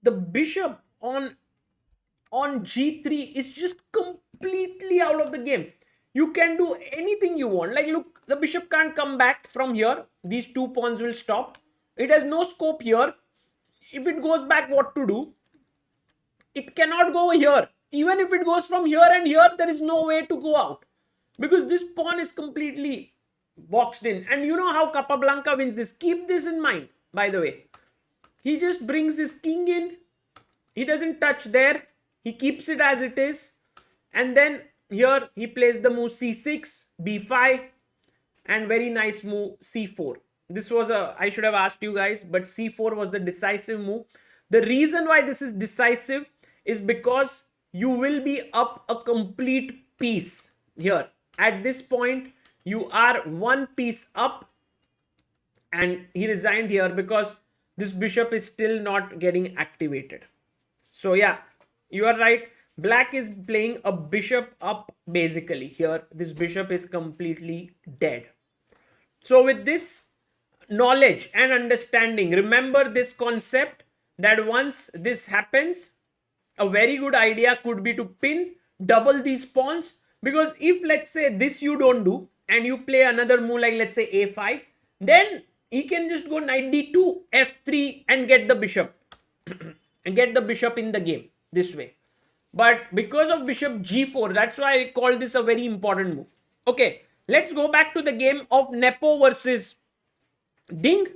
The bishop on g3 is just completely out of the game. You can do anything you want. Like, look, the bishop can't come back from here. These two pawns will stop. It has no scope here. If it goes back, what to do? It cannot go here. Even if it goes from here and here, there is no way to go out, because this pawn is completely boxed in. And you know how Capablanca wins this. Keep this in mind, by the way. He just brings his king in. He doesn't touch there. He keeps it as it is. And then here he plays the move c6, b5, and very nice move c4. This was I should have asked you guys, but c4 was the decisive move. The reason why this is decisive is because you will be up a complete piece here. At this point, you are one piece up, and he resigned here because this bishop is still not getting activated. So yeah, you are right. Black is playing a bishop up basically here. This bishop is completely dead. So with this knowledge and understanding, remember this concept that once this happens, a very good idea could be to pin, double these pawns, because if let's say this you don't do and you play another move like let's say a5, then he can just go knight d2, f3 and get the bishop and get the bishop in the game this way. But because of bishop g4, that's why I call this a very important move. Okay, let's go back to the game of Nepo versus Ding.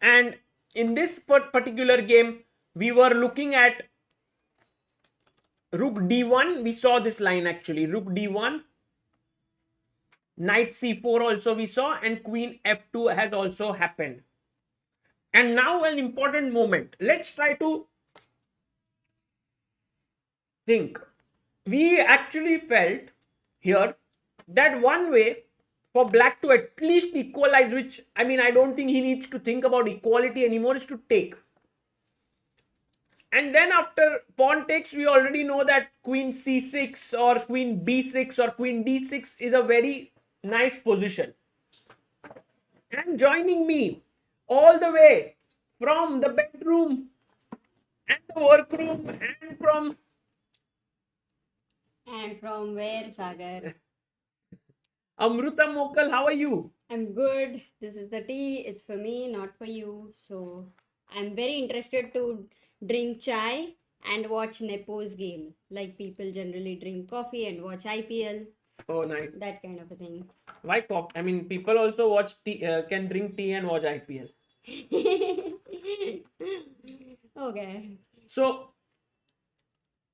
And in this particular game, we were looking at rook d1. We saw this line actually, rook d1, knight c4 also we saw, and queen f2 has also happened. And now an important moment. Let's try to think. We actually felt here that one way for black to at least equalize, which I mean, I don't think he needs to think about equality anymore, is to take. And then after pawn takes, we already know that queen c6 or queen b6 or queen d6 is a very nice position. And joining me all the way from the bedroom and the workroom and from where, Sagar? Amruta Mokal, how are you? I'm good. This is the tea. It's for me, not for you. So I'm very interested to drink chai and watch Nepo's game. Like people generally drink coffee and watch IPL. Oh, nice. That kind of a thing. Why coffee? I mean, people also watch tea, can drink tea and watch IPL. Okay. So,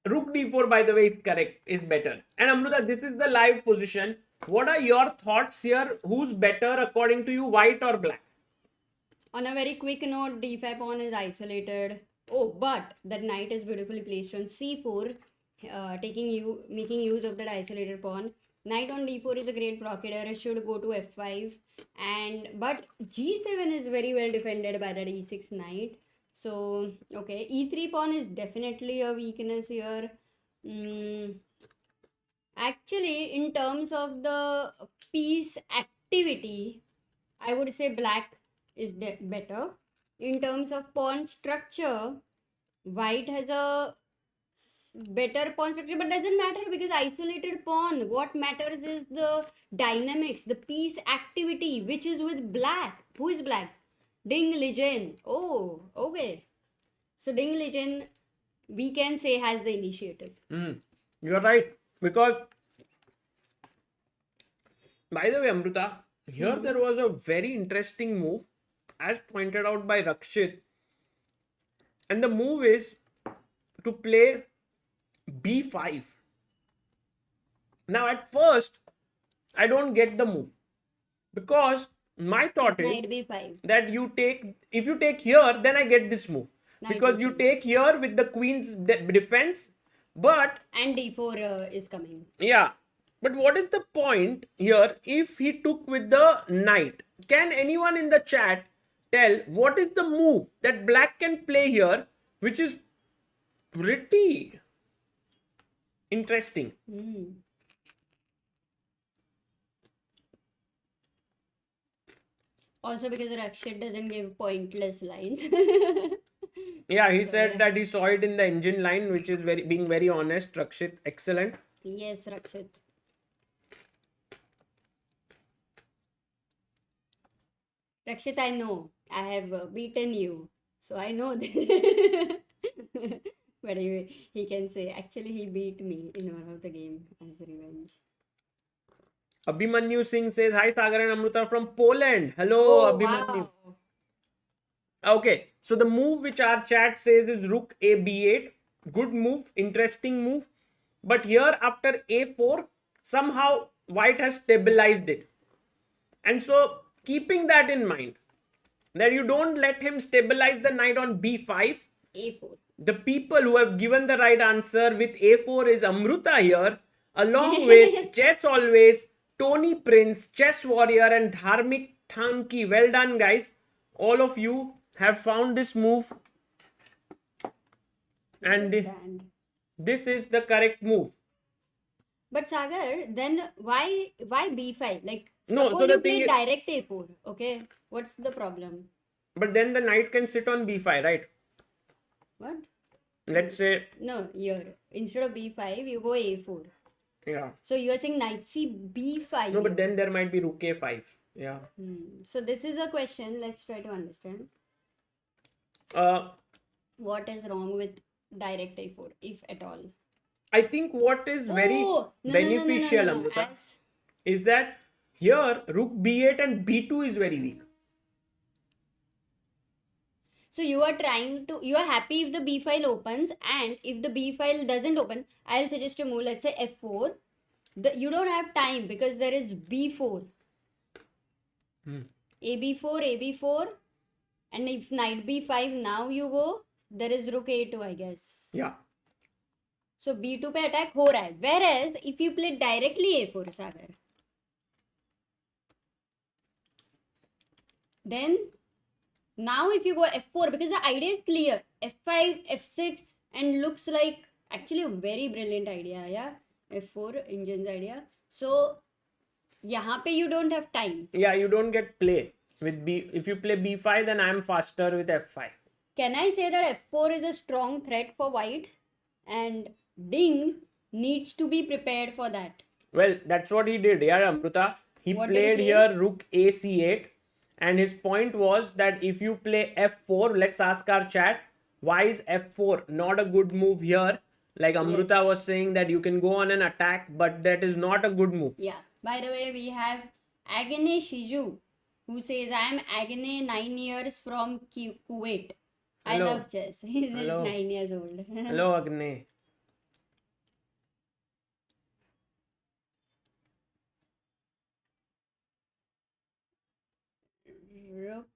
rook d4, by the way, is correct, is better. And Amruta, this is the live position. What are your thoughts here? Who's better according to you, white or black? On a very quick note, d5 pawn is isolated. Oh, but that knight is beautifully placed on c4, making use of that isolated pawn. Knight on d4 is a great blockader. It should go to f5, but g7 is very well defended by that e6 knight. So okay, e3 pawn is definitely a weakness here. Actually, in terms of the piece activity, I would say black is better. In terms of pawn structure, white has a better pawn structure, but doesn't matter because isolated pawn. What matters is the dynamics, the piece activity, which is with black. Who is black? Ding Liren. Oh, okay. So Ding Liren, we can say, has the initiative. You're right. Because, by the way, Amruta, here there was a very interesting move, as pointed out by Rakshit. And the move is to play b5. Now, at first, I don't get the move. Because my thought is Knight b5. that if you take here, then I get this move. Knight Because b5. you take here with the queen's defense, but And d4 is coming. yeah, but what is the point here if he took with the knight? Can anyone in the chat tell what is the move that black can play here, which is pretty interesting? Also because Rakshit doesn't give pointless lines. Yeah, he said that he saw it in the engine line, which is being very honest. Rakshit, excellent. Yes, Rakshit. Rakshit, I know. I have beaten you. So I know that. But he can say, actually, he beat me in one of the game as revenge. Abhimanyu Singh says, hi Sagar and Amruta from Poland. Hello, Abhimanyu. Wow. Okay, so the move which our chat says is rook a b8. Good move, interesting move. But here after a4, somehow white has stabilized it. And so keeping that in mind, that you don't let him stabilize the knight on b5. a4. The people who have given the right answer with a4 is Amruta here, along with Chess Always, Tony Prince, Chess Warrior, and Dharmik Thanki. Well done, guys. All of you have found this move. And this is the correct move. But Sagar, then why b5? Like, No, suppose so the you thing play is, direct a4. Okay, what's the problem? but then the knight can sit on b5, right? What? Let's say, No, here. Instead of b5, you go a4. yeah. So you are saying knight c b5. No, but then there might be rook a5. Yeah. So this is a question. Let's try to understand. Uh, What is wrong with direct a4, if at all? I think what is very Oh, no, beneficial, no. Amrita, is that here rook b8 and b2 is very weak. So you are happy if the b file opens, and if the b file doesn't open, I'll suggest a move, let's say f4. You don't have time because there is b4. ab4, ab4, and if knight b5 now you go, there is rook a2, I guess. Yeah. So b2 पे attack हो रहा है. Whereas if you play directly a4, Sagar, then now if you go f4, because the idea is clear, f5, f6, and looks like actually a very brilliant idea, yeah, f4 engine's idea. So यहाँ पे you don't have time. Yeah, you don't get play with b. If you play b5, then I'm faster with f5. Can I say that f4 is a strong threat for white, and Ding needs to be prepared for that? Well, that's what he did. Yeah, Amrita. He What did he played play? here rook ac8, and his point was that if you play f4, let's ask our chat, why is f4 not a good move here? Like Amrita was saying that you can go on an attack, but that is not a good move. Yeah. By the way, we have Agane Shiju, who says, I am Agane, 9 years from Kuwait. I Hello. love chess. He's just Hello. 9 years old. Hello, Agne. Rook.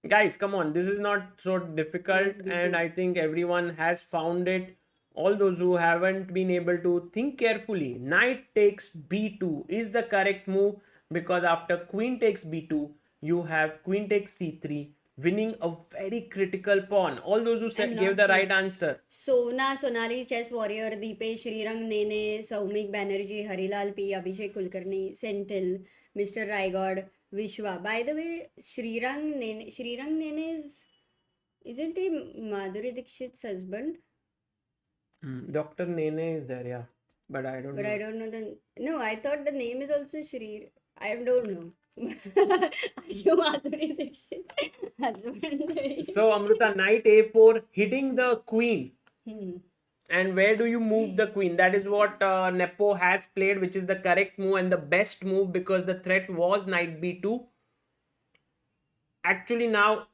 Guys, come on, this is not so difficult, Yes, and I think everyone has found it. All those who haven't been able to, think carefully. Knight takes b2 is the correct move, because after queen takes b2, you have queen takes c3, winning a very critical pawn. All those who said, gave the right answer. Sona, Sonali, Chess Warrior, Deepesh, Srirang Nene, Saumik Banerjee, Harilal P, Abhishek Kulkarni, Senthil, Mr. Raigod, Vishwa. By the way, Srirang Nene isn't he Madhuri Dixit's husband? Dr. Nene is there, yeah. But I don't But know. I don't know No, I thought the name is also Shri. I don't know. Are you Madhuri Dixit's husband? So, Amrita, knight a4, hitting the queen. Hmm. And where do you move the queen? That is what Nepo has played, which is the correct move and the best move, because the threat was knight b2. Actually, now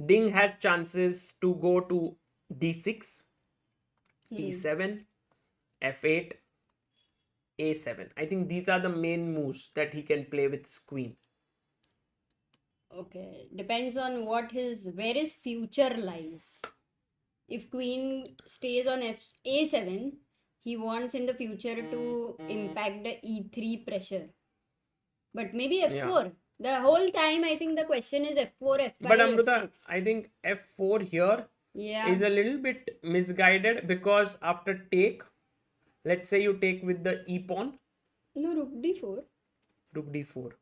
Ding has chances to go to d6, e7, f8, a7. I think these are the main moves that he can play with his queen. Okay, depends on where his future lies. If queen stays on a7, he wants in the future to impact the e3 pressure. But maybe f4. Yeah. The whole time I think the question is f4, f5, But Amrita, f6. I think f4 here is a little bit misguided, because after take, let's say you take with the e pawn. No, rook d4. Rook d4.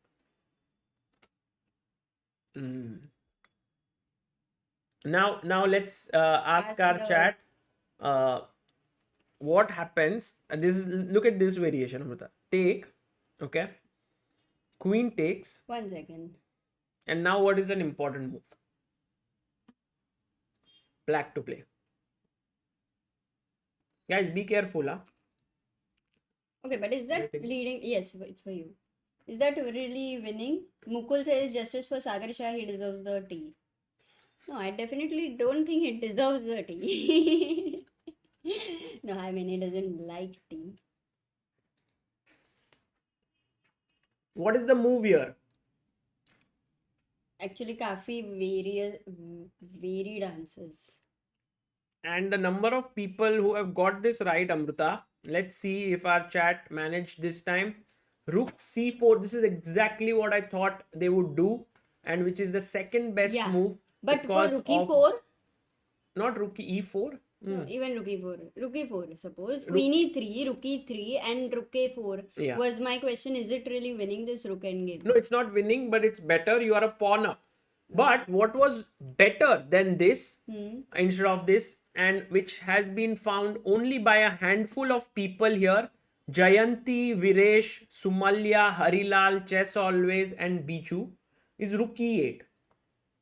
Now let's ask our chat what happens. And look at this variation, Amrita. Take, okay. Queen takes. 1 second. And now what is an important move? Black to play. Guys, be careful, huh? Okay, but is that leading? Yes, it's for you. Is that really winning? Mukul says justice for Sagar Shah, he deserves the tea. No, I definitely don't think he deserves the tea. No, I mean, he doesn't like tea. What is the move here? Actually, काफी varied answers. And the number of people who have got this right, Amrita, let's see if our chat managed this time. Rook c4, this is exactly what I thought they would do, and which is the second best move. But for rook e4? Not rook e4. No, even rook e4. Rook e4, suppose. Queen e3, rook e3, and rook a4 was my question. Is it really winning this rook endgame? No, it's not winning, but it's better. You are a pawn up. But what was better than this, Hmm. instead of this, and which has been found only by a handful of people here, Jayanti, Viresh, Sumalya, Harilal, Chess Always, and Bichu, is rook e8.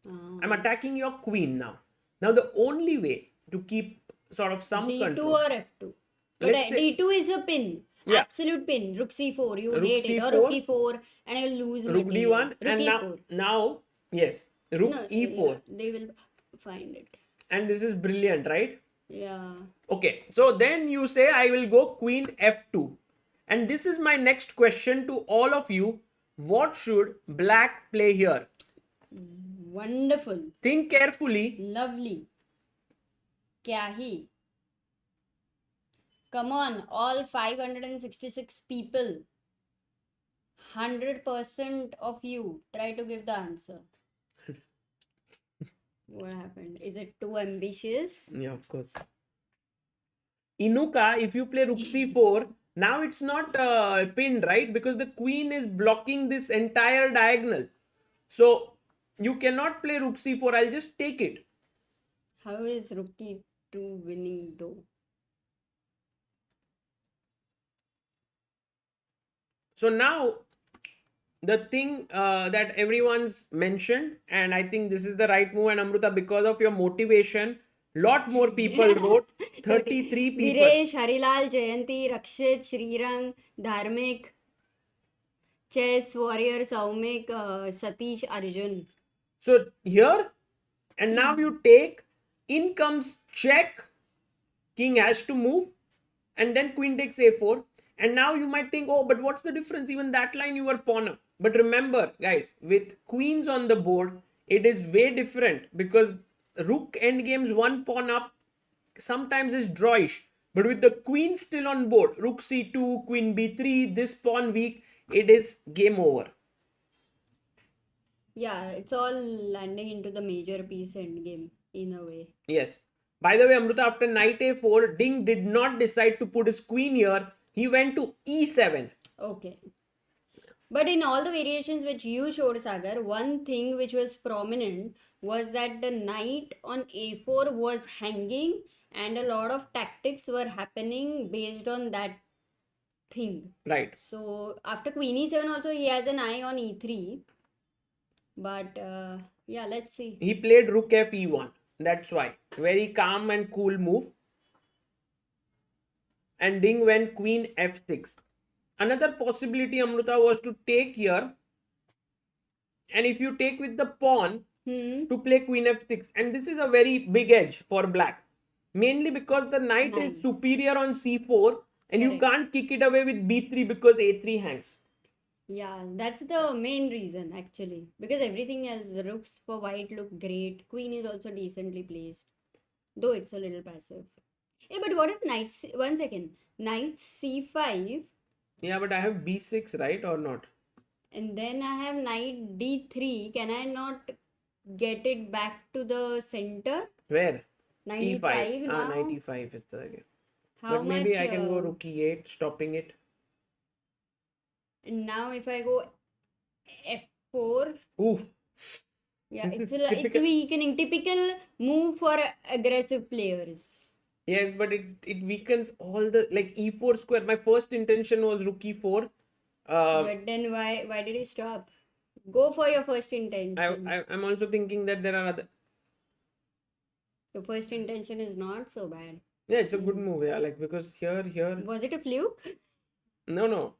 I'm Ah. attacking your queen now. Now, the only way to keep sort of some D2 control, or F2. But let's say, D2 is a pin. yeah, Absolute pin. Rook C4. You rook hate it. Or rook c4, E4 and you'll lose rook material. d1, Rook and E4. now, yes, rook No, yeah, e4. they will find it. And this is brilliant, right? Yeah. Okay, so then you say I will go queen f2. And this is my next question to all of you. What should black play here? Wonderful. Think carefully. Lovely. Kya hi? Come on, all 566 people. 100% of you try to give the answer. What happened? Is it too ambitious? Yeah, of course. Inuka, if you play rook c4, now it's not pinned, right? Because the queen is blocking this entire diagonal. So you cannot play rook c4. I'll just take it. How is rook e2 winning though? So now the thing that everyone's mentioned, and I think this is the right move, and Amruta, because of your motivation, lot more people wrote. 33 people. Viresh, Harilal, Jayanti, Rakshit, Shrirang, Dharmik, Chess, Warrior, Saumik, Satish, Arjun. So here, and now you take, in comes check, king has to move, and then queen takes a4. And now you might think, oh, but what's the difference? Even that line you were pawn up. But remember, guys, with queens on the board, it is way different, because rook endgames one pawn up sometimes is drawish. But with the queen still on board, rook c2, queen b3, this pawn weak, it is game over. Yeah, it's all landing into the major piece endgame in a way. Yes. By the way, Amruta, after knight a4, Ding did not decide to put his queen here. He went to e7. Okay. But in all the variations which you showed, Sagar, one thing which was prominent was that the knight on a4 was hanging and a lot of tactics were happening based on that thing. Right. So after queen e7 also he has an eye on e3. But yeah, let's see. He played rook f e1. That's why. Very calm and cool move. And Ding went queen f6. Another possibility, Amruta, was to take here. And if you take with the pawn, to play queen f6. And this is a very big edge for black. Mainly because the knight is superior on c4. And you can't kick it away with b3 because a3 hangs. Yeah, that's the main reason actually. Because everything else, the rooks for white look great. Queen is also decently placed. Though it's a little passive. Yeah, but what if knight one second. Knight c5. Yeah, but I have b6, right, or not? And then I have knight d3. Can I not get it back to the center? Where? 95 e5. now. 95 is the game. How But maybe much, I can go rook e8, stopping it. And now if I go f4. Ooh. Yeah, This it's is it's weakening. Typical move for aggressive players. Yes, but it weakens all the, like, e4 square. My first intention was rook e4. But then why did you stop? Go for your first intention. I'm also thinking that there are other. Your first intention is not so bad. Yeah, it's a good move, yeah. Like, because here. Was it a fluke? No.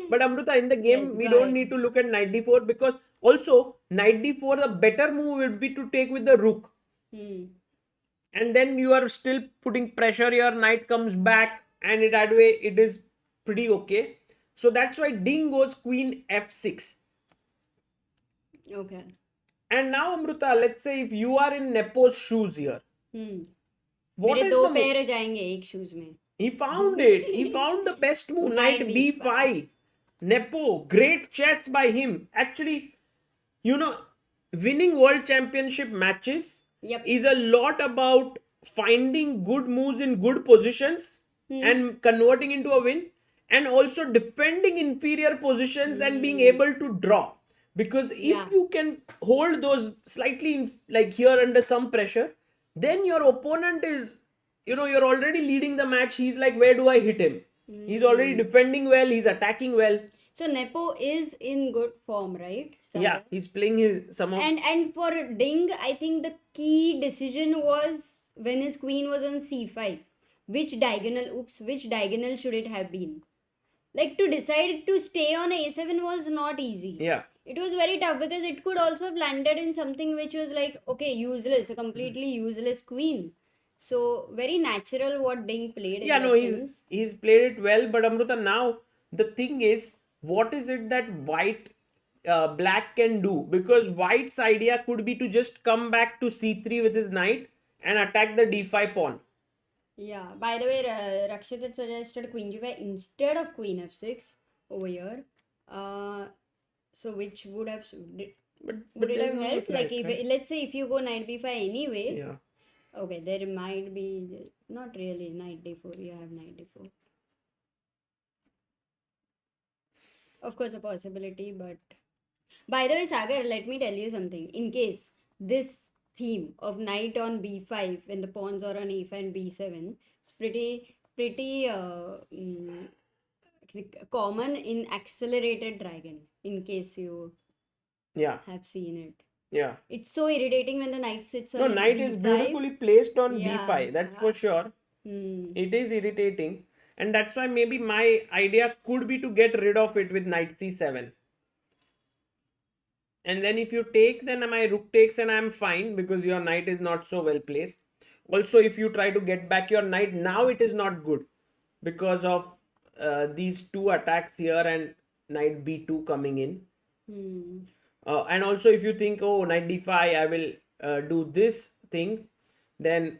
But Amruta, in the game, Yes, we go don't ahead. need to look at knight d4, because also knight d4, the better move would be to take with the rook. And then you are still putting pressure. Your knight comes back, and that way it is pretty okay. So that's why Ding goes queen f6. Okay. And now, Amruta, let's say if you are in Nepo's shoes here, what मेरे is दो the move? पैर जाएंगे एक shoes में. He found it. He found the best move. Knight b5. Nepo, great chess by him. Actually, winning world championship matches is a lot about finding good moves in good positions and converting into a win, and also defending inferior positions and being able to draw. because Yeah. if you can hold those slightly like here under some pressure, then your opponent is, you're already leading the match. He's like, where do I hit him? He's already defending well, he's attacking well. So Nepo is in good form, right? Yeah, Sagar? he's playing his some of And for Ding, I think the key decision was when his queen was on c5. Which diagonal should it have been? Like, to decide to stay on a7 was not easy. yeah. It was very tough because it could also have landed in something which was like, okay, useless, a completely useless queen. So very natural what Ding played Yeah, in no, that he's sense. he's played it well, but Amruta, now the thing is, what is it that black can do? Because white's idea could be to just come back to c3 with his knight and attack the d5 pawn. Yeah. By the way, Rakshit had suggested queen g5 instead of queen f6 over here. So which would have would it there's have no helped? threat, Like, if right? let's say if you go knight b5 anyway. Yeah. Okay, there might be not really knight d4. You have knight d4. Of course, a possibility, but by the way, Sagar, let me tell you something. In case this theme of knight on b5 when the pawns are on a5 and b7 is pretty common in accelerated dragon. In case you Yeah. have seen it, Yeah. it's so irritating when the knight sits No, on knight is b5. beautifully placed on Yeah. b5. That's for sure. Hmm. It is irritating, and that's why maybe my idea could be to get rid of it with knight c7. And then if you take, then my rook takes and I'm fine because your knight is not so well placed. Also, if you try to get back your knight, now it is not good because of these two attacks here and knight b2 coming in. Hmm. And also, if you think, oh, knight d5, I will do this thing, then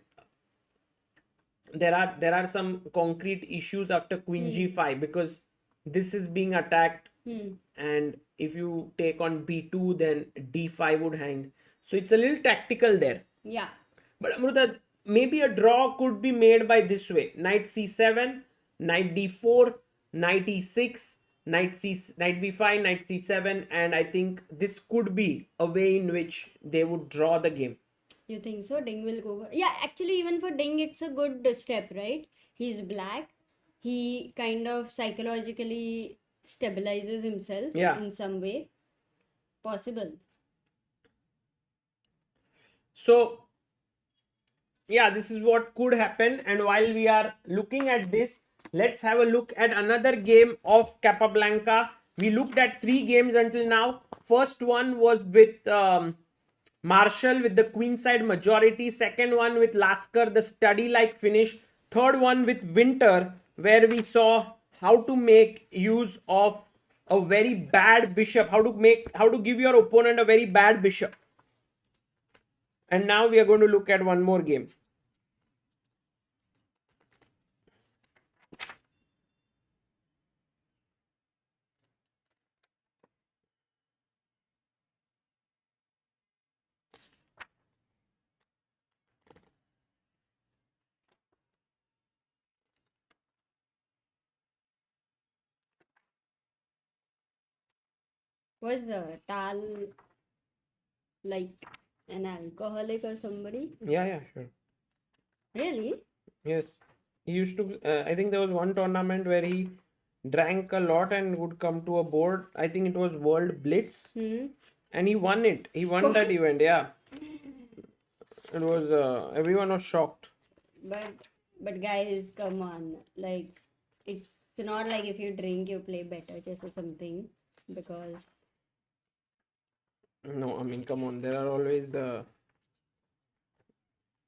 there are some concrete issues after queen g5 because this is being attacked, and if you take on b2, then d5 would hang. So it's a little tactical there. Yeah. But Amruta, maybe a draw could be made by this way: knight c7, knight d4, knight e6, knight b5, knight c7, and I think this could be a way in which they would draw the game. You think so? Ding will go for... Yeah, actually, even for Ding, it's a good step, right? He's black. He kind of psychologically stabilizes himself in some way. Possible. So, yeah, this is what could happen. And while we are looking at this, let's have a look at another game of Capablanca. We looked at 3 games until now. First one was with Marshall with the queenside majority. Second one with Lasker, the study-like finish. Third one with Winter, where we saw how to make use of a very bad bishop, how to give your opponent a very bad bishop. And now we are going to look at one more game. Was the Tal like an alcoholic or somebody? Yeah, sure. Really? Yes. He used to, I think there was one tournament where he drank a lot and would come to a board. I think it was World Blitz. And he won it. He won that event, yeah. It was, everyone was shocked. But guys, come on. Like, it's not like if you drink, you play better chess or something. Because... No, I mean, come on. There are always,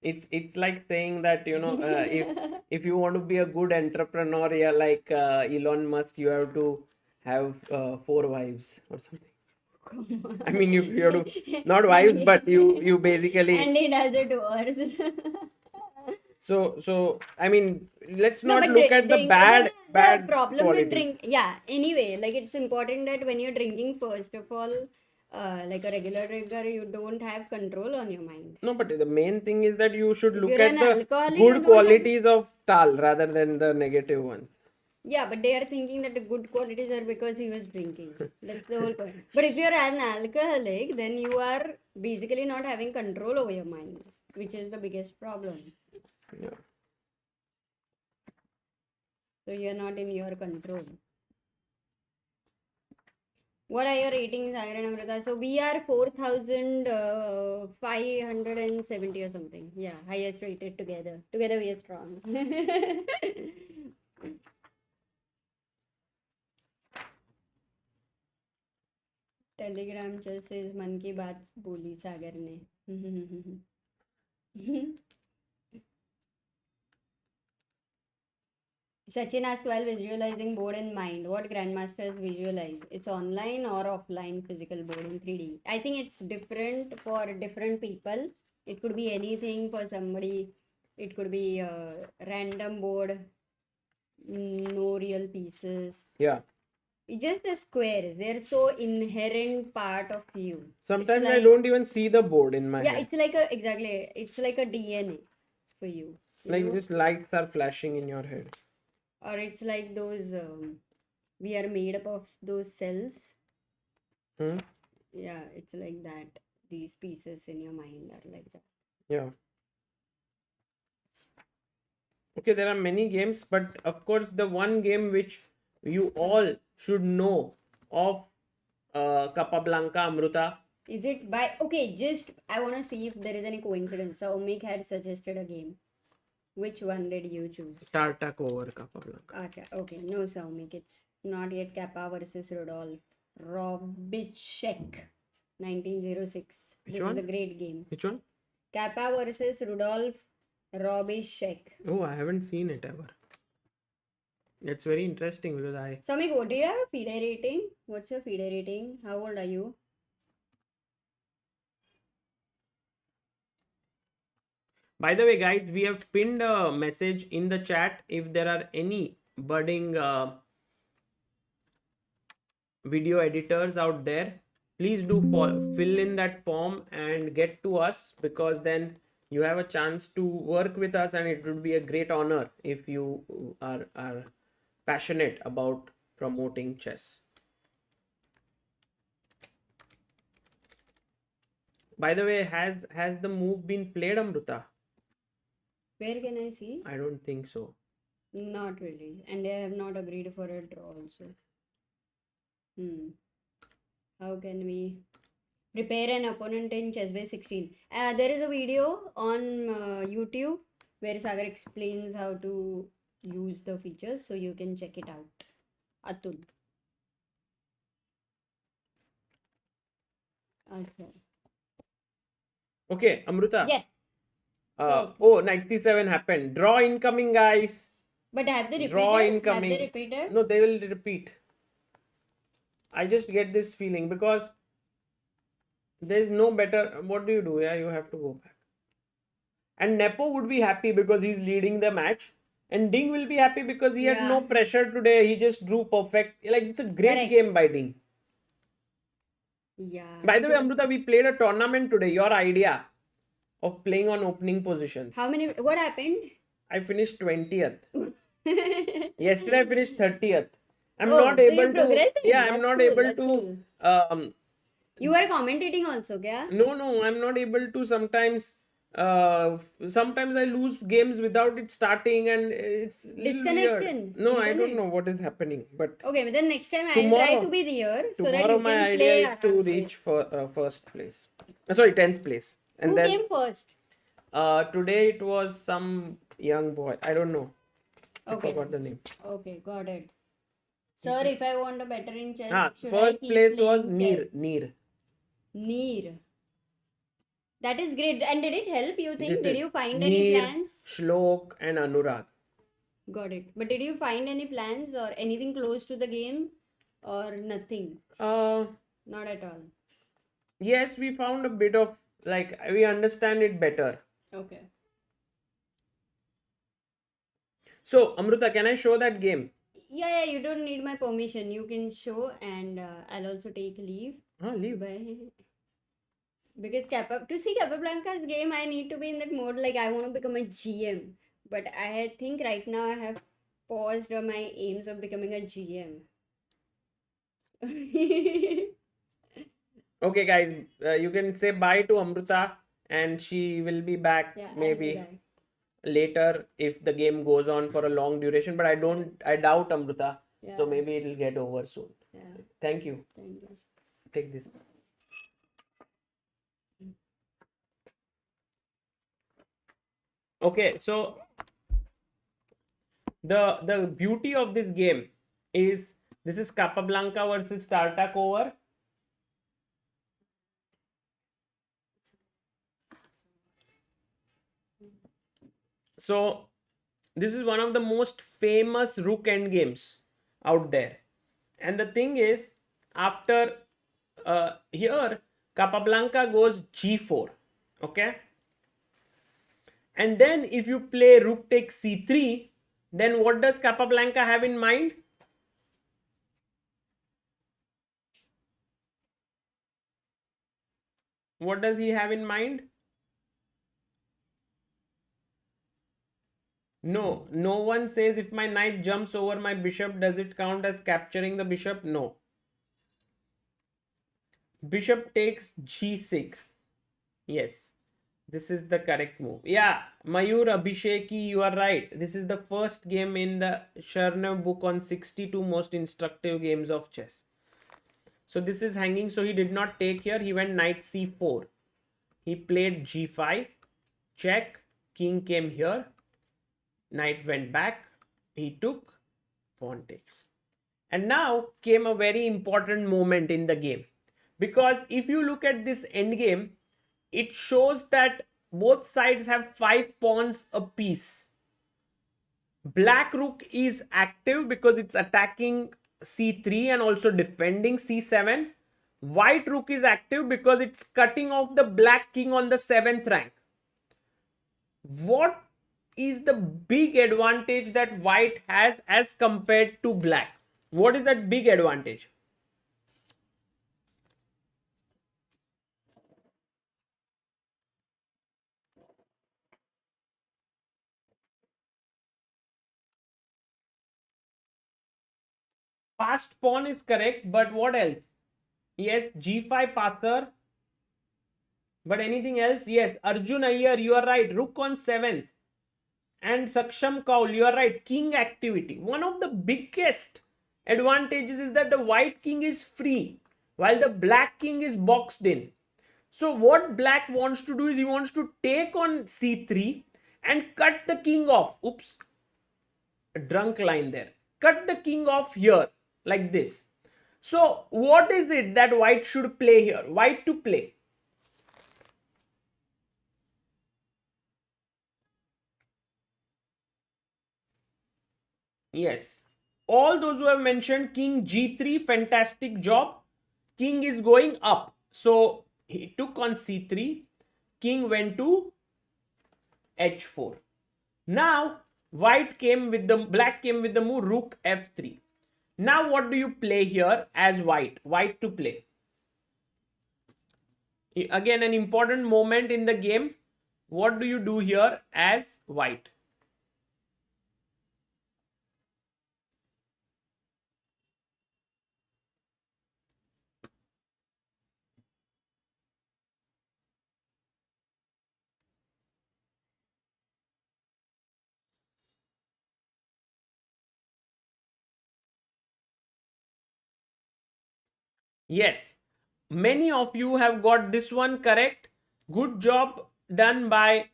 it's like saying that, if you want to be a good entrepreneur, yeah, like Elon Musk, you have to have 4 wives or something. I mean, you have to, not wives, but you basically. And he does it worse. So I mean, let's No, not but look at the bad problem qualities. with drink. Yeah. Anyway, like, it's important that when you're drinking, first of all, like a regular drinker, you don't have control on your mind. No, but the main thing is that you should If look you're at an the alcoholic, you good don't have... qualities of Tal rather than the negative ones. Yeah, but they are thinking that the good qualities are because he was drinking. That's the whole point. But if you're an alcoholic, then you are basically not having control over your mind, which is the biggest problem. Yeah. So you're not in your control. What are your ratings, Sagar and Amrita? So we are 4,570 or something. Yeah, highest rated together. Together we are strong. Telegram चल से मन की बात बोली सागर ने Sachin asked while visualizing board in mind, what grandmasters visualize? It's online or offline physical board in 3D. I think it's different for different people. It could be anything for somebody. It could be a random board, no real pieces. Yeah. It's just the squares. They're so inherent part of you. Sometimes I like- don't even see the board in my Yeah, head. it's like a exactly. It's like a DNA for you. you Like know? just lights are flashing in your head. Or it's like those we are made up of those cells. Hmm? Yeah, it's like that. These pieces in your mind are like that. Yeah. Okay, there are many games, but of course, the one game which you all should know of Capablanca Amruta. Is it by okay? Just I want to see if there is any coincidence. So Omik had suggested a game. Which one did you choose? Tartak over Capablanca. Okay, okay. No, Saumik. It's not yet Kappa versus Rudolph. Robichek, 1906. Which This one? is a great game. Which one? Kappa versus Rudolph Robichek. Oh, I haven't seen it ever. It's very interesting because I. Saumik, what do you have a FIDE rating? What's your FIDE rating? How old are you? By the way, guys, we have pinned a message in the chat if there are any budding video editors out there. Please do fill in that form and get to us, because then you have a chance to work with us, and it would be a great honor if you are passionate about promoting chess. By the way, has the move been played, Amruta? Where can I see? I don't think so. Not really. And they have not agreed for a draw also. How can we prepare an opponent in chess base 16? There is a video on YouTube where Sagar explains how to use the features, so you can check it out. Atul. Okay. Okay, Amruta. Yes. Oh, knight c7 happened. Draw incoming, guys. But have they repeated? Draw incoming. Have they repeated? No, they will repeat. I just get this feeling because there is no better. What do? Yeah, you have to go back. And Nepo would be happy because he's leading the match. And Ding will be happy because he had no pressure today. He just drew perfect. Like, it's a great game by Ding. Yeah. By the way, Amruta, we played a tournament today. Your idea of playing on opening positions. How many? What happened? I finished 20th. Yesterday I finished 30th. I'm Oh, not so able you're to. progressing? Yeah, I'm That's not cool, able that's to. cool. You are commentating also, kya? No, I'm not able to. Sometimes I lose games without it starting, and it's little Disconnection. weird. No, I Internet. don't know what is happening. But Okay, but then next time I'll try Tomorrow- to be there so that tomorrow you my can idea play is to aram se. reach for first place. Sorry, 10th place. And Who then came first? today it was some young boy. I don't know. I Okay. forgot the name. Okay, got it. Sir, if I want a better in chess, should I First keep place was playing Neer. chess? Neer. That is great. And did it help, you think? Did you find any Neer, plans? Shlok, and Anurag. Got it. But did you find any plans or anything close to the game or nothing? Not at all. Yes, we found a bit of, like, we understand it better. Okay. So, Amruta, can I show that game? Yeah, you don't need my permission. You can show, and I'll also take leave. Leave. Because to see Capablanca's game, I need to be in that mode like I want to become a GM. But I think right now I have paused my aims of becoming a GM. Okay, guys, you can say bye to Amrita, and she will be back Yeah, I'll be maybe back. later if the game goes on for a long duration. But I doubt Amrita. So Yeah. maybe it'll get over soon. Yeah, Thank you. thank you. Take this. Okay, so the beauty of this game is this is Capablanca versus Startup over. So this is one of the most famous rook end games out there. And the thing is, after here, Capablanca goes g4. Okay. And then if you play rook takes c3, then what does Capablanca have in mind? What does he have in mind? No, no one says if my knight jumps over my bishop, does it count as capturing the bishop? No. Bishop takes g6. Yes, this is the correct move. Yeah, Mayur Abhisheki, you are right. This is the first game in the Chernev book on 62 most instructive games of chess. So this is hanging. So he did not take here. He went knight c4. He played g5. Check. King came here. Knight went back. He took. Pawn takes. And now came a very important moment in the game. Because if you look at this endgame, it shows that both sides have 5 pawns apiece. Black rook is active because it's attacking c3 and also defending c7. White rook is active because it's cutting off the black king on the 7th rank. What is the big advantage that white has as compared to black? What is that big advantage? Fast pawn is correct, but what else? Yes, g5 passer. But anything else? Yes, Arjun Iyer, you are right. Rook on 7th. And Saksham Kaul, you are right. King activity. One of the biggest advantages is that the white king is free while the black king is boxed in. So what black wants to do is he wants to take on c3 and cut the king off. Oops, a drunk line there. Cut the king off here like this. So what is it that white should play here? White to play. Yes. All those who have mentioned king g3, fantastic job. King is going up. So he took on c3. King went to h4. Now white came with the black came with the move rook f3. Now what do you play here as white? White to play. Again, an important moment in the game. What do you do here as white? Yes, many of you have got this one correct. Good job done by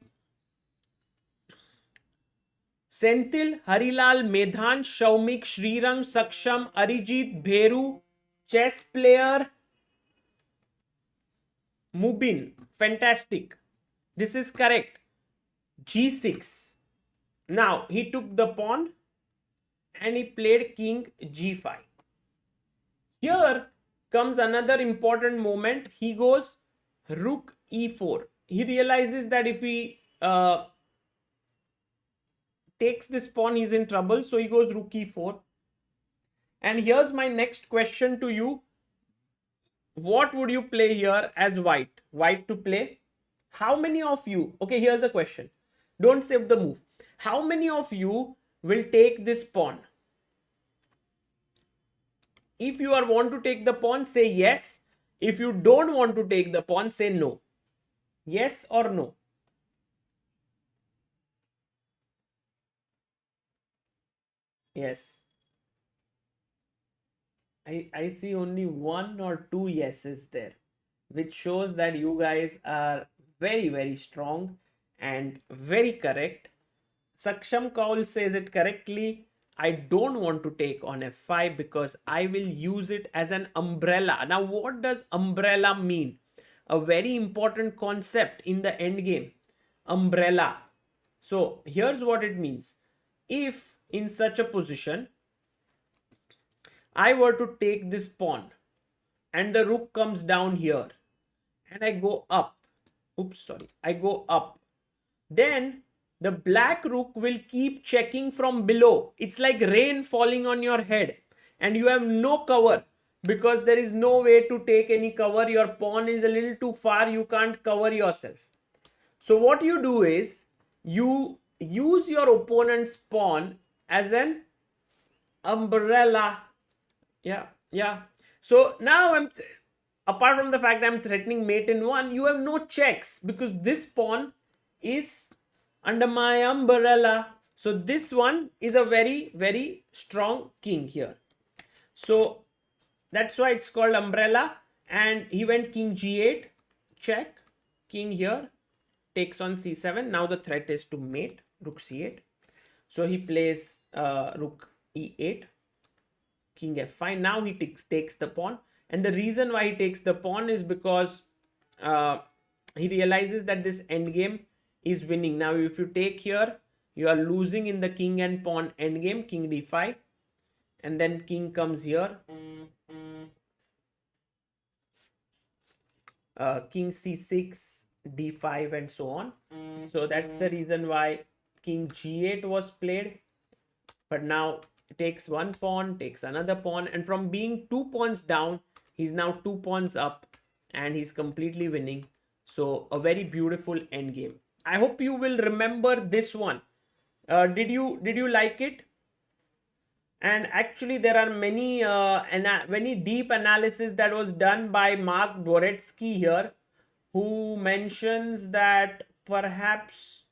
Senthil, Harilal, Medhan, Shaumik, Srirang, Saksham, Arijit, Bheru, chess player, Mubin. Fantastic. This is correct. G6. Now he took the pawn and he played king g5. Here comes another important moment. He goes rook e4. He realizes that if he takes this pawn, he's in trouble. So he goes rook e4. And here's my next question to you. What would you play here as white? White to play? How many of you? Okay, here's a question. Don't save the move. How many of you will take this pawn. If you want to take the pawn, say yes. If you don't want to take the pawn, say no. Yes or no? Yes. I see only one or two yeses there, which shows that you guys are very, very strong and very correct. Saksham Kaul says it correctly. I don't want to take on f5 because I will use it as an umbrella. Now, what does umbrella mean? A very important concept in the endgame. Umbrella. So, here's what it means. If in such a position, I were to take this pawn and the rook comes down here and I go up. Oops, sorry. I go up. Then the black rook will keep checking from below. It's like rain falling on your head and you have no cover because there is no way to take any cover. Your pawn is a little too far. You can't cover yourself. So what you do is you use your opponent's pawn as an umbrella. Yeah. So now apart from the fact I'm threatening mate in one, you have no checks because this pawn is under my umbrella. So this one is a very, very strong king here. So that's why it's called umbrella. And he went king g8, check, king here, takes on c7. Now the threat is to mate, rook c8. So he plays rook e8, king f5. Now he takes the pawn. And the reason why he takes the pawn is because he realizes that this endgame is winning. Now if you take here, you are losing in the king and pawn endgame, king d5. And then king comes here. King c6, d5 and so on. So that's the reason why king g8 was played. But now it takes one pawn, takes another pawn, and from being 2 pawns down, he's now 2 pawns up and he's completely winning. So a very beautiful endgame. I hope you will remember this one. Did you like it? And actually there are many deep analysis that was done by Mark Dvoretsky here, who mentions that perhaps,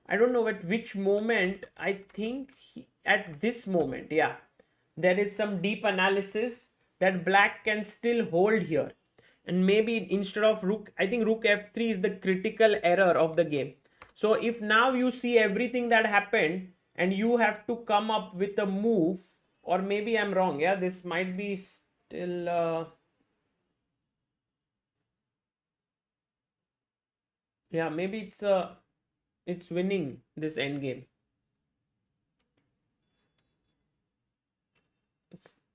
I don't know at which moment, I think at this moment, yeah, there is some deep analysis that black can still hold here. And maybe instead of rook, I think rook f3 is the critical error of the game. So if now you see everything that happened and you have to come up with a move, or maybe I'm wrong, yeah, this might be still... yeah, maybe it's winning this endgame.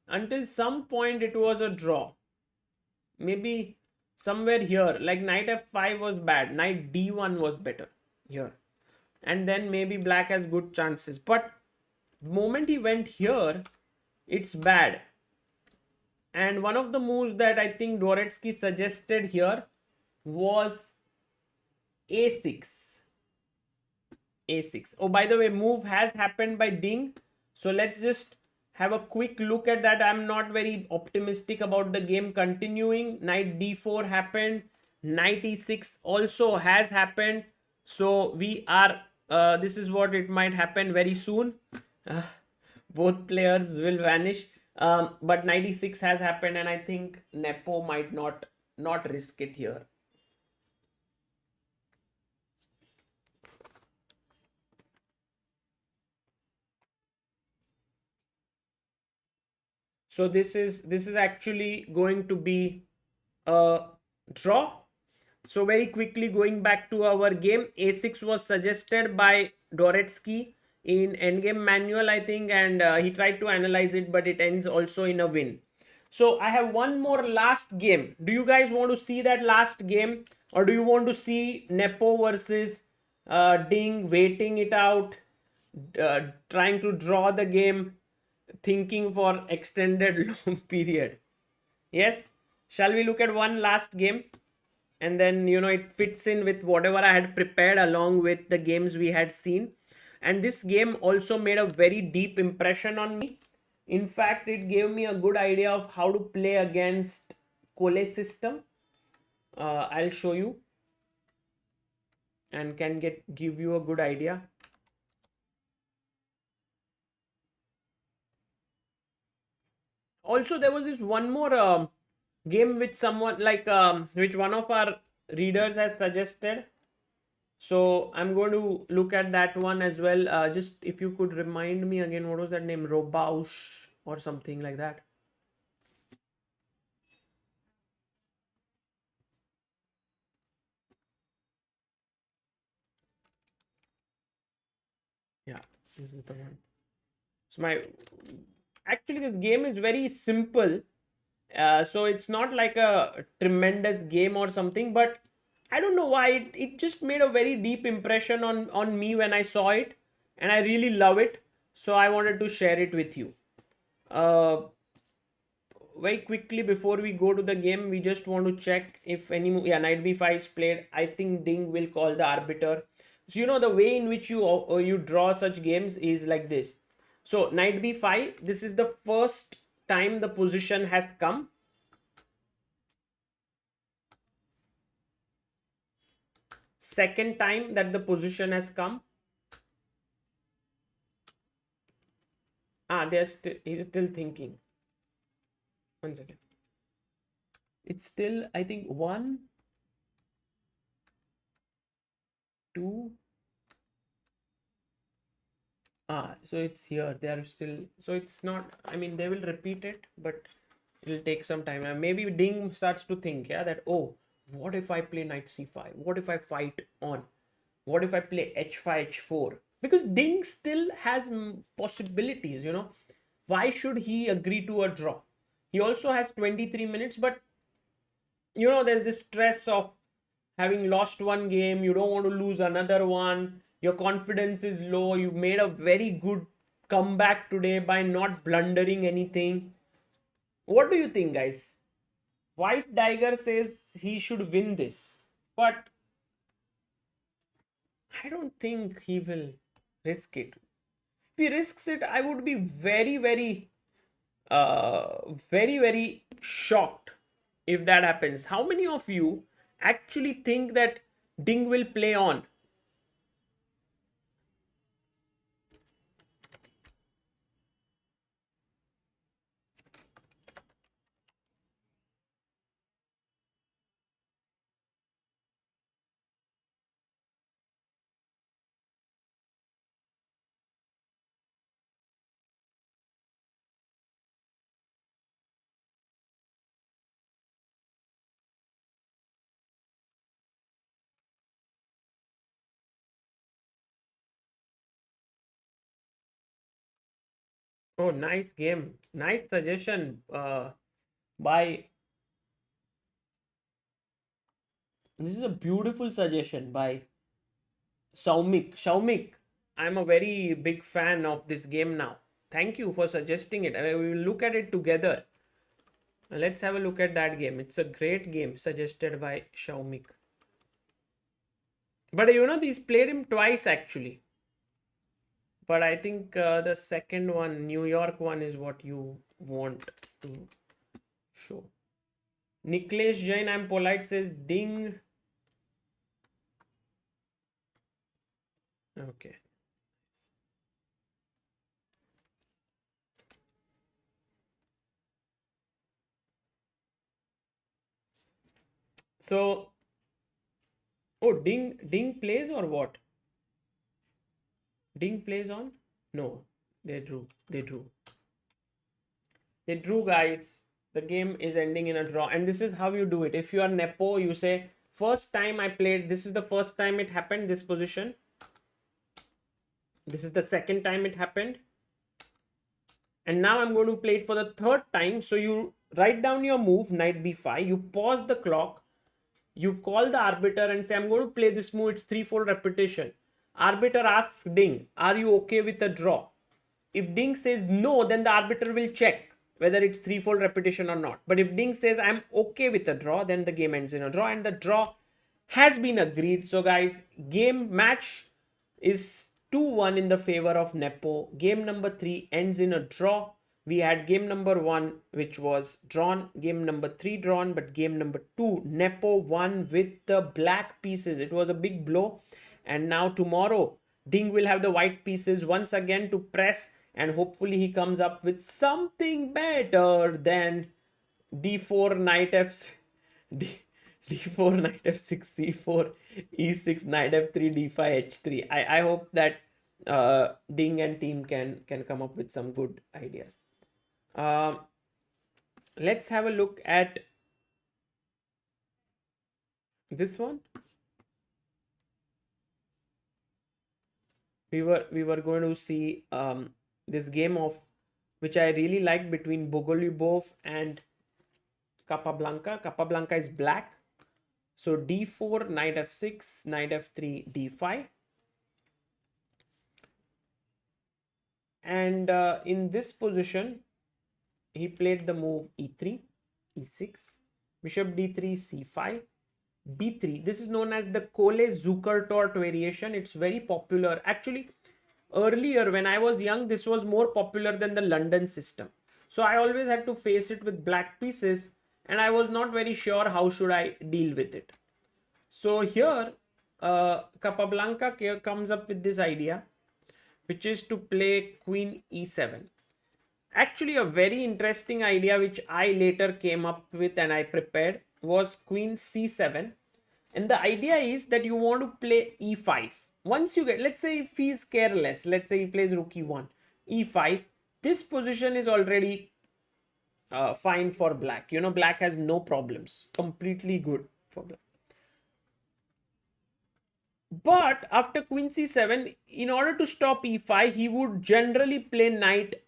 Until some point it was a draw. Maybe somewhere here, like knight f5 was bad, knight d1 was better here, and then maybe black has good chances. But the moment he went here, it's bad. And one of the moves that I think Dvoretsky suggested here was a6. a6. Oh, by the way, move has happened by Ding. So let's just have a quick look at that. I'm not very optimistic about the game continuing. Knight d4 happened. Knight e6 also has happened. So we are, this is what it might happen very soon. Both players will vanish. But knight e6 has happened, and I think Nepo might not risk it here. So this is actually going to be a draw. So very quickly going back to our game, a6 was suggested by Dvoretsky in Endgame manual, I think, and he tried to analyze it, but it ends also in a win. So I have one more last game. Do you guys want to see that last game, or do you want to see Nepo versus Ding waiting it out, trying to draw the game, thinking for extended long period? Yes, shall we look at one last game? And then, it fits in with whatever I had prepared along with the games we had seen. And this game also made a very deep impression on me. In fact, it gave me a good idea of how to play against Cole system. I'll show you and can give you a good idea. Also, there was this one more game which someone which one of our readers has suggested. So I'm going to look at that one as well. Just if you could remind me again, what was that name? Robausch or something like that. Yeah, this is the one. So actually this game is very simple. So it's not like a tremendous game or something, but I don't know why it just made a very deep impression on me when I saw it, and I really love it. So I wanted to share it with you. Uh, very quickly before we go to the game, we just want to check if any knight b5 is played. I think Ding will call the arbiter. So the way in which you draw such games is like this. So knight b5, this is the first time the position has come. Second time that the position has come. He's still thinking. One second. It's still, I think, 1, 2. So it's here. They are still, so it's not, I mean, they will repeat it, but it'll take some time. And maybe Ding starts to think, that, oh, what if I play knight c5? What if I fight on? What if I play h5, h4? Because Ding still has possibilities, Why should he agree to a draw? He also has 23 minutes, but there's this stress of having lost one game. You don't want to lose another one. Your confidence is low. You made a very good comeback today by not blundering anything. What do you think, guys? White Tiger says he should win this, but I don't think he will risk it. If he risks it, I would be very, very, very, very shocked if that happens. How many of you actually think that Ding will play on? Oh, nice game. Nice suggestion by. This is a beautiful suggestion by Shaumik. Shaumik, I'm a very big fan of this game now. Thank you for suggesting it. We will look at it together. Let's have a look at that game. It's a great game suggested by Shaumik. But these played him twice actually. But I think the second one, New York one, is what you want to show. Niklesh Jain, I'm polite, says Ding. Okay. So, oh, Ding plays or what? Ding plays on? No, they drew. They drew. They drew, guys. The game is ending in a draw. And this is how you do it. If you are Nepo, you say, first time I played, this is the first time it happened, this position. This is the second time it happened. And now I'm going to play it for the third time. So you write down your move, knight b5. You pause the clock. You call the arbiter and say, I'm going to play this move. It's threefold repetition. Arbiter asks Ding, are you okay with a draw? If Ding says no, then the arbiter will check whether it's threefold repetition or not. But if Ding says I'm okay with a draw, then the game ends in a draw, and the draw has been agreed. So guys, game match is 2-1 in the favor of Nepo. Game number 3 ends in a draw. We had game number 1 which was drawn, game number 3 drawn, but game number 2 Nepo won with the black pieces. It was a big blow, and now tomorrow Ding will have the white pieces once again to press, and hopefully he comes up with something better than d4 knight f d, d4 knight f6 c4 e6 knight f3 d5 h3. I hope that Ding and team can come up with some good ideas. Let's have a look at this one. We were going to see this game of which I really liked between Bogolyubov and Capablanca. Capablanca is black, so d4 knight f6 knight f3 d5, and in this position he played the move e3 e6 bishop d3 c5 b3. This is known as the Cole-Zukertort variation. It's very popular. Actually, earlier when I was young, this was more popular than the London system. So I always had to face it with black pieces, and I was not very sure how should I deal with it. So here, Capablanca comes up with this idea, which is to play queen e7. Actually, a very interesting idea which I later came up with and I prepared was queen c7. And the idea is that you want to play e5. Once you get, let's say if he is careless, let's say he plays rook e1, e5, this position is already fine for black. You know, black has no problems. Completely good for black. But after queen c7, in order to stop e5, he would generally play knight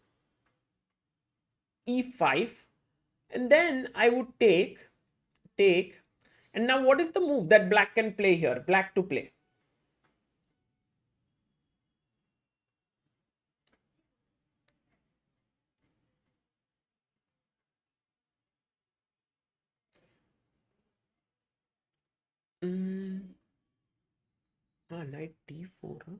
e5, and then I would take, and now what is the move that black can play here? Black to play. Knight d4. Huh?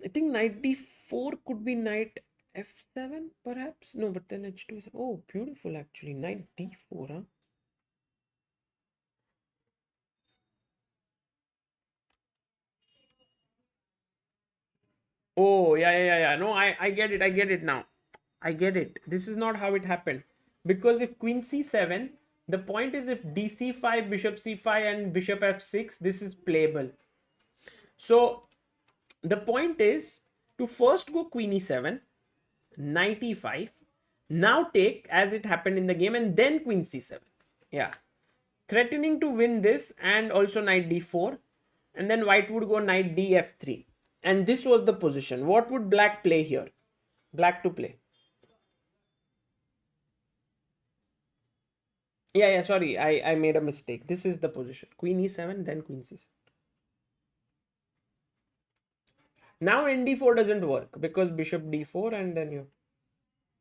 I think knight d4 could be knight f7 perhaps. No, but then h2 is, oh, beautiful actually. Knight d4. Huh? Oh, yeah. No, I get it. I get it now. I get it. This is not how it happened. Because if queen c7, the point is if dc5, bishop c5 and bishop f6, this is playable. So the point is to first go queen e7, knight e5, now take as it happened in the game, and then queen c7. Yeah. Threatening to win this, and also knight d4, and then white would go knight df3. And this was the position. What would black play here? Black to play. Yeah, sorry. I made a mistake. This is the position. Queen e7, then queen c7. Now nd4 doesn't work because bishop d4 and then you.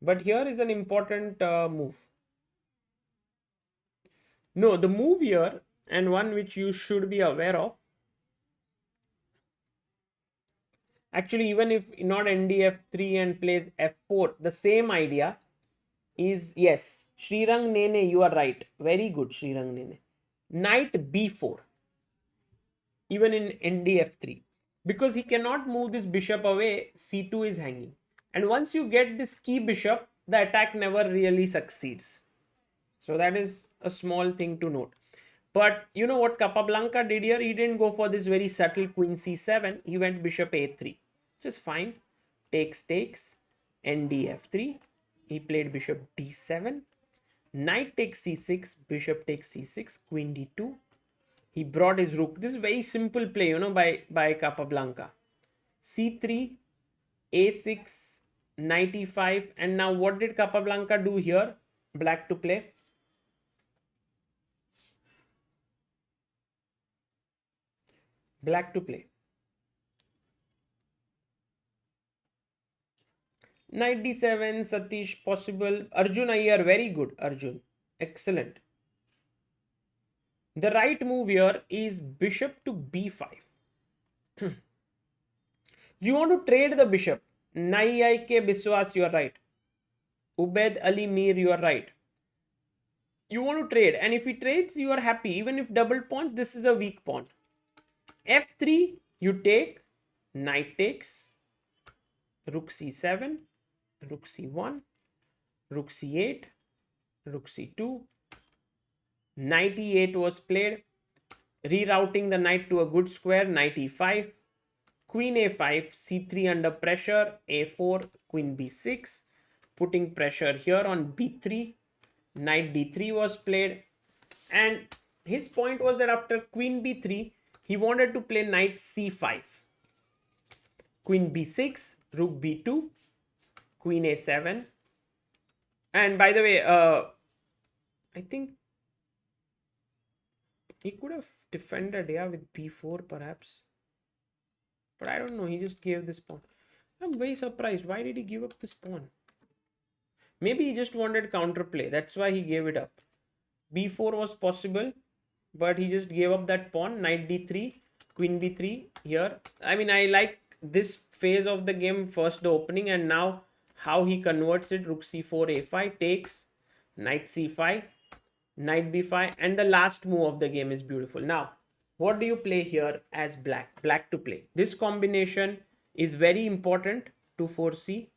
But here is an important move. No, the move here, and one which you should be aware of. Actually, even if not ndf3 and plays f4, the same idea is, yes, Srirang Nene, you are right. Very good, Srirang Nene. Knight b4, even in ndf3. Because he cannot move this bishop away, c2 is hanging. And once you get this key bishop, the attack never really succeeds. So that is a small thing to note. But you know what Capablanca did here? He didn't go for this very subtle queen c7. He went bishop a3, which is fine. Takes, ndf3. He played bishop d7. Knight takes c6, bishop takes c6, queen d2. He brought his rook. This is very simple play, you know, by Capablanca. c3, a6, knight e5. And now what did Capablanca do here? Black to play. Black to play. Knight d7, Satish, possible. Arjun Iyer, very good. Arjun, excellent. The right move here is bishop to b5. You want to trade the bishop. Nai Ke Biswas, you are right. Ubed Ali Mir, you are right. You want to trade, and if he trades, you are happy. Even if double pawns, this is a weak pawn. F3, you take, knight takes, rook c7, rook c1, rook c8, rook c2, knight e8 was played, rerouting the knight to a good square, knight e5, queen a5, c3 under pressure, a4, queen b6, putting pressure here on b3, knight d3 was played, and his point was that after queen b3, he wanted to play knight c5, queen b6, rook b2, queen a7, and by the way, I think he could have defended, yeah, with b4 perhaps. But I don't know, he just gave this pawn. I'm very surprised. Why did he give up this pawn? Maybe he just wanted counterplay. That's why he gave it up. b4 was possible, but he just gave up that pawn. Knight d3, queen b3 here. I mean, I like this phase of the game. First the opening, and now how he converts it. Rook c4, a5 takes, knight c5, knight b5, and the last move of the game is beautiful. Now, what do you play here as black? Black to play. This combination is very important to foresee.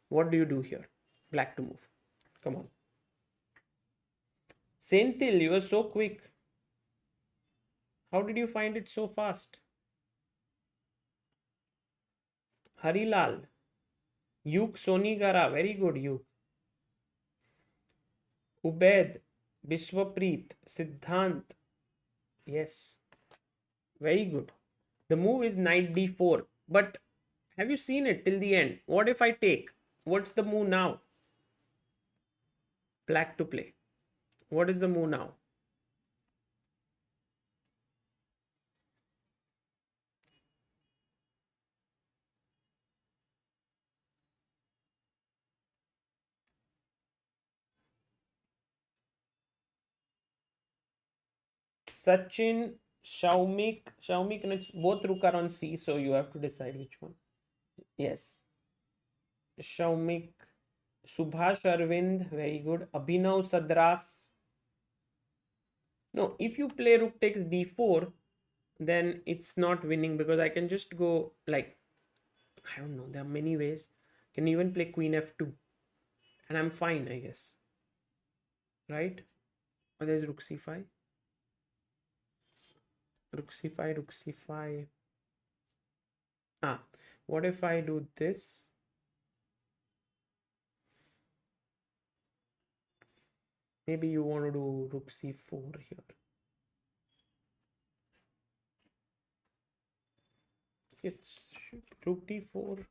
What do you do here? Black to move. Come on. Senthil, you were so quick. How did you find it so fast? Harilal. Yuk Sonigara. Very good, Yuk. Ubed. Bishwapreet. Siddhant. Yes. Very good. The move is knight d4. But have you seen it till the end? What if I take? What's the move now? Black to play. What is the move now? Sachin, Shaumik, no, it's both rook are on C, so you have to decide which one. Yes. Shaumik, Subhash Arvind, very good. Abhinav Sadras. No, if you play rook takes d4, then it's not winning because I can just go like, I don't know, there are many ways. Can even play queen f2 and I'm fine, I guess. Right? Or there's rook c5. Rook c5, rook c5. Ah, what if I do this? Maybe you want to do rook c4 here. It's rook d4.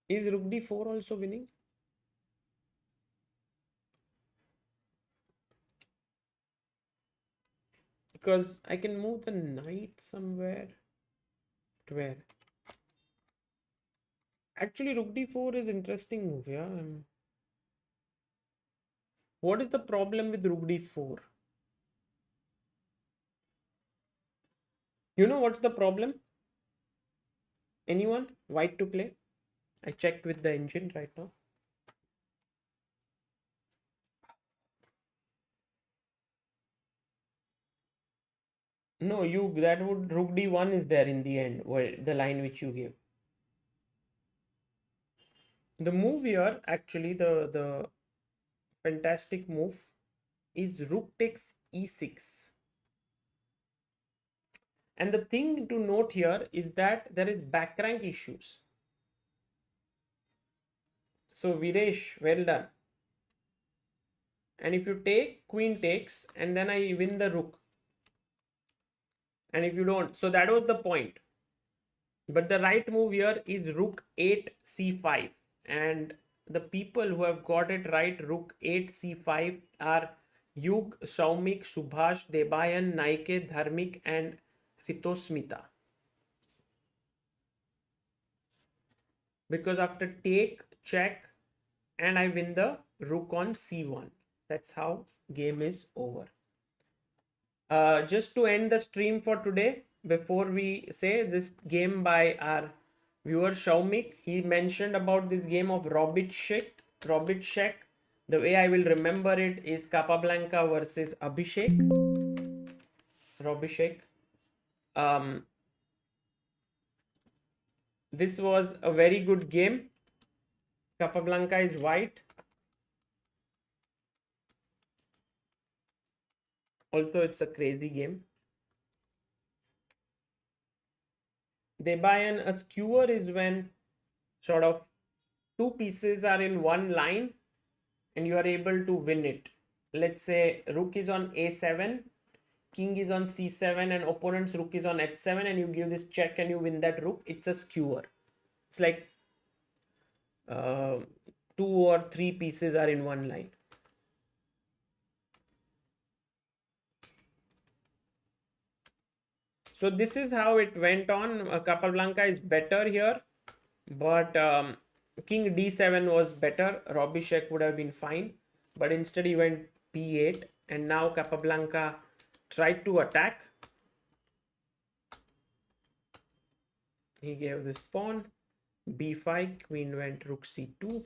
Is rook d4 also winning? Because I can move the knight somewhere. Where? Actually, rook d4 is interesting move, yeah. What is the problem with rook d4? You know what's the problem? Anyone? White to play? I checked with the engine right now. No, that would rook d1 is there in the end, where the line which you gave. The move here, actually, the fantastic move is rook takes e6. And the thing to note here is that there is back rank issues. So Viresh, well done. And if you take, queen takes, and then I win the rook. And if you don't, so that was the point. But the right move here is rook 8 c5. And the people who have got it right, rook 8 c5, are Yug, Shaumik, Subhash, Debayan, Naike, Dharmik, and Ritosmita. Because after take, check, and I win the rook on c1. That's how game is over. Just to end the stream for today, before we say this game by our viewer Shaumik, he mentioned about this game of Robit Shek. The way I will remember it is Capablanca versus Robishek. Um, this was a very good game. Capablanca is white. Also, it's a crazy game. Debayan, a skewer is when sort of two pieces are in one line and you are able to win it. Let's say rook is on a7, king is on c7, and opponent's rook is on h7, and you give this check and you win that rook. It's a skewer. It's like uh, two or three pieces are in one line. So this is how it went on. Capablanca is better here, but king d7 was better. Robishek would have been fine, but instead he went b8, and now Capablanca tried to attack. He gave this pawn, b5, queen went rook c2,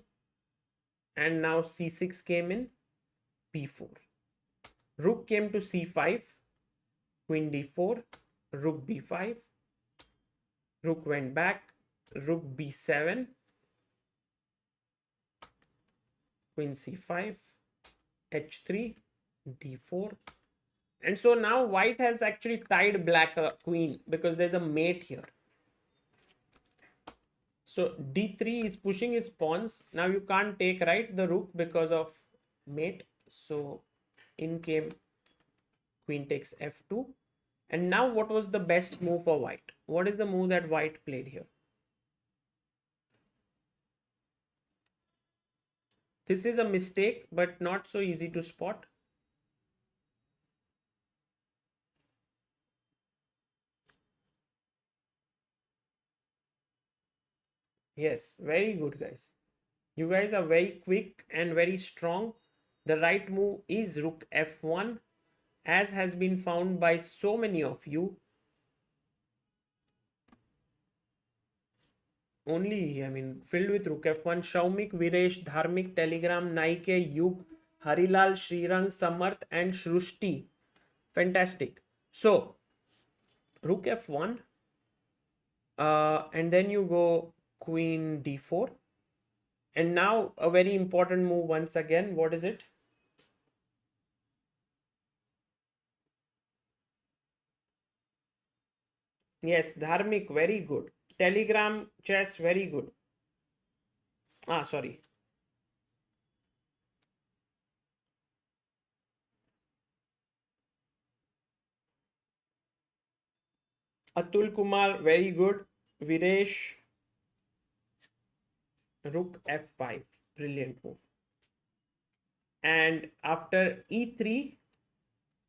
and now c6 came in, b4. Rook came to c5, queen d4, rook b5, rook went back, rook b7, queen c5, h3, d4. And so now white has actually tied black queen because there's a mate here. So d3 is pushing his pawns. Now you can't take, right, the rook because of mate. So in came queen takes f2. And now what was the best move for white? What is the move that white played here? This is a mistake, but not so easy to spot. Yes, very good, guys. You guys are very quick and very strong. The right move is rook f1, as has been found by so many of you. Only, I mean, filled with rook f1. Shaumik, Viresh, Dharmik, Telegram, Naike, Yug, Harilal, Srirang, Samarth, and Shrushti. Fantastic. So, rook f1, and then you go queen d4. And now a very important move once again. What is it? Yes, Dharmik, very good. Telegram chess, very good. Sorry. Atul Kumar, very good. Viresh, rook f5, brilliant move. And after e3,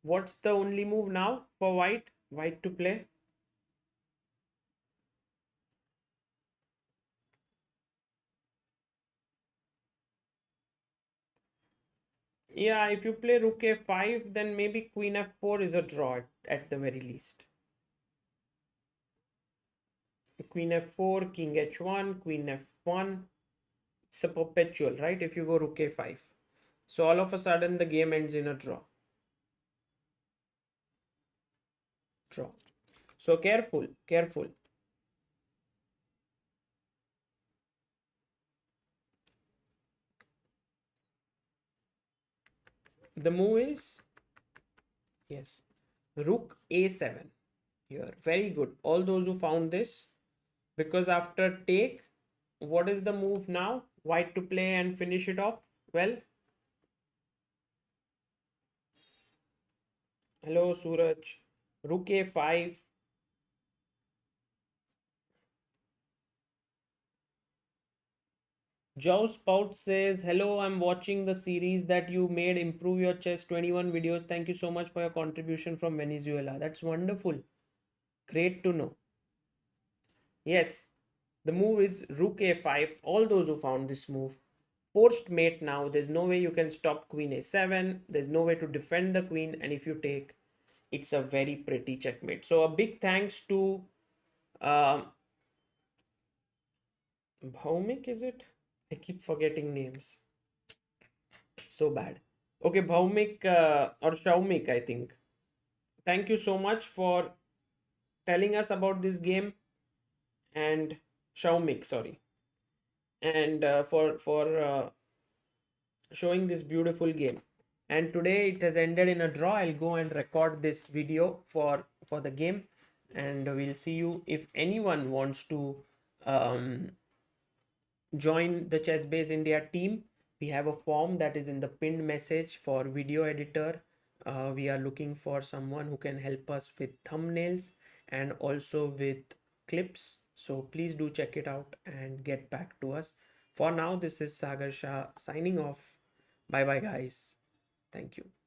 what's the only move now for white? White to play. Yeah, if you play rook a5, then maybe queen f4 is a draw at the very least. Queen f4, king h1, queen f1. It's a perpetual, right? If you go rook a5. So all of a sudden the game ends in a draw. Draw. So careful, careful. The move is, yes, rook a7 here. Very good. All those who found this, because after take, what is the move now? White to play and finish it off. Well, hello Suraj. Rook a5. Joe Spout says, hello, I'm watching the series that you made, Improve Your Chess 21 videos. Thank you so much for your contribution from Venezuela. That's wonderful. Great to know. Yes, the move is rook a5. All those who found this move, forced mate now. There's no way you can stop queen a7. There's no way to defend the queen, and if you take, it's a very pretty checkmate. So a big thanks to um, Bhaumik, is it? I keep forgetting names. So bad. Okay, Bhaumik or Shaumik, I think. Thank you so much for telling us about this game, and Shaumik, sorry, and for showing this beautiful game. And today it has ended in a draw. I'll go and record this video for the game, and we'll see you. If anyone wants to um, join the Chessbase India team, we have a form that is in the pinned message for video editor. We are looking for someone who can help us with thumbnails and also with clips. So please do check it out and get back to us. For now, this is Sagar Shah signing off. Bye bye, guys. Thank you.